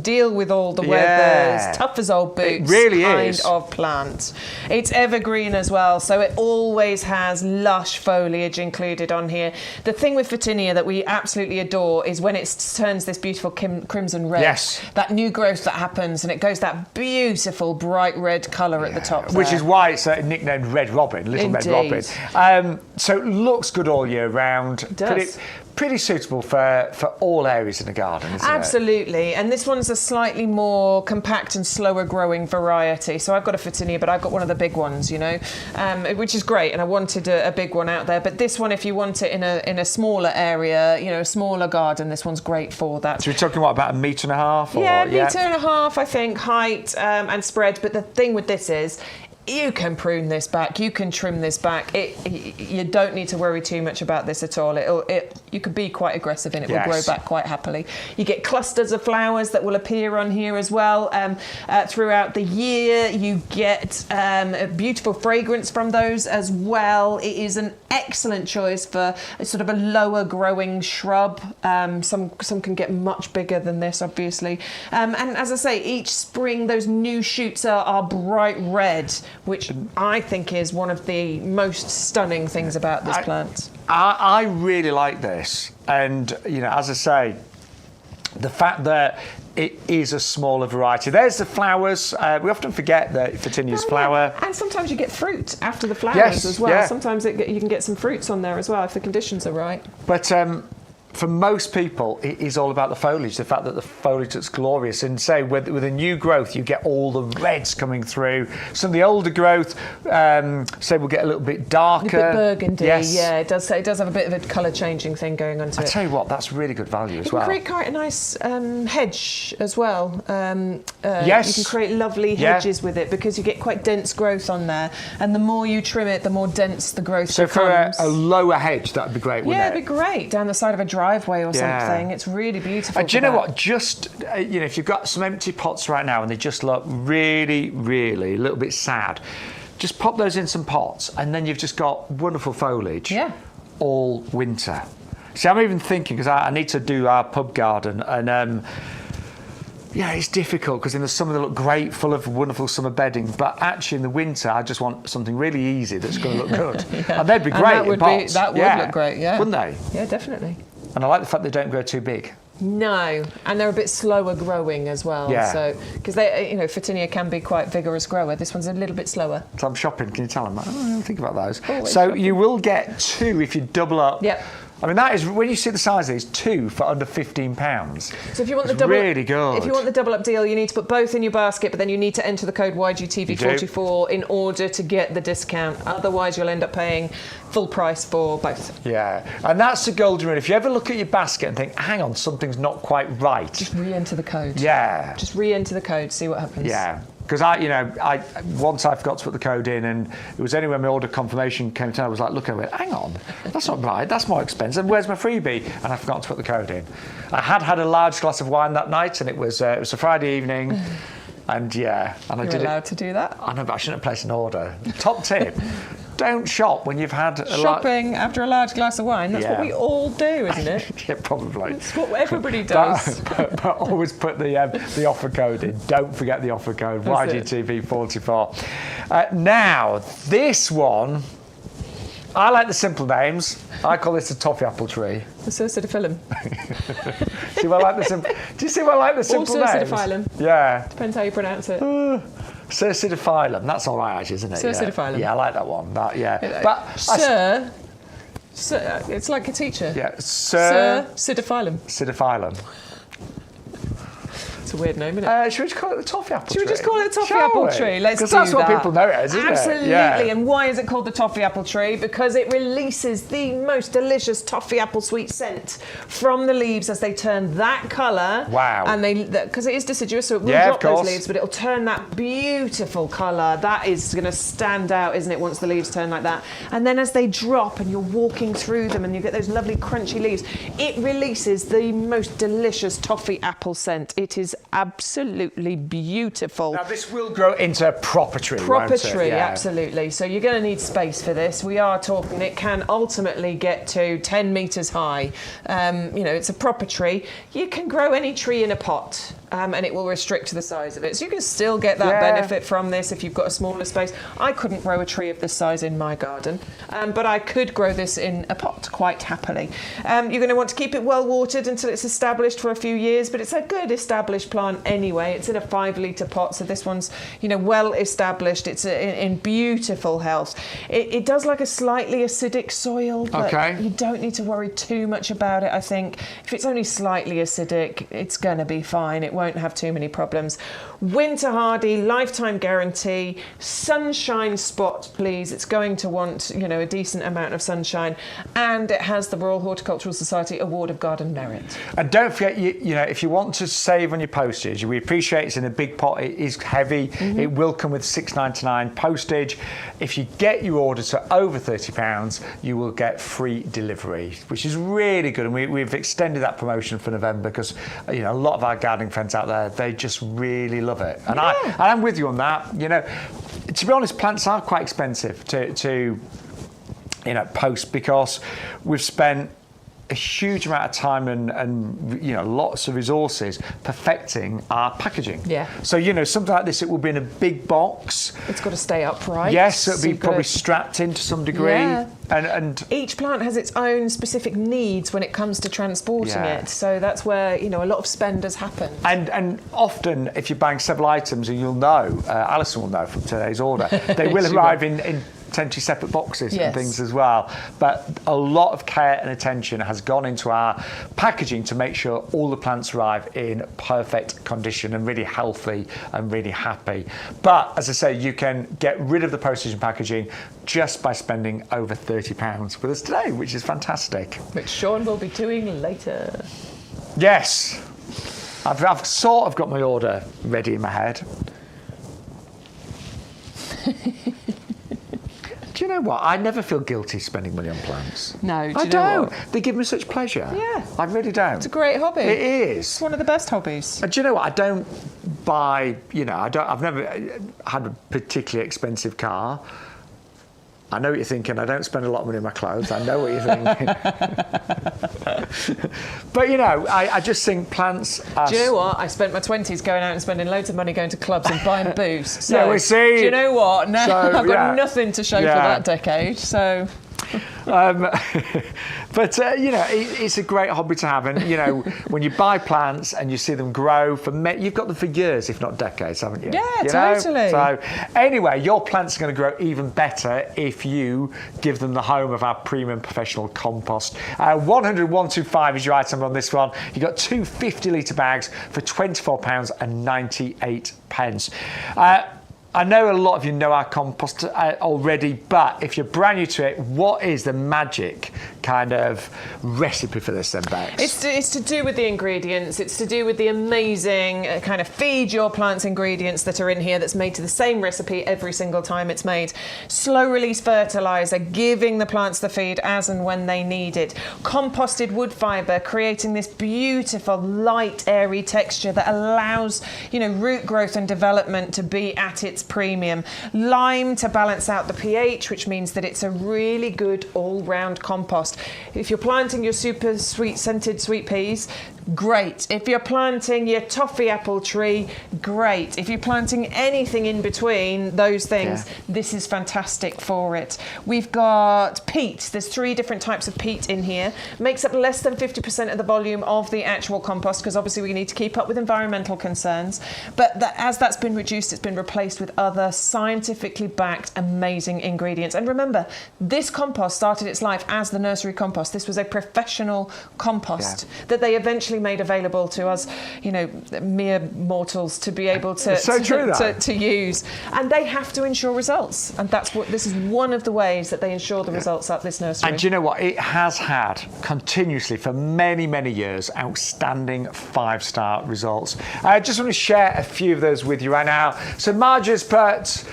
deal with all the weathers, tough as old boots kind of plant. It's evergreen as well, so it always has lush foliage included on here. The thing with Photinia that we absolutely adore is when it turns this beautiful crimson red. Yes. That new growth that happens, and it goes that beautiful bright red colour at the top there. Which is why it's nicknamed Red Robin, Little Red Robin. So it looks good all year round. It does. Pretty suitable for all areas in the garden, isn't it? Absolutely. And this one's a slightly more compact and slower growing variety. So I've got a Photinia, but I've got one of the big ones, which is great. And I wanted a big one out there. But this one, if you want it in a smaller area, a smaller garden, this one's great for that. So we're talking, about 1.5 metres? Yeah, 1.5 metres, I think, height and spread. But the thing with this is, you can prune this back, you can trim this back. You don't need to worry too much about this at all. You could be quite aggressive and it will grow back quite happily. You get clusters of flowers that will appear on here as well throughout the year. You get a beautiful fragrance from those as well. It is an excellent choice for a sort of a lower growing shrub. Some can get much bigger than this, obviously. And as I say, each spring those new shoots are bright red, which I think is one of the most stunning things about this plant. I really like this, and as I say, the fact that it is a smaller variety. There's the flowers. We often forget that Photinia's flower. And sometimes you get fruit after the flowers as well. Yeah. Sometimes you can get some fruits on there as well if the conditions are right. But for most people, it is all about the foliage, the fact that the foliage looks glorious. And say with a new growth, you get all the reds coming through. Some of the older growth, say, will get a little bit darker. A bit burgundy, yeah. It does have a bit of a colour changing thing going on to it. I tell you what, that's really good value as well. You can create quite a nice hedge as well. You can create lovely hedges with it because you get quite dense growth on there. And the more you trim it, the more dense the growth becomes. So for a lower hedge, that would be great, wouldn't it? Yeah, it'd be great. Down the side of a driveway or something. It's really beautiful. Do you know what? Just if you've got some empty pots right now and they just look really, really a little bit sad, just pop those in some pots, and then you've just got wonderful foliage all winter. See, I'm even thinking because I need to do our pub garden, and it's difficult because in the summer they look great, full of wonderful summer bedding, but actually in the winter I just want something really easy that's going to look good, and they'd be great in pots. That would look great, wouldn't they? Yeah, definitely. And I like the fact they don't grow too big. No, and they're a bit slower growing as well. Yeah. So because they, Photinia can be quite vigorous grower. This one's a little bit slower. So I'm shopping. Can you tell them? I don't think about those. So shopping. You will get 2 if you double up. Yep. I mean, that is, when you see the size of these, 2 for under £15. So if you want really good. If you want the double up deal, you need to put both in your basket, but then you need to enter the code YGTV44 in order to get the discount. Otherwise, you'll end up paying full price for both. Yeah, and that's the golden rule. If you ever look at your basket and think, hang on, something's not quite right, just re-enter the code. Yeah. Just re-enter the code, see what happens. Yeah. Because I once I forgot to put the code in, and it was only when my order confirmation came to, I was like, look, I went, hang on, that's not right, that's more expensive. Where's my freebie? And I forgot to put the code in. I had a large glass of wine that night, and it was a Friday evening, and You're allowed to do that. I know, but I shouldn't have placed an order. Top tip. Don't shop when you've had shopping after a large glass of wine. That's what we all do, isn't it? Yeah, probably. It's what everybody does. But always put the offer code in. Don't forget the offer code. YGTV44. Now this one, I like the simple names. I call this a toffee apple tree. The Cercidophyllum. See why I like the simple? Do you see why I like the simple names? Cercidophyllum. Yeah. Depends how you pronounce it. Cercidophyllum. That's all right, actually, isn't it? Cercidophyllum. Yeah, I like that one. Sir, it's like a teacher. Yeah, Cercidophyllum. Cercidophyllum. It's a weird name, isn't it? Should we just call it the toffee apple tree? Should we just call it the toffee apple tree? Let's do that. Because that's what people know it as, isn't Absolutely. it? Yeah. And why is it called the toffee apple tree? Because it releases the most delicious toffee apple sweet scent from the leaves as they turn that colour. Wow. And because it is deciduous, so it will drop those leaves, but it'll turn that beautiful colour. That is going to stand out, isn't it, once the leaves turn like that? And then as they drop and you're walking through them and you get those lovely crunchy leaves, it releases the most delicious toffee apple scent. It is absolutely beautiful. Now this will grow into a proper tree, Proper won't it? tree, Yeah. absolutely. So you're going to need space for this. We are talking it can ultimately get to 10 metres high. You know, it's a proper tree. You can grow any tree in a pot. And it will restrict the size of it. So you can still get that benefit from this if you've got a smaller space. I couldn't grow a tree of this size in my garden, but I could grow this in a pot quite happily. You're going to want to keep it well watered until it's established for a few years, but it's a good established plant anyway. It's in a 5-litre pot, so this one's, you know, well established. It's in beautiful health. It does like a slightly acidic soil, but you don't need to worry too much about it, I think. If it's only slightly acidic, it's going to be fine. It won't have too many problems. Winter hardy, lifetime guarantee. Sunshine spot, please. It's going to want, you know, a decent amount of sunshine, and it has the Royal Horticultural Society Award of Garden Merit. And don't forget, you know, if you want to save on your postage, we appreciate it's in a big pot. It is heavy. It will come with £6.99 postage. If you get your order to over £30, you will get free delivery, which is really good. And we've extended that promotion for November because, you know, a lot of our gardening friends out there, they just really love it. And I'm with you on that. You know, to be honest, plants are quite expensive to you know, post, because we've spent a huge amount of time and you know, lots of resources perfecting our packaging. Yeah. So, you know, something like this, it will be in a big box. It's got to stay upright. Yes, it'll be probably strapped in to some degree. Yeah. And each plant has its own specific needs when it comes to transporting it. So that's where, you know, a lot of spend has happened. And often, if you're buying several items, and you'll know, Alison will know from today's order, they will arrive in potentially separate boxes and things as well. But a lot of care and attention has gone into our packaging to make sure all the plants arrive in perfect condition and really healthy and really happy. But as I say, you can get rid of the postage and packaging just by spending over £30 with us today, which is fantastic. Which Shaun will be doing later. Yes. I've sort of got my order ready in my head. Do you know what? I never feel guilty spending money on plants. No, I don't. They give me such pleasure. Yeah. I really don't. It's a great hobby. It is. It's one of the best hobbies. And do you know what? I don't buy, you know, I've never had a particularly expensive car. I know what you're thinking. I don't spend a lot of money on my clothes. I know what you're thinking. But, you know, I just think plants are... Do you know what? I spent my 20s going out and spending loads of money going to clubs and buying booze. So, yeah, we see. Do you know what? No, So, I've got nothing to show for that decade, so... But you know, it's a great hobby to have, and you know, when you buy plants and you see them grow you've got them for years, if not decades, haven't you? Yeah, you totally. Know? So anyway, your plants are going to grow even better if you give them the home of our premium professional compost. 100-125 is your item on this one. You got two 50-litre bags for £24.98. I know a lot of you know our compost already, but if you're brand new to it, what is the magic kind of recipe for this then, Bex? It's to do with the ingredients. It's to do with the amazing kind of feed your plants ingredients that are in here that's made to the same recipe every single time it's made. Slow release fertiliser, giving the plants the feed as and when they need it. Composted wood fibre, creating this beautiful, light, airy texture that allows, you know, root growth and development to be at its premium. Lime to balance out the pH, which means that it's a really good all-round compost. If you're planting your super sweet scented sweet peas, great. If you're planting your toffee apple tree, great. If you're planting anything in between those things, this is fantastic for it. We've got peat. There's 3 different types of peat in here. Makes up less than 50% of the volume of the actual compost, because obviously we need to keep up with environmental concerns. But as that's been reduced, it's been replaced with other scientifically backed amazing ingredients. And remember, this compost started its life as the nursery compost. This was a professional compost that they eventually made available to us, you know, mere mortals to be able to use. And they have to ensure results. And this is one of the ways that they ensure the results at this nursery. And do you know what? It has had continuously for many, many years outstanding 5-star results. I just want to share a few of those with you right now. So Marge has put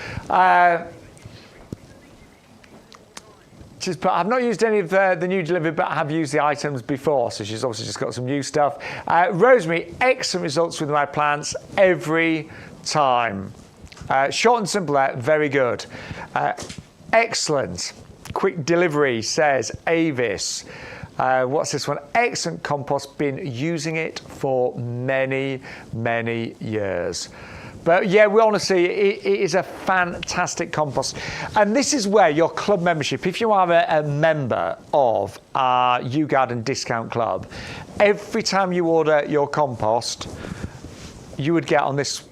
She's put, I've not used any of the new delivery, but I have used the items before. So she's obviously just got some new stuff. Rosemary, excellent results with my plants every time. Short and simple there, very good. Excellent. Quick delivery, says Avis. What's this one? Excellent compost. Been using it for many, many years. But yeah, we honestly, it is a fantastic compost. And this is where your club membership, if you are a member of our YouGarden discount club, every time you order your compost, you would get on this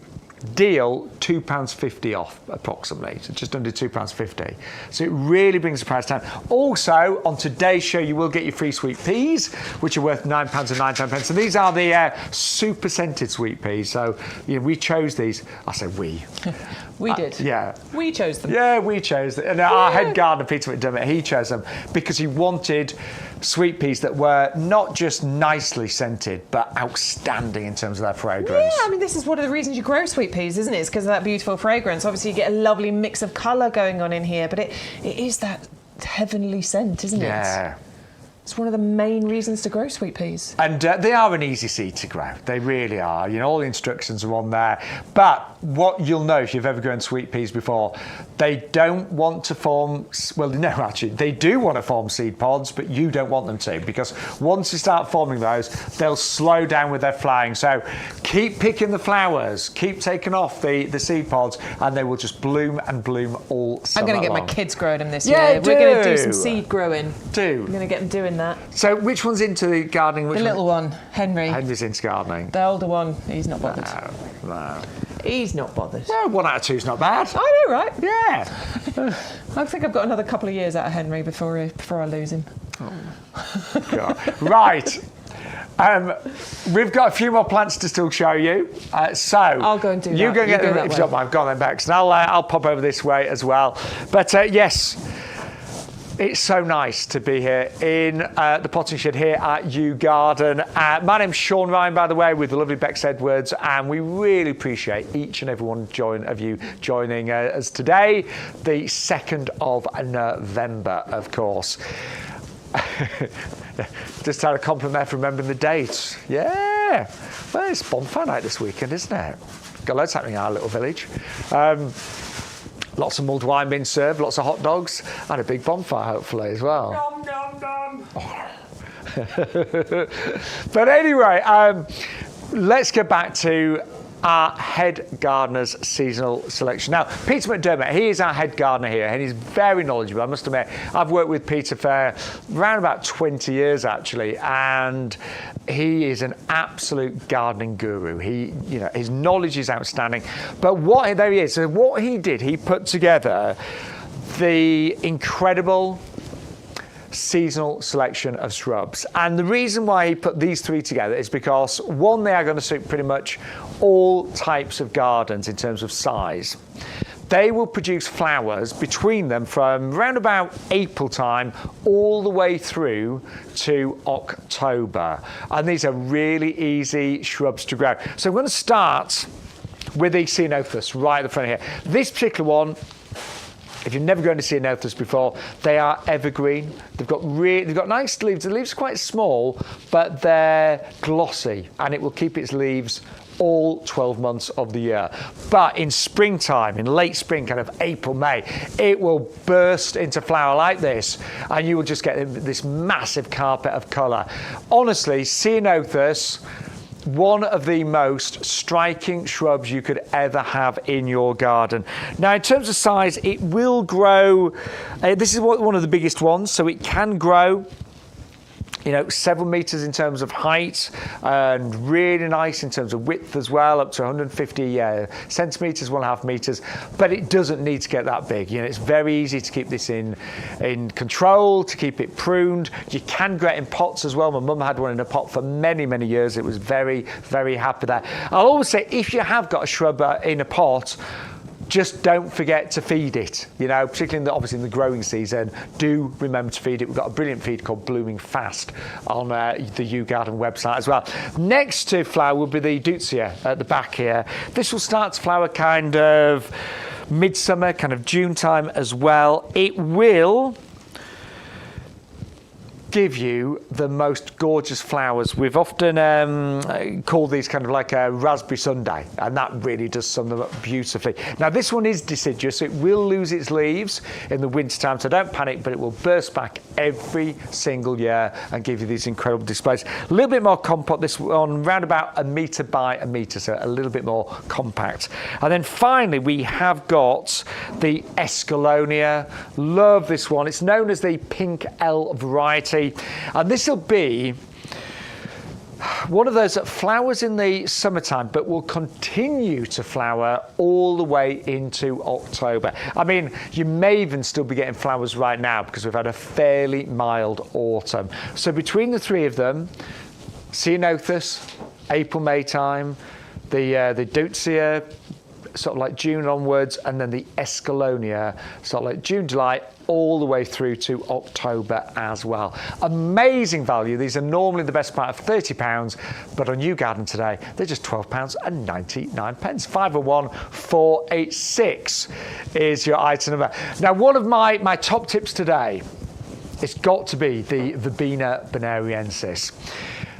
deal £2.50 off approximately, so just under £2.50. So it really brings the price down. Also, on today's show, you will get your free sweet peas, which are worth £9.99. And these are the super scented sweet peas. So we chose these. I say we. We did. Yeah. We chose them. Yeah, we chose them. And our head gardener, Peter McDermott, he chose them because he wanted sweet peas that were not just nicely scented, but outstanding in terms of their fragrance. Yeah, I mean, this is one of the reasons you grow sweet peas, isn't it? It's because of that beautiful fragrance. Obviously, you get a lovely mix of colour going on in here, but it is that heavenly scent, isn't it? Yeah. It's one of the main reasons to grow sweet peas. And they are an easy seed to grow. They really are. All the instructions are on there. But what you'll know if you've ever grown sweet peas before, they don't want to form, well, no, actually, they do want to form seed pods, but you don't want them to, because once you start forming those, they'll slow down with their flowering. So keep picking the flowers, keep taking off the seed pods, and they will just bloom and bloom all summer I'm going to get long. my kids growing them this Yeah, year. We're going to do some seed growing. Do. I'm going to get them doing that. So which one's into the gardening? The little one, Henry. Henry's into gardening. The older one, he's not bothered. No. He's not bothered. Well, 1 out of 2's not bad. I know, right? Yeah. I think I've got another couple of years out of Henry before I lose him. God. Right. We've got a few more plants to still show you. So I'll go and do that. You go and get them if way. you don't mind. Go on then, Bex. And I'll pop over this way as well. But yes. It's so nice to be here in the potting shed here at YouGarden. My name's Shaun Ryan, by the way, with the lovely Bex Edwards, and we really appreciate each and every one of you joining us today, the 2nd of November, of course. Just had a compliment there for remembering the dates. Yeah. Well, it's bonfire night this weekend, isn't it? Got loads happening in our little village. Lots of mulled wine being served, lots of hot dogs, and a big bonfire, hopefully, as well. Nom, nom, nom. Oh. But anyway, let's get back to our head gardener's seasonal selection. Now, Peter McDermott, he is our head gardener here, and he's very knowledgeable. I must admit, I've worked with Peter for around about 20 years, actually, and he is an absolute gardening guru. His knowledge is outstanding. But there he is. So what he did, he put together the incredible seasonal selection of shrubs. And the reason why he put these 3 together is because, one, they are going to suit pretty much all types of gardens in terms of size. They will produce flowers between them from around about April time all the way through to October. And these are really easy shrubs to grow. So I'm going to start with the Ceanothus right at the front here. This particular one, if you've never grown a Ceanothus before, they are evergreen. They've got nice leaves. The leaves are quite small, but they're glossy, and it will keep its leaves all 12 months of the year. But in springtime, in late spring, kind of April, May, it will burst into flower like this, and you will just get this massive carpet of colour. Honestly, Ceanothus, one of the most striking shrubs you could ever have in your garden. Now, in terms of size, it will grow. This is one of the biggest ones, so it can grow several meters in terms of height, and really nice in terms of width as well, up to 150 centimeters, 1.5 meters. But it doesn't need to get that big. It's very easy to keep this in control, to keep it pruned. You can grow it in pots as well. My mum had one in a pot for many, many years. It was very, very happy there. I'll always say, if you have got a shrub in a pot, just don't forget to feed it, particularly obviously in the growing season. Do remember to feed it. We've got a brilliant feed called Blooming Fast on the YouGarden website as well. Next to flower will be the Deutzia at the back here. This will start to flower kind of midsummer, kind of June time as well. It will give you the most gorgeous flowers. We've often called these kind of like a raspberry sundae, and that really does sum them up beautifully. Now this one is deciduous, it will lose its leaves in the winter time, so don't panic, but it will burst back every single year and give you these incredible displays. A little bit more compact, this one around about 1 metre by 1 metre, so a little bit more compact. And then finally we have got the Escallonia. Love this one. It's known as the Pink L variety. And this will be one of those that flowers in the summertime but will continue to flower all the way into October. I mean, you may even still be getting flowers right now because we've had a fairly mild autumn. So between the three of them, Ceanothus, April, May time, the Deutzia, sort of like June onwards, and then the Escallonia, sort of like June, July, all the way through to October as well. Amazing value. These are normally the best part of £30, but on YouGarden today, they're just £12.99. 501 486 is your item number. Now, one of my top tips today, it's got to be the Verbena bonariensis.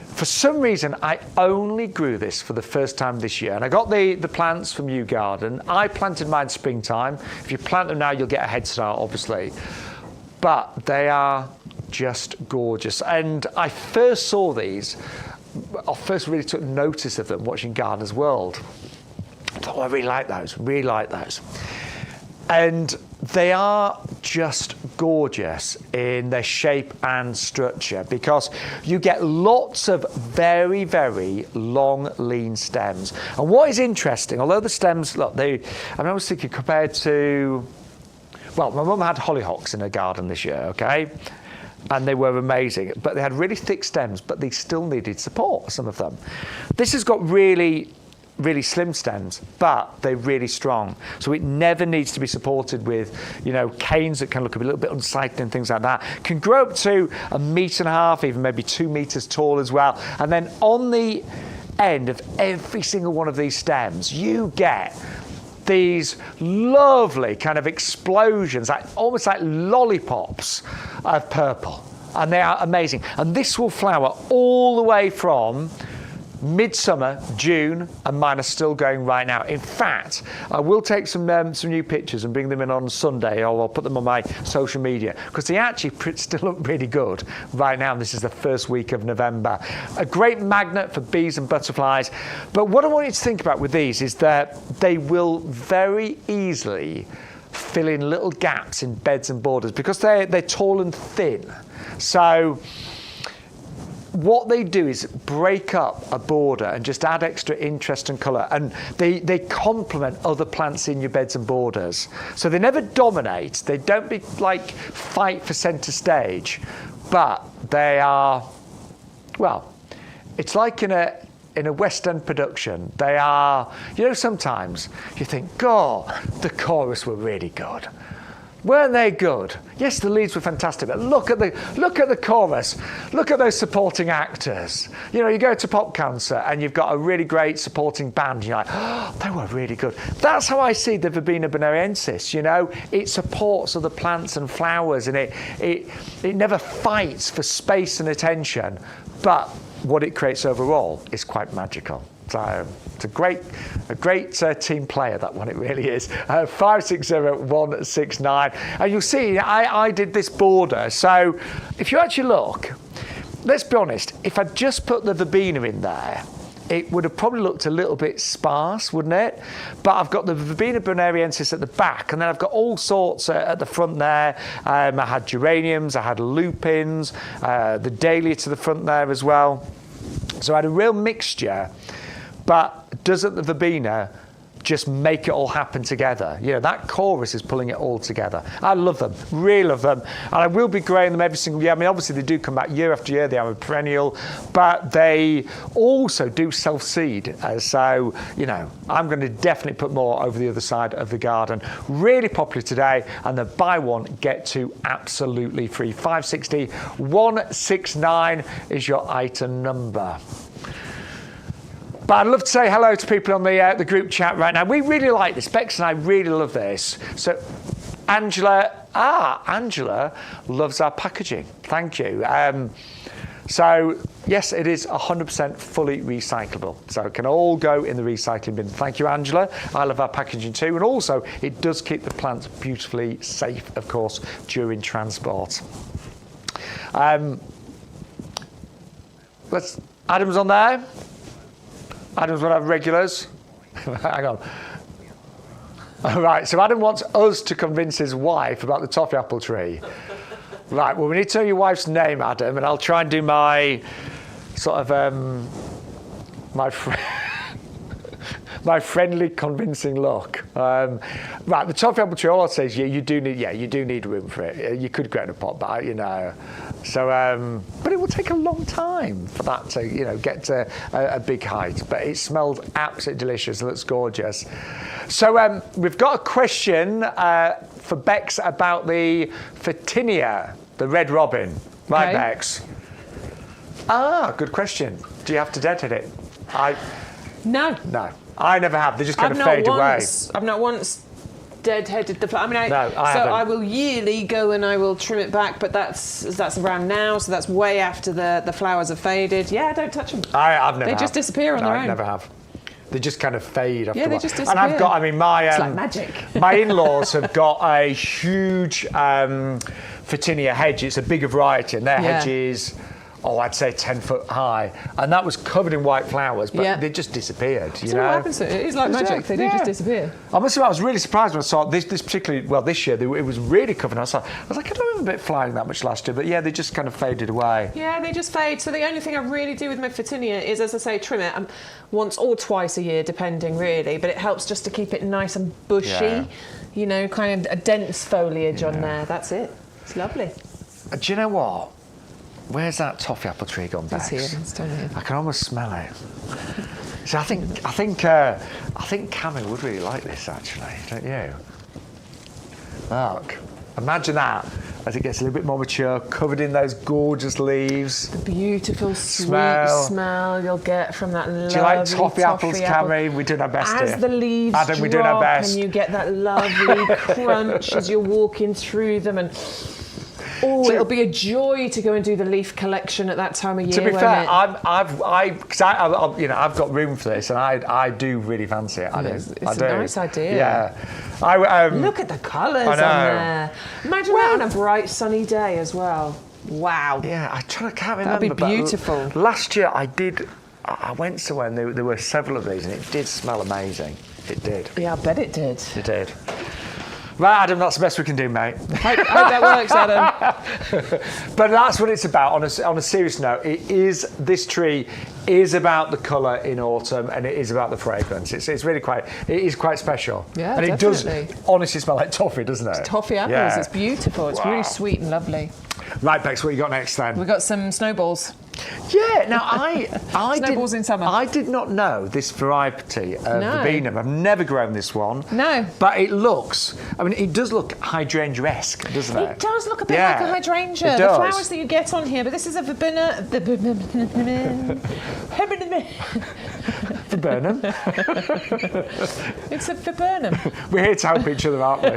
For some reason, I only grew this for the first time this year. And I got the plants from YouGarden. I planted mine springtime. If you plant them now, you'll get a head start, obviously. But they are just gorgeous. And I first saw these, I first really took notice of them watching Gardener's World. I thought, oh, I really like those, really like those. And they are just gorgeous in their shape and structure because you get lots of very, very long, lean stems. And what is interesting, although the stems, look, I was thinking compared to, well, my mum had hollyhocks in her garden this year, okay? And they were amazing, but they had really thick stems, but they still needed support, some of them. This has got really slim stems, but they're really strong. So it never needs to be supported with, canes that can look a little bit unsightly and things like that. Can grow up to 1.5 meters, even maybe 2 meters tall as well. And then on the end of every single one of these stems, you get these lovely kind of explosions, almost like lollipops of purple. And they are amazing. And this will flower all the way from midsummer, June, and mine are still going right now. In fact, I will take some new pictures and bring them in on Sunday, or I'll put them on my social media, because they actually still look really good right now. This is the first week of November. A great magnet for bees and butterflies. But what I want you to think about with these is that they will very easily fill in little gaps in beds and borders because they're tall and thin. So what they do is break up a border and just add extra interest and colour, and they complement other plants in your beds and borders. So they never dominate, they don't fight for centre stage, but they are, well, it's like in a West End production, they are, sometimes you think, God, the chorus were really good. Weren't they good? Yes, the leads were fantastic, but look at the chorus. Look at those supporting actors. You go to Pop Cancer and you've got a really great supporting band. And you're like, oh, they were really good. That's how I see the Verbena bonariensis. It supports other plants and flowers, and it never fights for space and attention. But what it creates overall is quite magical. So it's a great team player, that one, it really is. 560169. And you'll see, I did this border. So if you actually look, let's be honest, if I'd just put the verbena in there, it would have probably looked a little bit sparse, wouldn't it? But I've got the Verbena bonariensis at the back, and then I've got all sorts at the front there. I had geraniums, I had lupins, the dahlia to the front there as well. So I had a real mixture. But doesn't the verbena just make it all happen together? That chorus is pulling it all together. I love them, really love them. And I will be growing them every single year. I mean, obviously they do come back year after year. They are a perennial, but they also do self-seed. So, I'm going to definitely put more over the other side of the garden. Really popular today, and the buy one, get two absolutely free. 560169 is your item number. But I'd love to say hello to people on the group chat right now. We really like this. Bex and I really love this. So Angela loves our packaging. Thank you. So, yes, it is 100% fully recyclable. So it can all go in the recycling bin. Thank you, Angela. I love our packaging too. And also, it does keep the plants beautifully safe, of course, during transport. Adam's on there. Adam's one of our regulars. Hang on. All right, so Adam wants us to convince his wife about the toffee apple tree. Right, well, we need to know your wife's name, Adam, and I'll try and do my sort of my friendly, convincing look. Right, the toffee apple tree. All I'll say is, you do need room for it. You could grow in a pot, but so. But it will take a long time for that to, get to a big height. But it smells absolutely delicious. It looks gorgeous. So we've got a question for Bex about the Photinia, the red robin. Right, okay. Bex? Good question. Do you have to deadhead it? No. No. I never have. They just kind of fade away. I've not once deadheaded the plant. I haven't. I will yearly go and I will trim it back, but that's around now, so that's way after the flowers have faded. Yeah, I don't touch them. I've never. They just disappear on their own. I never have. They just kind of fade after a while. They just disappear. And I've got, it's like magic. My in-laws have got a huge Photinia hedge. It's a bigger variety, and their hedge is, I'd say 10 foot high. And that was covered in white flowers, but they just disappeared, That's what happens to it. It's like magic. They do just disappear. I must admit, I was really surprised when I saw this particularly, this year, it was really covered. I was like, I don't remember it flying that much last year, but they just kind of faded away. Yeah, they just fade. So the only thing I really do with my Photinia is, as I say, trim it once or twice a year, depending really, but it helps just to keep it nice and bushy, kind of a dense foliage on there. That's it. It's lovely. Do you know what? Where's that toffee apple tree gone, Bex? It's here. It's down here. I can almost smell it. So I think Cammy would really like this, actually, don't you? Look, imagine that as it gets a little bit more mature, covered in those gorgeous leaves. The beautiful sweet smell you'll get from that lovely. Do you like toffee apples, Cammy? We're doing our best here. As the leaves Adam, we're doing our best. And you get that lovely crunch as you're walking through them, and it'll be a joy to go and do the leaf collection at that time of year. To be fair, I've got room for this, and I do really fancy it. It's a nice idea. Yeah. Look at the colours on there. Imagine that on a bright sunny day as well. Wow. Yeah, I can't remember. That'd be beautiful. Last year I went somewhere and there were several of these, and it did smell amazing. It did. Yeah, I bet it did. It did. Right, Adam, that's the best we can do, mate. Hope that works, Adam. But that's what it's about. On a serious note, this tree is about the colour in autumn, and it is about the fragrance. It is quite special. Yeah, and definitely. It does honestly smell like toffee, doesn't it? It's toffee apples. Yeah. It's beautiful. It's really sweet and lovely. Right, Bex, what you got next then? We've got some snowballs. Yeah, now I snowballs in summer. I did not know this variety of verbena. I've never grown this one. No. But it does look hydrangea-esque, doesn't it? It does look a bit like a hydrangea. The flowers that you get on here, but this is a verbena. Viburnum. It's a viburnum. We're here to help each other, aren't we?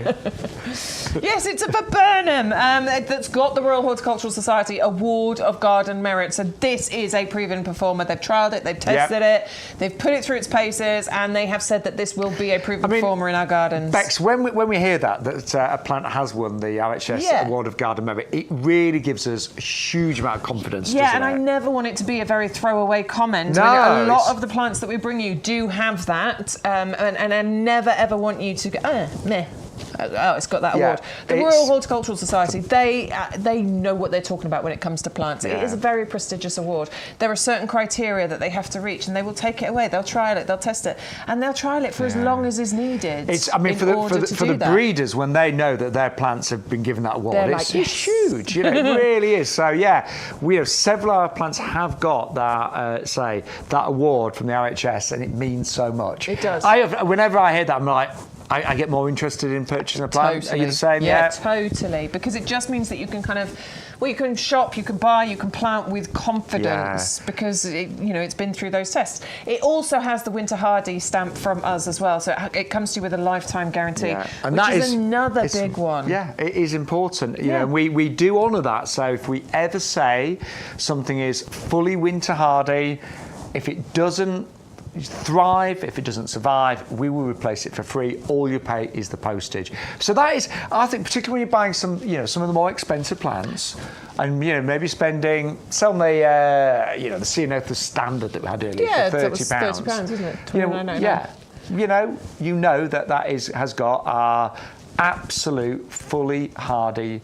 Yes, it's a viburnum that's got the Royal Horticultural Society Award of Garden Merit. So this is a proven performer. They've trialled it, they've tested it, they've put it through its paces, and they have said that this will be a proven performer in our gardens. Bex, when we hear that a plant has won the RHS Award of Garden Merit, it really gives us a huge amount of confidence. Yeah, and I never want it to be a very throwaway comment. No, a lot of the plants that we bring you do have that, and I never ever want you to go, meh. Oh, it's got that award. The Royal Horticultural Society, they know what they're talking about when it comes to plants. It is a very prestigious award. There are certain criteria that they have to reach, and they will take it away. They'll trial it, they'll test it, and they'll trial it for as long as is needed. For the breeders, when they know that their plants have been given that award, it's huge. It really is. So we have several of our plants have got that that award from the RHS, and it means so much. It does. Whenever I hear that, I'm like, I get more interested in purchasing a plant. Totally. Are you the same? Yeah, totally. Because it just means that you can kind of, well, you can shop, you can buy, you can plant with confidence because it's been through those tests. It also has the Winter Hardy stamp from us as well, so it comes to you with a lifetime guarantee, and which that is another big one. Yeah, it is important. You know, we do honour that. So if we ever say something is fully Winter Hardy, if it doesn't thrive, if it doesn't survive, we will replace it for free. All you pay is the postage. So that is, I think, particularly when you're buying some of the more expensive plants, and maybe spending the sea and earth, the standard that we had earlier, for £30. £30, isn't it? That has got our absolute fully hardy.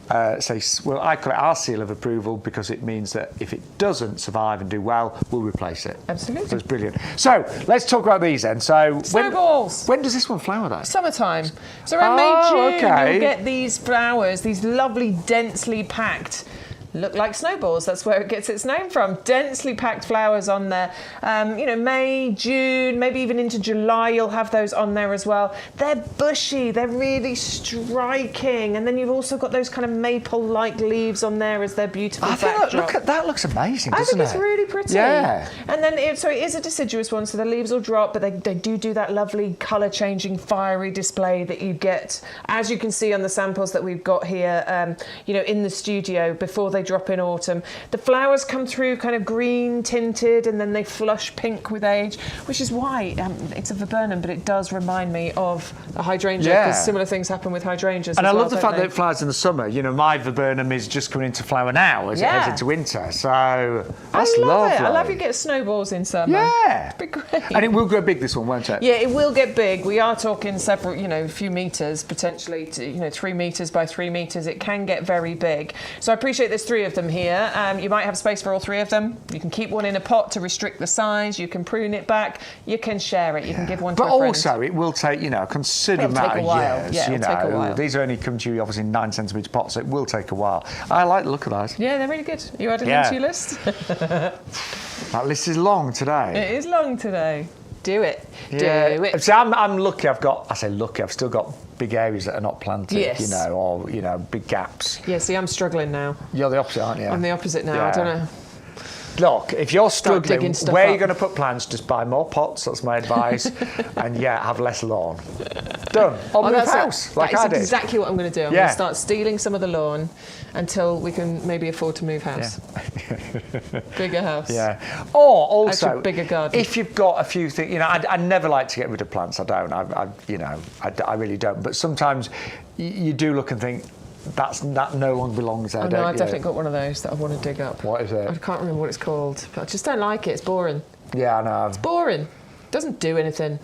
I call it our seal of approval, because it means that if it doesn't survive and do well, we'll replace it. Absolutely. So it's brilliant. So let's talk about these then. So snowballs. When does this one flower though? Summertime. So around May, June, you'll get these flowers, these lovely, densely packed. Look like snowballs. That's where it gets its name from. Densely packed flowers on there. May, June, maybe even into July, you'll have those on there as well. They're bushy. They're really striking. And then you've also got those kind of maple-like leaves on there as their beautiful backdrop. Look at that. Looks amazing, doesn't it? I think it's really pretty. Yeah. And then it is a deciduous one, so the leaves will drop, but they do that lovely colour-changing, fiery display that you get, as you can see on the samples that we've got here, in the studio before they drop in autumn. The flowers come through kind of green tinted, and then they flush pink with age, which is why it's a viburnum, but it does remind me of a hydrangea, because similar things happen with hydrangeas. And I love the fact that it flowers in the summer. My viburnum is just coming into flower now as it heads into winter. So that's lovely. I love you get snowballs in summer. Yeah. It'd be great. And it will grow big, this one, won't it? Yeah, it will get big. We are talking several, a few metres, potentially, 3 metres by 3 metres. It can get very big. So I appreciate there's 3 of them here. You might have space for all 3 of them. You can keep one in a pot to restrict the size. You can prune it back. You can share it. You can give one to a friend. But also, it will take, a considerable amount of years. Yeah, it'll take a while. These are only come to you, obviously, in 9 centimetre pots, so it will take a while. I like the look of those. Yeah, they're really good. You adding them to your list? That list is long today. It is long today. Do it. Yeah. Do it. See, I'm lucky. I've still got big areas that are not planted, yes. or big gaps. Yeah, see, I'm struggling now. You're the opposite, aren't you? I'm the opposite now. I don't know. Look, if you're struggling, where are you going to put plants, just buy more pots, that's my advice, and have less lawn. Done. Or move house, like I did. That's exactly what I'm going to do. I'm going to start stealing some of the lawn until we can maybe afford to move house. Yeah. Bigger house. Yeah. Or also, actually, bigger garden. If you've got a few things, I never like to get rid of plants. I don't. I really don't. But sometimes you do look and think, that no longer belongs there. Oh, no, I've definitely got one of those that I want to dig up. What is it? I can't remember what it's called, but I just don't like it. It's boring. Yeah, I know. It's boring. It doesn't do anything.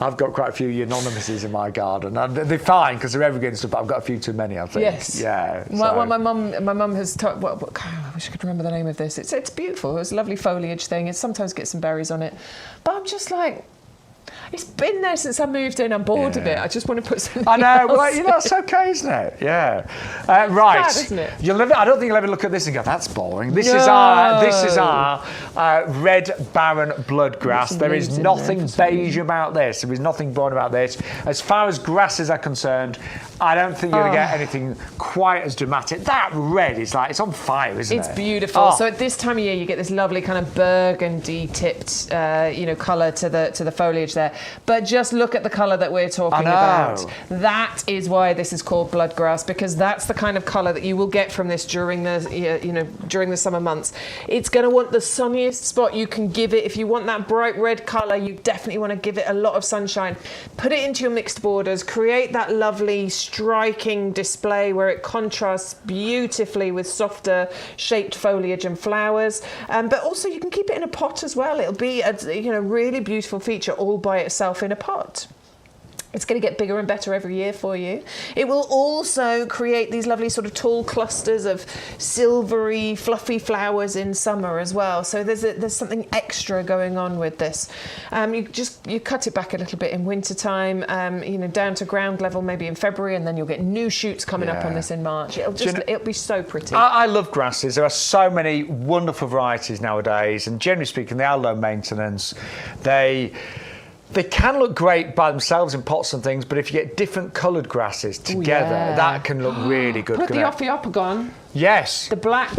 I've got quite a few anonymouses in my garden. And they're fine because they're evergreen stuff, but I've got a few too many, I think. Yes. Yeah. Well, my mum has taught. I wish I could remember the name of this. It's beautiful. It's a lovely foliage thing. It sometimes gets some berries on it, but I'm just like, it's been there since I moved in. I'm bored of it. I just want to put something else. Well, that's okay, isn't it? Yeah. Right. Bad, isn't it? I don't think you'll ever look at this and go, that's boring. This is our red barren bloodgrass. There is nothing beige about this. There is nothing brown about this. As far as grasses are concerned, I don't think you're going to get anything quite as dramatic. That red is like, it's on fire, isn't it? It's beautiful. So at this time of year, you get this lovely kind of burgundy tipped, colour to the foliage there. But just look at the colour that we're talking about. That is why this is called bloodgrass, because that's the kind of colour that you will get from this during the summer months. It's going to want the sunniest spot you can give it. If you want that bright red colour, you definitely want to give it a lot of sunshine. Put it into your mixed borders. Create that lovely, striking display where it contrasts beautifully with softer shaped foliage and flowers. But also you can keep it in a pot as well. It'll be a really beautiful feature all by itself in a pot. It's going to get bigger and better every year for you. It will also create these lovely sort of tall clusters of silvery, fluffy flowers in summer as well. So there's something extra going on with this. You cut it back a little bit in winter time, down to ground level maybe in February, and then you'll get new shoots coming up on this in March. It'll be so pretty. I love grasses. There are so many wonderful varieties nowadays, and generally speaking, they are low maintenance. They can look great by themselves in pots and things, but if you get different coloured grasses together, that can look really good. Put the Ophiophagon. Yes. The black,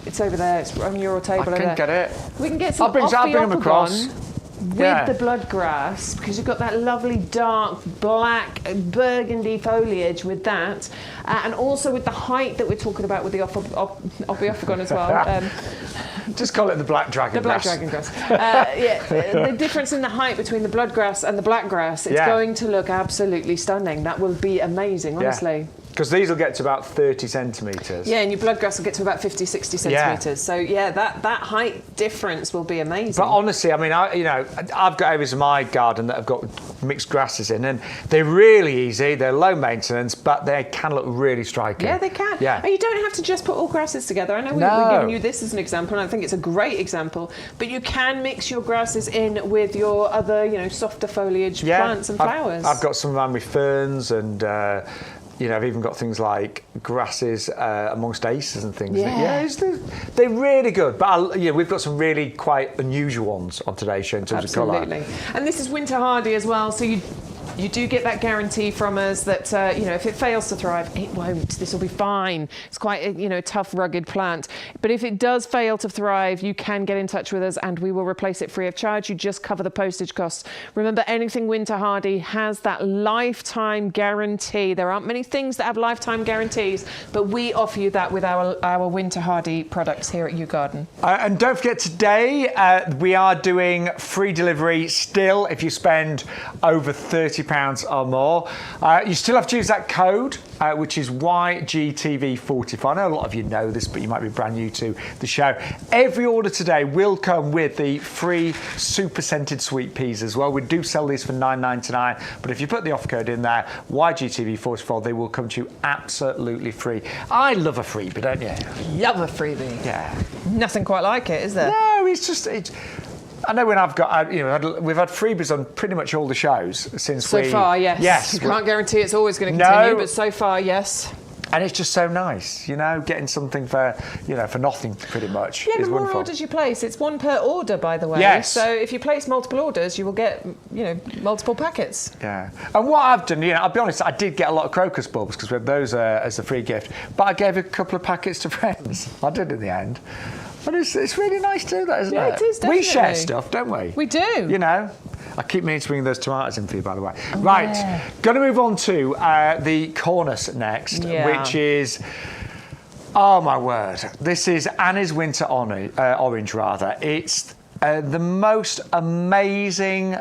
it's over there. It's on your table. I can get it. We can get some I'll bring them across. With the bloodgrass, because you've got that lovely dark black burgundy foliage with that, and also with the height that we're talking about with the Ophiophagon as well. Just call it the black dragon grass. The black dragon grass. The difference in the height between the bloodgrass and the blackgrass, it's going to look absolutely stunning. That will be amazing, honestly. Because these will get to about 30 centimetres. Yeah, and your bloodgrass will get to about 50, 60 centimetres. So, that height difference will be amazing. But honestly, I mean, I've got areas of my garden that have got mixed grasses in, and they're really easy, they're low maintenance, but they can look really striking. Yeah, they can. Yeah. And you don't have to just put all grasses together. I know we've given you this as an example, and I think it's a great example, but you can mix your grasses in with your other, softer foliage plants and flowers. I've got some of mine with ferns and... I've even got things like grasses amongst aces and things. They're really good. But we've got some really quite unusual ones on today's show in terms of colour. Absolutely. And this is winter hardy as well, so you do get that guarantee from us that, if it fails to thrive, it won't. This will be fine. It's quite a tough, rugged plant. But if it does fail to thrive, you can get in touch with us and we will replace it free of charge. You just cover the postage costs. Remember, anything winter hardy has that lifetime guarantee. There aren't many things that have lifetime guarantees, but we offer you that with our winter hardy products here at YouGarden. And don't forget, today we are doing free delivery still if you spend over £30 or more. You still have to use that code, which is YGTV45. I know a lot of you know this, but you might be brand new to the show. Every order today will come with the free super scented sweet peas as well. We do sell these for $9.99, but if you put the offer code in there, YGTV44, they will come to you absolutely free. I love a freebie, don't you? Love a freebie. Yeah. Nothing quite like it, is there? No, I know when we've had freebies on pretty much all the shows since so far, yes. Yes. You can't guarantee it's always going to continue, but so far, yes. And it's just so nice, getting something for nothing pretty much. Yeah, is the more wonderful. orders you place, it's one per order, by the way. Yes. So if you place multiple orders, you will get, multiple packets. Yeah. And what I've done, I'll be honest, I did get a lot of crocus bulbs because we had those as a free gift, but I gave a couple of packets to friends. I did in the end. But it's really nice to do that, isn't it? Yeah, it is, definitely. We share stuff, don't we? We do. I keep meaning to bring those tomatoes in for you, by the way. Right, going to move on to the cornice next, which is... Oh, my word. This is Annie's Winter Orange, rather. It's the most amazing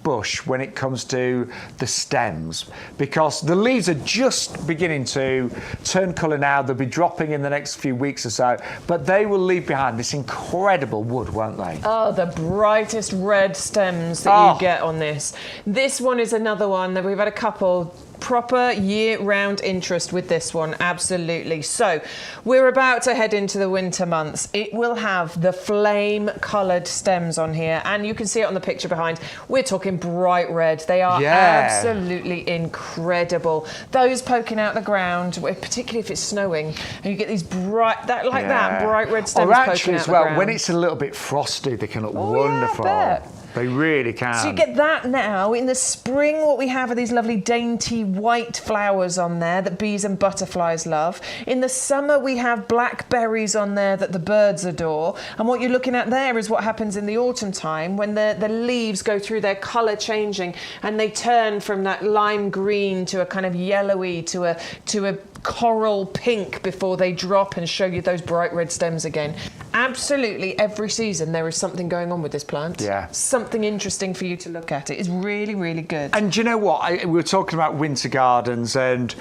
bush when it comes to the stems, because the leaves are just beginning to turn colour now. They'll be dropping in the next few weeks or so, but they will leave behind this incredible wood, won't they? Oh, the brightest red stems that you get on this. This one is another one that we've had a couple. Proper year-round interest with this one, absolutely. So we're about to head into the winter months. It will have the flame-coloured stems on here, and you can see it on the picture behind. We're talking bright red. They are absolutely incredible. Those poking out the ground, particularly if it's snowing, and you get these bright red stems poking out as well, when it's a little bit frosty, they can look wonderful. Yeah, I bet. They really can. So you get that now. In the spring, what we have are these lovely dainty white flowers on there that bees and butterflies love. In the summer, we have blackberries on there that the birds adore. And what you're looking at there is what happens in the autumn time when the leaves go through their colour changing and they turn from that lime green to a kind of yellowy to a coral pink before they drop and show you those bright red stems again. Absolutely every season there is something going on with this plant. Yeah. Something interesting for you to look at. It is really, really good. And do you know what? We were talking about winter gardens, and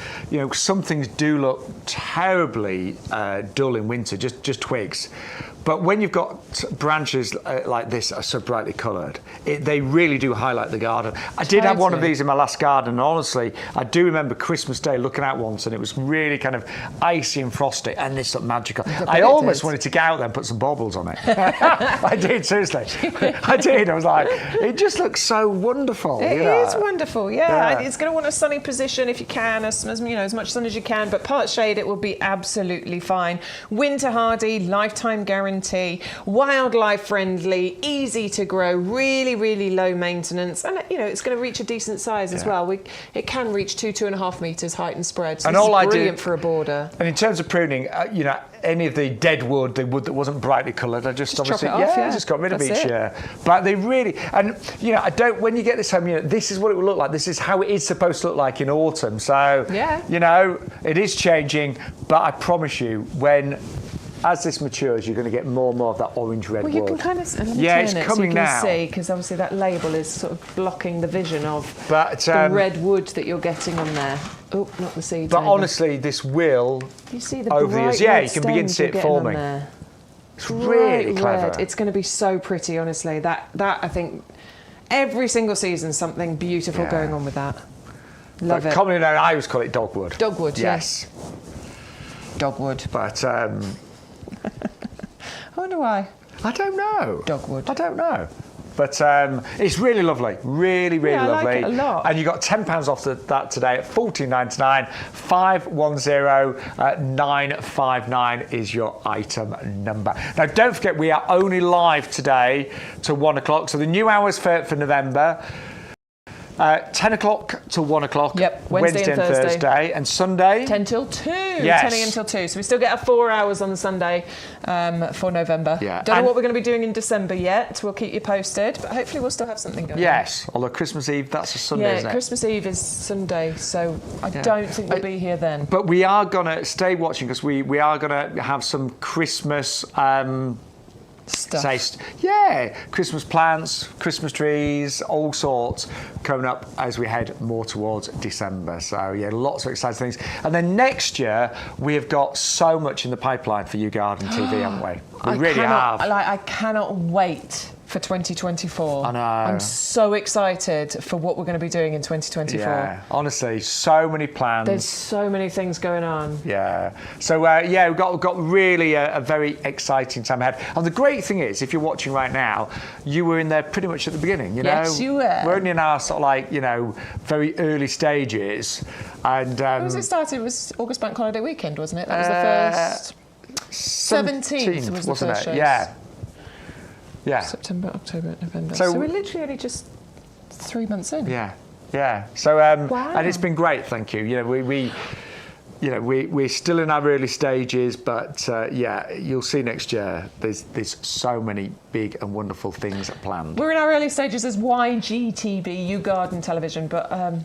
some things do look terribly dull in winter, just twigs. But when you've got branches like this that are so brightly coloured, they really do highlight the garden. I did have one of these in my last garden, and honestly, I do remember Christmas Day looking out once, and it was really kind of icy and frosty, and this looked magical. I almost wanted to go out there and put put some baubles on it. I did, seriously. I did. I was like, it just looks so wonderful. It is wonderful, yeah. It's going to want a sunny position if you can, as much sun as you can, but part shade it will be absolutely fine. Winter hardy, lifetime guarantee, wildlife friendly, easy to grow, really, really low maintenance, and it's going to reach a decent size as well. It can reach 2.5 metres height and spread, so it's brilliant for a border. And in terms of pruning, any of the dead wood, the wood that wasn't brightly coloured, I just obviously chop it off, just got rid of each year. But they really, and I don't. When you get this home, this is what it will look like. This is how it is supposed to look like in autumn. So it is changing. But I promise you, as this matures, you're going to get more and more of that orange-red wood. Well, you can kind of it's coming now. So you can see, because obviously that label is sort of blocking the vision of the red wood that you're getting on there. Oh, not the seeds. But honestly, this will, you see the over the years, you can begin to see it forming. It's really clever. Red. It's going to be so pretty, honestly. That I think every single season something beautiful going on with that. Love it. Commonly known, I always call it dogwood. Dogwood, yes. Dogwood. But I wonder why. I don't know. Dogwood. I don't know. But it's really lovely, really, really lovely. I like it a lot. And you got £10 off that today at $14.99. 510959 is your item number. Now, don't forget, we are only live today to 1 o'clock. So the new hours for November. 10 o'clock to 1 o'clock. Yep, Wednesday and Thursday. And Sunday? 10 till 2. Yes. 10 a.m. till 2. So we still get our 4 hours on the Sunday for November. Yeah. Don't know what we're going to be doing in December yet. We'll keep you posted. But hopefully we'll still have something going on. Yes, although Christmas Eve, that's a Sunday, isn't it? Christmas Eve is Sunday. So I don't think we'll be here then. But we are going to stay watching because we are going to have some Christmas... stuff. Christmas plants, Christmas trees, all sorts coming up as we head more towards December. So lots of exciting things. And then next year we have got so much in the pipeline for YouGarden TV, haven't we? We really have. I cannot wait for 2024. I know. I'm so excited for what we're going to be doing in 2024. Yeah, honestly, so many plans. There's so many things going on. Yeah. So, we've got really a very exciting time ahead. And the great thing is, if you're watching right now, you were in there pretty much at the beginning, Yes, you were. We're only in our sort of very early stages. And when was it started? It was August Bank Holiday weekend, wasn't it? That was the first... 17th was the first shows. Yeah. September, October, November. So we're literally only just 3 months in. Yeah. So and it's been great. Thank you. We're still in our early stages, but you'll see next year. There's so many big and wonderful things planned. We're in our early stages as YGTV, YouGarden Television, but a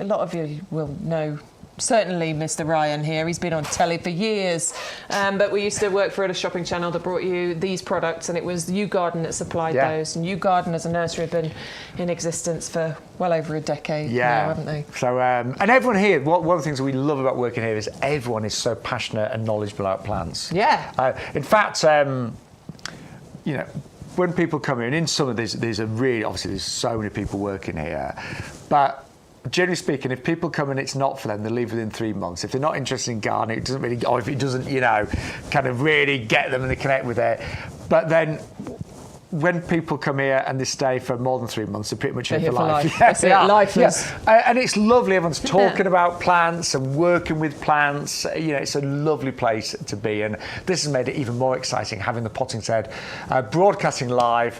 lot of you will know. Certainly Mr. Ryan here, he's been on telly for years, but we used to work for a shopping channel that brought you these products, and it was YouGarden that supplied those, and YouGarden as a nursery have been in existence for well over a decade now, haven't they? So, and everyone here, one of the things we love about working here is everyone is so passionate and knowledgeable about plants. Yeah. In fact, when people come here, and in summer there's a really, obviously there's so many people working here, but generally speaking, if people come and it's not for them, they leave within 3 months. If they're not interested in gardening, it doesn't really, or if it doesn't, kind of really get them and they connect with it. But then when people come here and they stay for more than 3 months, they're pretty much here for life. That's it, lifers. And it's lovely. Everyone's talking about plants and working with plants. It's a lovely place to be. And this has made it even more exciting, having the Potting Shed broadcasting live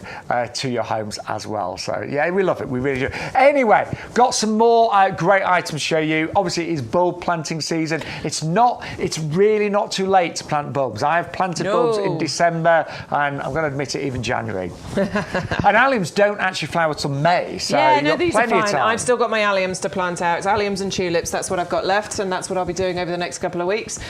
to your homes as well. So, we love it. We really do. Anyway, got some more great items to show you. Obviously, it's bulb planting season. It's really not too late to plant bulbs. I have planted bulbs in December, and I'm going to admit it, even January. And alliums don't actually flower till May, so these are plenty of fine. time. I've still got my alliums to plant out. It's alliums and tulips, that's what I've got left, and that's what I'll be doing over the next couple of weeks.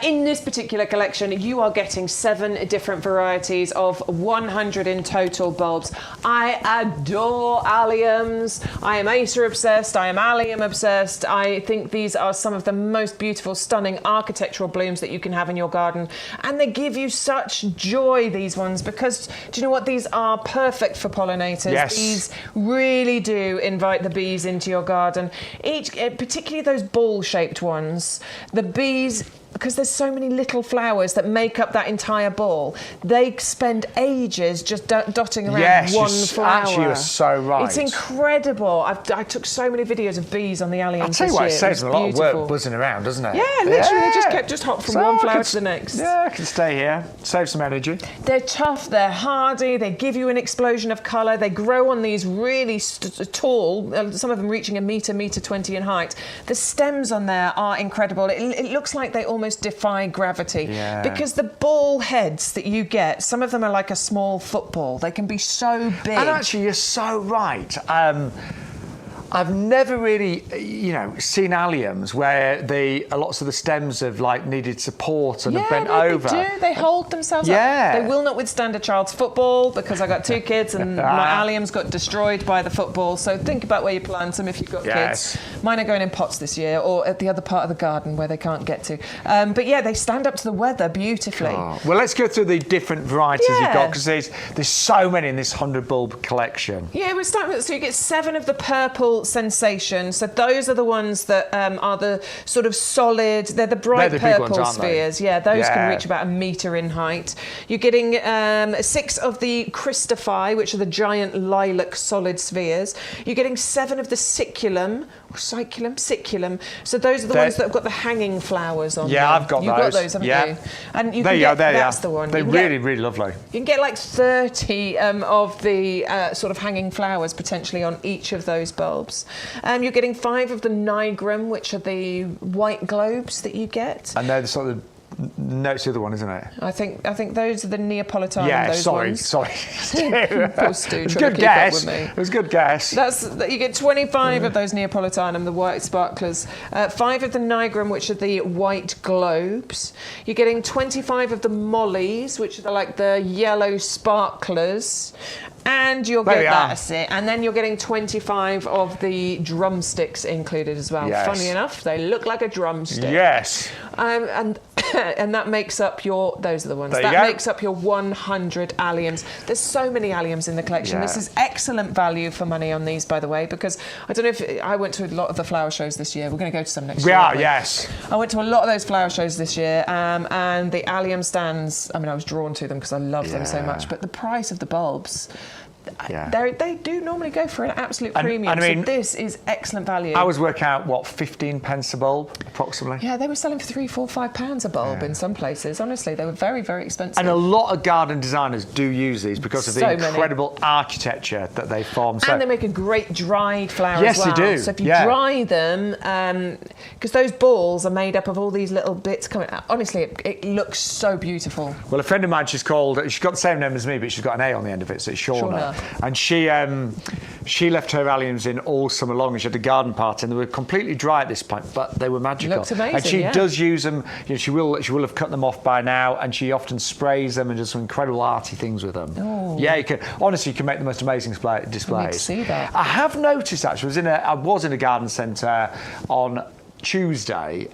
In this particular collection, you are getting 7 different varieties of 100 in total bulbs. I adore alliums. I am Acer obsessed. I am allium obsessed. I think these are some of the most beautiful, stunning architectural blooms that you can have in your garden, and they give you such joy, these ones, because do you know what? These are perfect for pollinators. Yes. These really do invite the bees into your garden. Particularly those ball-shaped ones, the bees because there's so many little flowers that make up that entire ball, they spend ages just dotting around one flower. Actually, you're so right. It's incredible. I took so many videos of bees on the alliums I'll tell you this what, year. it saves was a lot of beautiful. work buzzing around, doesn't it? Yeah, literally, they just hop from one flower to the next. Yeah, I can stay here, save some energy. They're tough, they're hardy, they give you an explosion of colour, they grow on these really tall, some of them reaching a metre, metre 20 in height. The stems on there are incredible. It looks like they almost defy gravity because the ball heads that you get, some of them are like a small football. They can be so big. And actually, you're so right. I've never really, seen alliums where lots of the stems have needed support and have bent over. They do. They hold themselves up. They will not withstand a child's football because I got 2 kids and my alliums got destroyed by the football. So think about where you plant them if you've got kids. Mine are going in pots this year or at the other part of the garden where they can't get to. But they stand up to the weather beautifully. Oh. Well, let's go through the different varieties you've got because there's so many in this 100 bulb collection. Yeah, we're starting with, so you get 7 of the purple sensation. So those are the ones that are the sort of solid, they're the bright purple spheres. Yeah, those can reach about a metre in height. You're getting 6 of the Christophi, which are the giant lilac solid spheres. You're getting 7 of the Siculum. So those are the ones that have got the hanging flowers on them. I've got those. You've got those, haven't you? And you that's the one. They're really, really lovely. You can get like 30 of the sort of hanging flowers potentially on each of those bulbs. You're getting 5 of the nigrum, which are the white globes that you get. And they're the sort of it's the other one, isn't it? I think those are the Neapolitanum. Yeah, those sorry. Poor Stu, it was a good guess. It was a good guess. You get 25 of those Neapolitanum, the white sparklers. 5 of the nigrum, which are the white globes. You're getting 25 of the mollies, which are like the yellow sparklers. And you'll get that's it. And then you're getting 25 of the drumsticks included as well. Yes. Funnily enough, they look like a drumstick. Yes. And that makes up those are the ones. That makes up your 100 alliums. There's so many alliums in the collection. This is excellent value for money on these, by the way, because I don't know if I went to a lot of the flower shows this year. We're going to go to some next year. Yes. I went to a lot of those flower shows this year, and the allium stands, I was drawn to them because I love them so much, but the price of the bulbs, they do normally go for an absolute premium. So this is excellent value. I was working out 15 pence a bulb approximately. Yeah, they were selling for £3, £4, £5 a bulb in some places. Honestly, they were very, very expensive. And a lot of garden designers do use these because of the incredible architecture that they form. And they make a great dried flower as well. Yes, they do. So if you dry them, because those balls are made up of all these little bits coming out. Honestly, it looks so beautiful. Well, a friend of mine, she's got the same name as me, but she's got an A on the end of it, so it's Shaun. And she left her alliums in all summer long, and she had a garden party, and they were completely dry at this point, but they were magical. Looked amazing, and she does use them. She will have cut them off by now, and she often sprays them and does some incredible arty things with them. Oh. Yeah, you can make the most amazing displays. I need to see that. I have noticed actually, I was in a garden centre on Tuesday.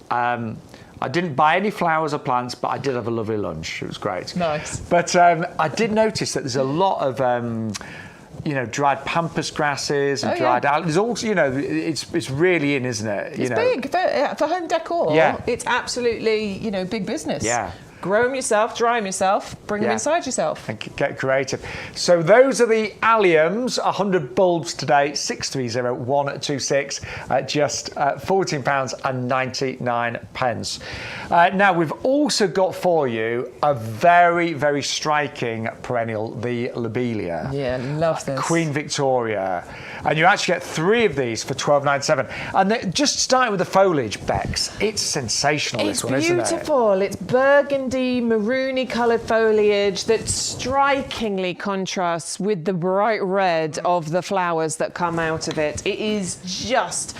I didn't buy any flowers or plants, but I did have a lovely lunch. It was great. Nice. But I did notice that there's a lot of dried pampas grasses and dried there's also, it's really in, isn't it? It's big for home decor. Yeah, it's absolutely big business. Yeah. Grow them yourself, dry them yourself, bring them inside yourself. And get creative. So those are the alliums, 100 bulbs today, 630126, at just £14.99. Now, we've also got for you a very, very striking perennial, the lobelia. Yeah, love this. Queen Victoria. And you actually get 3 of these for £12.97. And just starting with the foliage, Bex, it's sensational, this one, isn't it? It's beautiful. It's burgundy, maroony coloured foliage that strikingly contrasts with the bright red of the flowers that come out of it. It is just...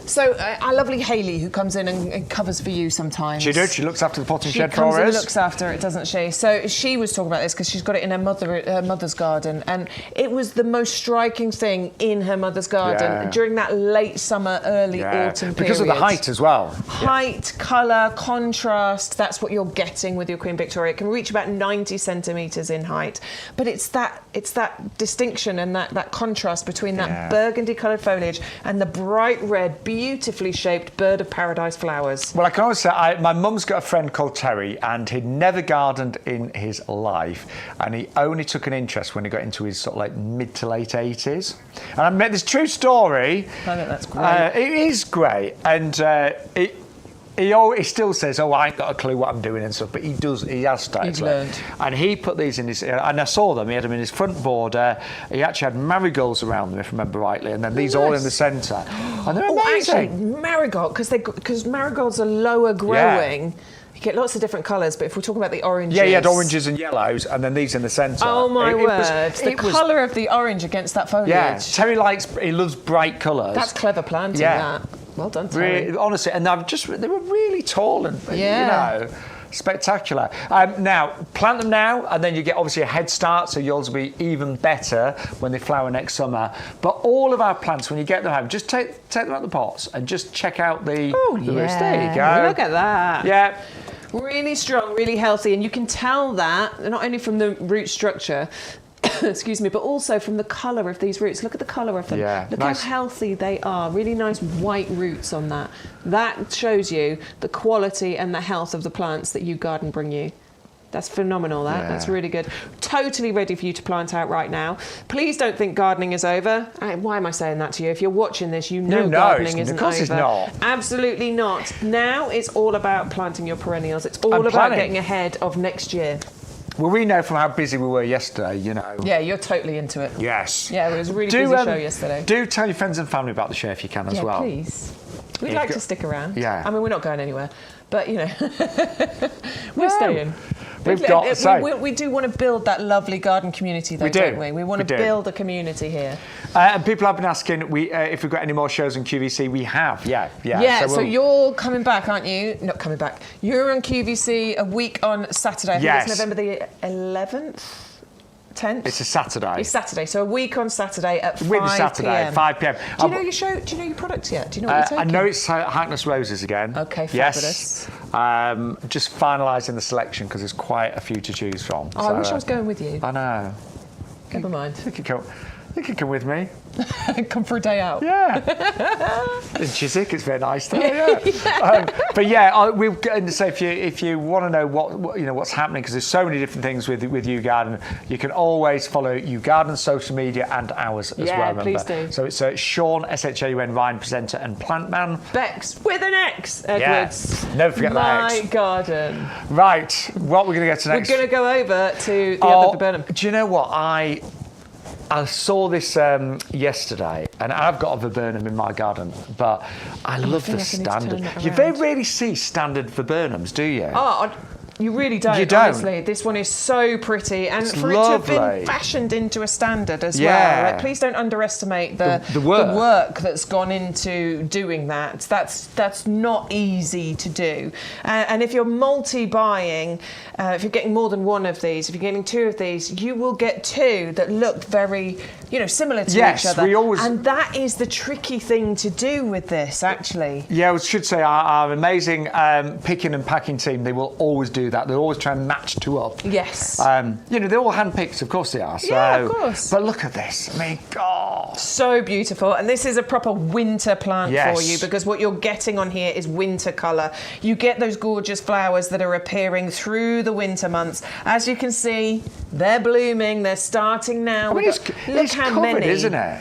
So our lovely Hayley, who comes in and covers for you sometimes. She does. She looks after the potting shed for us. She comes and looks after it, doesn't she? So she was talking about this because she's got it in her mother's garden, and it was the most striking thing in her mother's garden during that late summer, early autumn period. Because of the height as well. Height, colour, contrast. That's what you're getting with your Queen Victoria. It can reach about 90 centimetres in height, but it's that distinction and that contrast between that burgundy coloured foliage and the bright red, beautifully shaped bird of paradise flowers. Well, I can also say, my mum's got a friend called Terry, and he'd never gardened in his life, and he only took an interest when he got into his sort of like mid to late 80s. And I met this true story. I think that's great. It is great, and he still says, "Oh, I ain't got a clue what I'm doing and stuff," but he does. He has started. He's learned. And he put these in his. And I saw them. He had them in his front border. He actually had marigolds around them, if I remember rightly, and then these all in the centre. And they're amazing. Actually, marigold, because marigolds are lower growing. You get lots of different colours, but if we're talking about the oranges... Yeah, he had oranges and yellows, and then these in the centre. Oh, my word. The colour of the orange against that foliage. Yeah, Terry loves bright colours. That's clever planting, that. Well done, Terry. Really, honestly, and they were really tall and, you know, spectacular. Now, plant them now, and then you get obviously a head start, so yours will be even better when they flower next summer. But all of our plants, when you get them home, just take them out of the pots and just check out the roots. There you go. Look at that. Yeah. Really strong, really healthy, and you can tell that not only from the root structure, excuse me, but also from the colour of these roots. Look at the colour of them. Yeah, Look nice. how healthy they are. Really nice white roots on that. That shows you the quality and the health of the plants that YouGarden bring you. That's phenomenal, that. Yeah. That's really good. Totally ready for you to plant out right now. Please don't think gardening is over. Why am I saying that to you? If you're watching this, you know gardening isn't over. Of course it's not. Absolutely not. Now it's all about planting your perennials. It's all about getting ahead of next year. Well, we know from how busy we were yesterday, you know. Yeah, you're totally into it. Yes. Yeah, it was a really busy show yesterday. Do tell your friends and family about the show if you can as well. Yeah, please. We'd like to stick around. Yeah. I mean, we're not going anywhere, but, you know, we're staying. We do want to build that lovely garden community, though, don't we? We want to build a community here. And people have been asking if we've got any more shows on QVC. We have, yeah. So you're coming back, aren't you? Not coming back. You're on QVC a week on Saturday. I think it's November the 11th. 10th? It's a Saturday. It's Saturday, so a week on Saturday at 5 p.m. 5 p.m. Do you know your show? Do you know your products yet? Do you know what you're taking? I know it's Hackness Roses again. Okay, fabulous. Yes. Just finalising the selection because there's quite a few to choose from. Oh, I wish I was going with you. I know. Never mind. You can come with me. Come for a day out. Yeah. In Chiswick, it's very nice there. Yeah. But yeah, we're going to say if you want to know what's happening, because there's so many different things with YouGarden, you can always follow YouGarden's social media and ours as well. Yeah, remember. please do. So it's Shaun, Shaun, Ryan, presenter and plant man. Bex with an X, Edwards. Yeah. Never forget that X. My garden. Right. What we're going to go to next? We're going to go over to the other viburnum. Do you know what I saw this yesterday, and I've got a viburnum in my garden, but I love the standard. You very rarely see standard viburnums, do you? Oh, you really don't. You don't. Honestly, this one is so pretty, and it's for lovely. it to have been fashioned into a standard as well. Like, please don't underestimate the work that's gone into doing that. That's not easy to do. And if you're multi-buying, if you're getting more than one of these, if you're getting two of these, you will get two that look very, similar to each other. And that is the tricky thing to do with this, actually. Yeah, I should say our amazing picking and packing team, they will always do that. They always try and match two up. Yes. They're all hand-picked, of course they are. So, yeah, of course. But look at this. I mean, God. So beautiful. And this is a proper winter plant for you, because what you're getting on here is winter colour. You get those gorgeous flowers that are appearing through the winter months. As you can see, they're blooming. They're starting now. I mean, it's how covered, many, isn't it?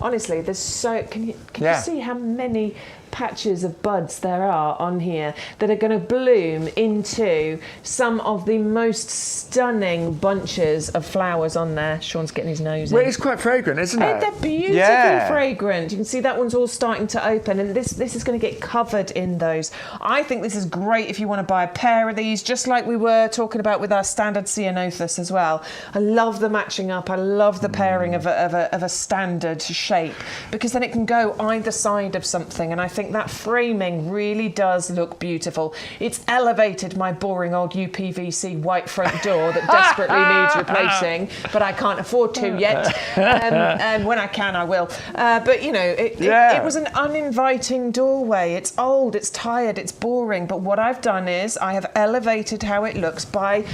Honestly, there's so... Can you see how many patches of buds there are on here that are going to bloom into some of the most stunning bunches of flowers on there? Shaun's getting his nose in. Well, it's quite fragrant, isn't it? They're beautifully fragrant. You can see that one's all starting to open, and this is going to get covered in those. I think this is great if you want to buy a pair of these, just like we were talking about with our standard Ceanothus as well. I love the matching up. I love the pairing of a standard shape, because then it can go either side of something, and I think that framing really does look beautiful. It's elevated my boring old UPVC white front door that desperately needs replacing, but I can't afford to yet. And when I can, I will. But it was an uninviting doorway. It's old, it's tired, it's boring. But what I've done is I have elevated how it looks by,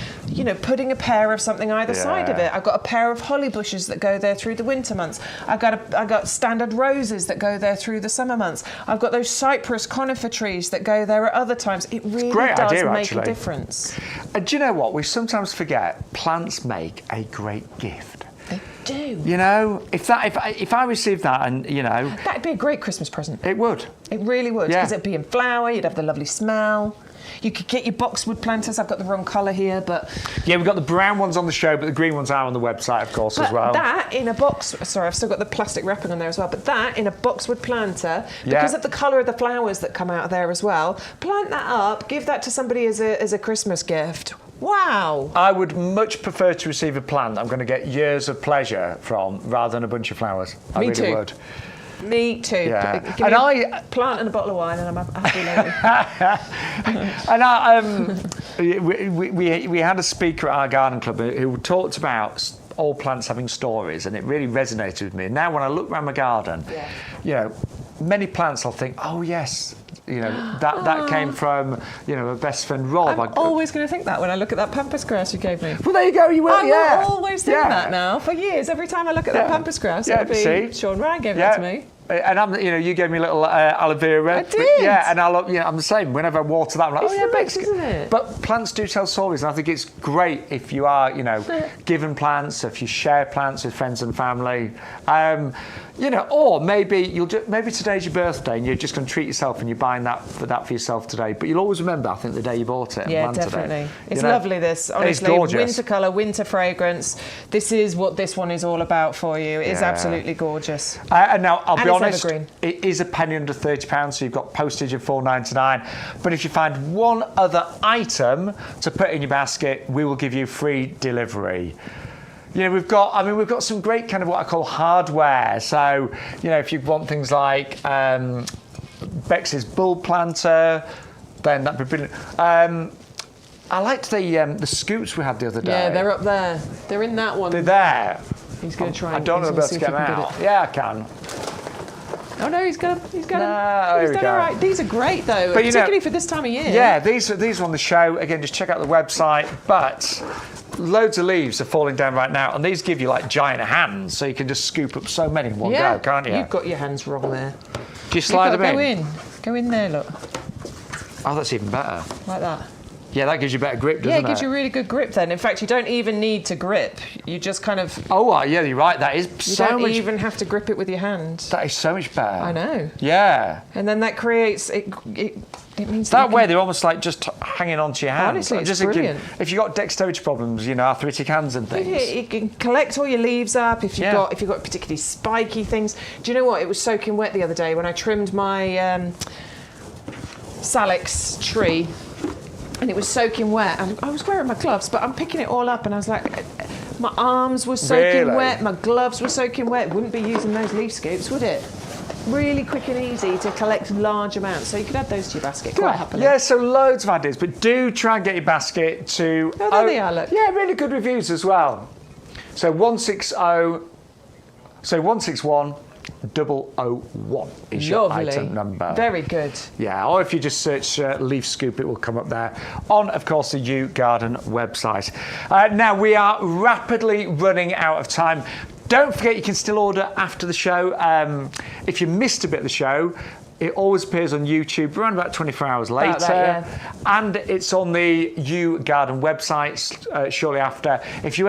putting a pair of something either side of it. I've got a pair of holly bushes that go there through the winter months. I've got standard roses that go there through the summer months. I've got those cypress conifer trees that go there at other times. It really does make a difference. And do you know what? We sometimes forget plants make a great gift. They do. You know, if I received that, and you know, that'd be a great Christmas present. It would. It really would, because Yeah. it'd be in flower. You'd have the lovely smell. You could get your boxwood planters. I've got the wrong colour here, but yeah, we've got the brown ones on the show, but the green ones are on the website, of course, as well. That in a box. Sorry, I've still got the plastic wrapping on there as well. But that in a boxwood planter, because of the colour of the flowers that come out of there as well. Plant that up. Give that to somebody as a Christmas gift. Wow. I would much prefer to receive a plant I'm going to get years of pleasure from rather than a bunch of flowers. I Me really too. would. Me too. Yeah. Give me a plant and a bottle of wine, and I'm happy later. And we had a speaker at our garden club who talked about all plants having stories, and it really resonated with me. And now when I look around my garden, you know, many plants I'll think, oh yes, you know, that came from, you know, my best friend Rob. I'm always going to think that when I look at that pampas grass you gave me. Well, there you go, you will, I will always think that now, for years. Every time I look at that pampas grass, it'll be Shaun Ryan gave that to me. And you gave me a little aloe vera. I did. Yeah, and I'm the same. Whenever I water that, I'm like, It's nice, isn't it? But plants do tell stories, and I think it's great if you are, you know, given plants, if you share plants with friends and family. You know, or maybe maybe today's your birthday and you're just going to treat yourself and you're buying that for yourself today. But you'll always remember, I think, the day you bought it. Yeah, and definitely. It. It's lovely. This honestly, it's gorgeous. Winter colour, winter fragrance. This is what this one is all about for you. It's absolutely gorgeous. And now I'll be honest, evergreen. it is a penny under £30, so you've got postage of $4.99. But if you find one other item to put in your basket, we will give you free delivery. You know, we've got some great kind of what I call hardware. So, you know, if you want things like Bex's bulb planter, then that'd be brilliant. I liked the scoops we had the other day. Yeah, they're up there. They're in that one. They're there. He's going to try. I don't know about to get them out. Yeah, I can. Oh no, he's got No, he's done all right. These are great though, but, particularly for this time of year. Yeah, these are on the show. Again, just check out the website. But loads of leaves are falling down right now, and these give you like giant hands, so you can just scoop up so many in one go, can't you? You've got your hands wrong there. Do you slide them in? Go in there, look. Oh, that's even better. Like that. Yeah, that gives you better grip, doesn't it? Yeah, it gives you really good grip then. In fact, you don't even need to grip. You just kind of... Oh, yeah, you're right. That is so much... You don't even have to grip it with your hand. That is so much better. I know. Yeah. And then that creates... It means that way they're almost like just hanging onto your hands. Honestly, it's just brilliant. If you've got dexterity problems, you know, arthritic hands and things. You can collect all your leaves up if you've got particularly spiky things. Do you know what? It was soaking wet the other day when I trimmed my Salix tree. And it was soaking wet. I was wearing my gloves, but I'm picking it all up, and I was like, my arms were soaking wet, my gloves were soaking wet. Wouldn't be using those leaf scoops, would it? Really quick and easy to collect large amounts, so you could add those to your basket quite happily. Yeah, so loads of ideas, but do try and get your basket to... Oh, there they are, look. Yeah, really good reviews as well. So 161 001 is your item number. Very good. Yeah, or if you just search leaf scoop, it will come up there on, of course, the YouGarden website. Now, we are rapidly running out of time. Don't forget you can still order after the show. If you missed a bit of the show, it always appears on YouTube around about 24 hours later. And it's on the YouGarden website shortly after. If you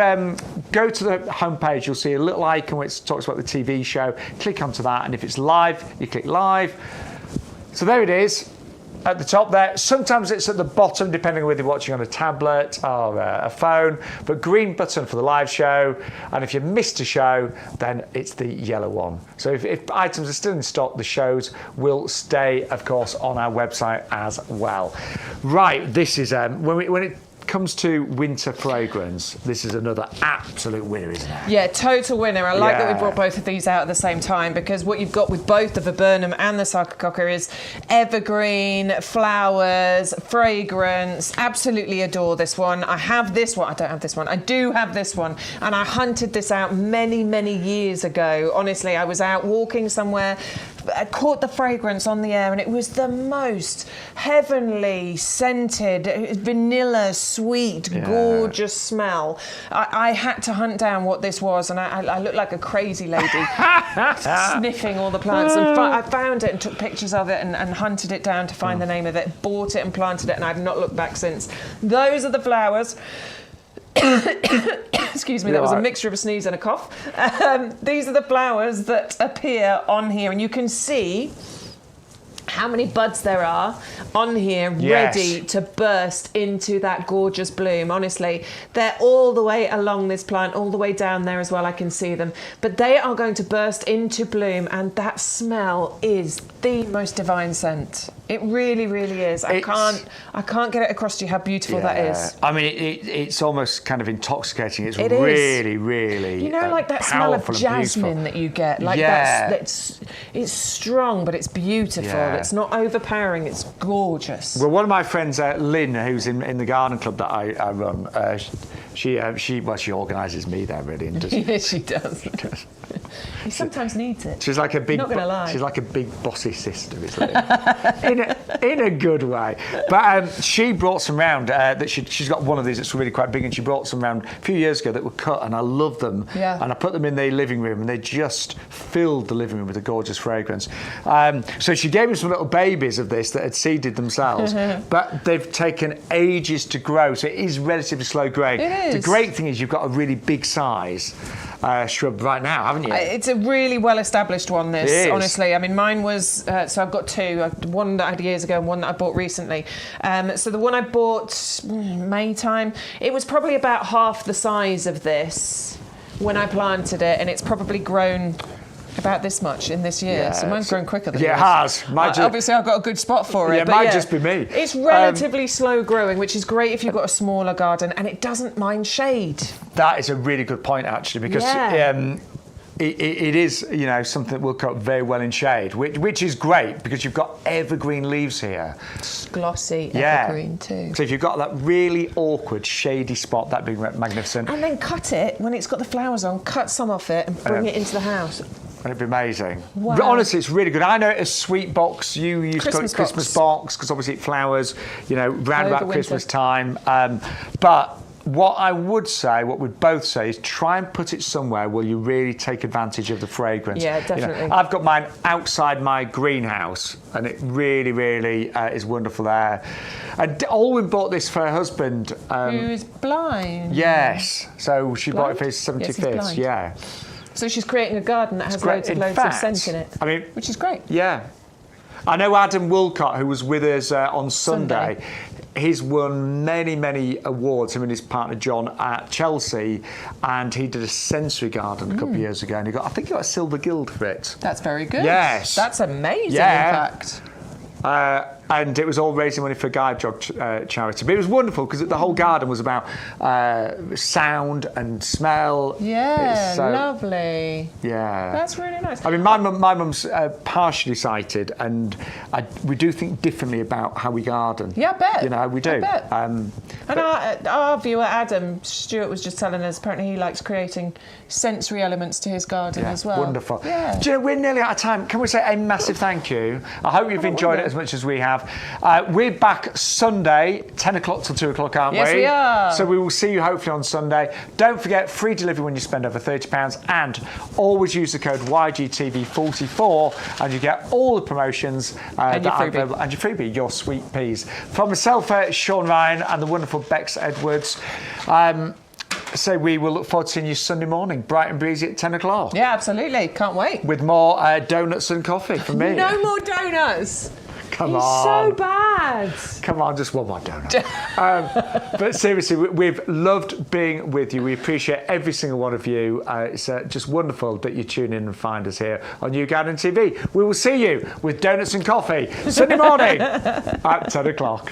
go to the homepage, you'll see a little icon which talks about the TV show. Click onto that, and if it's live, you click live. So there it is. At the top there. Sometimes it's at the bottom, depending on whether you're watching on a tablet or a phone. But green button for the live show. And if you missed a show, then it's the yellow one. So if items are still in stock, the shows will stay, of course, on our website as well. Right, this is when it comes to winter fragrance, this is another absolute winner, isn't it? Yeah, total winner. I like that we brought both of these out at the same time, because what you've got with both the viburnum and the sarcococca is evergreen, flowers, fragrance. Absolutely adore this one. I have this one. I don't have this one. I do have this one, and I hunted this out many, many years ago. Honestly, I was out walking somewhere, caught the fragrance on the air, and it was the most heavenly scented, vanilla, sweet, gorgeous smell. I had to hunt down what this was, and I looked like a crazy lady sniffing all the plants. And I found it and took pictures of it and hunted it down to find the name of it, bought it and planted it, and I've not looked back since. Those are the flowers. Excuse me, that was a mixture of a sneeze and a cough. These are the flowers that appear on here, and you can see how many buds there are on here ready to burst into that gorgeous bloom. Honestly, they're all the way along this plant, all the way down there as well. I can see them, but they are going to burst into bloom, and that smell is the most divine scent. It really, really is. I can't get it across to you how beautiful that is. I mean, it's almost kind of intoxicating. It's it really, is. Really, you know, like that smell of jasmine that you get. Like it's strong, but it's beautiful. Yeah. It's not overpowering. It's gorgeous. Well, one of my friends, Lynn, who's in the garden club that I run, she organises me there really. And Yes, she does. He sometimes needs it. She's like a big. Not gonna lie. She's like a big bossy sister, isn't it? in a good way. But she brought some round. That she's got one of these that's really quite big, and she brought some round a few years ago that were cut, and I love them. Yeah. And I put them in the living room, and they just filled the living room with a gorgeous fragrance. So she gave me some little babies of this that had seeded themselves, but they've taken ages to grow, so it is relatively slow growing. It is. The great thing is you've got a really big size shrub right now, haven't you? It's a really well-established one, this, honestly. I mean, mine was, so I've got two. One that I had years ago and one that I bought recently. So the one I bought May time, it was probably about half the size of this when I planted it, and it's probably grown about this much in this year. So mine's grown quicker than yours. It has. Obviously, I've got a good spot for it. Yeah, it might just be me. It's relatively slow growing, which is great if you've got a smaller garden, and it doesn't mind shade. That is a really good point, actually, because it is, you know, something that will cut very well in shade, which is great because you've got evergreen leaves here. It's glossy evergreen too. So if you've got that really awkward shady spot, that'd be magnificent. And then cut it when it's got the flowers on. Cut some off it and bring it into the house. And it'd be amazing. Wow. But honestly, it's really good. I know it's a sweet box. You used to call it Christmas Christmas box because obviously it flowers, you know, round about winter. Christmas time. But what I would say, what we'd both say, is try and put it somewhere where you really take advantage of the fragrance. Yeah, definitely. You know, I've got mine outside my greenhouse, and it really, really is wonderful there. And Alwyn bought this for her husband. Who is blind. Yes. So she bought it for his 75th. Yes, he's blind. Yeah. So she's creating a garden that has loads of scent in it. I mean, which is great. Yeah. I know Adam Wilcott, who was with us on Sunday. He's won many, many awards, him and his partner John, at Chelsea, and he did a sensory garden a couple of years ago, and I think he got a silver guild for it. That's very good. Yes. That's amazing, in fact. And it was all raising money for Guide Dog charity. But it was wonderful because the whole garden was about sound and smell. Yeah, lovely. Yeah. That's really nice. I mean, my mum's partially sighted, and we do think differently about how we garden. Yeah, I bet. You know, we do. I bet. And our viewer, Adam Stewart, was just telling us, apparently he likes creating sensory elements to his garden as well. Wonderful. Yeah. Do you know, we're nearly out of time. Can we say a massive thank you? I hope you've enjoyed it as much as we have. We're back Sunday, 10 o'clock till 2 o'clock, aren't we? Yes, we are. So we will see you hopefully on Sunday. Don't forget, free delivery when you spend over £30, and always use the code YGTV44 and you get all the promotions and your freebie. available. And your freebie, your sweet peas. From myself, Shaun Ryan, and the wonderful Bex Edwards. So we will look forward to seeing you Sunday morning, bright and breezy at 10 o'clock. Yeah, absolutely. Can't wait. With more donuts and coffee from me. No more donuts. Come He's on. so bad. Come on, just one more donut. But seriously, we've loved being with you. We appreciate every single one of you. It's just wonderful that you tune in and find us here on YouGarden TV. We will see you with donuts and coffee Sunday morning at 10 o'clock.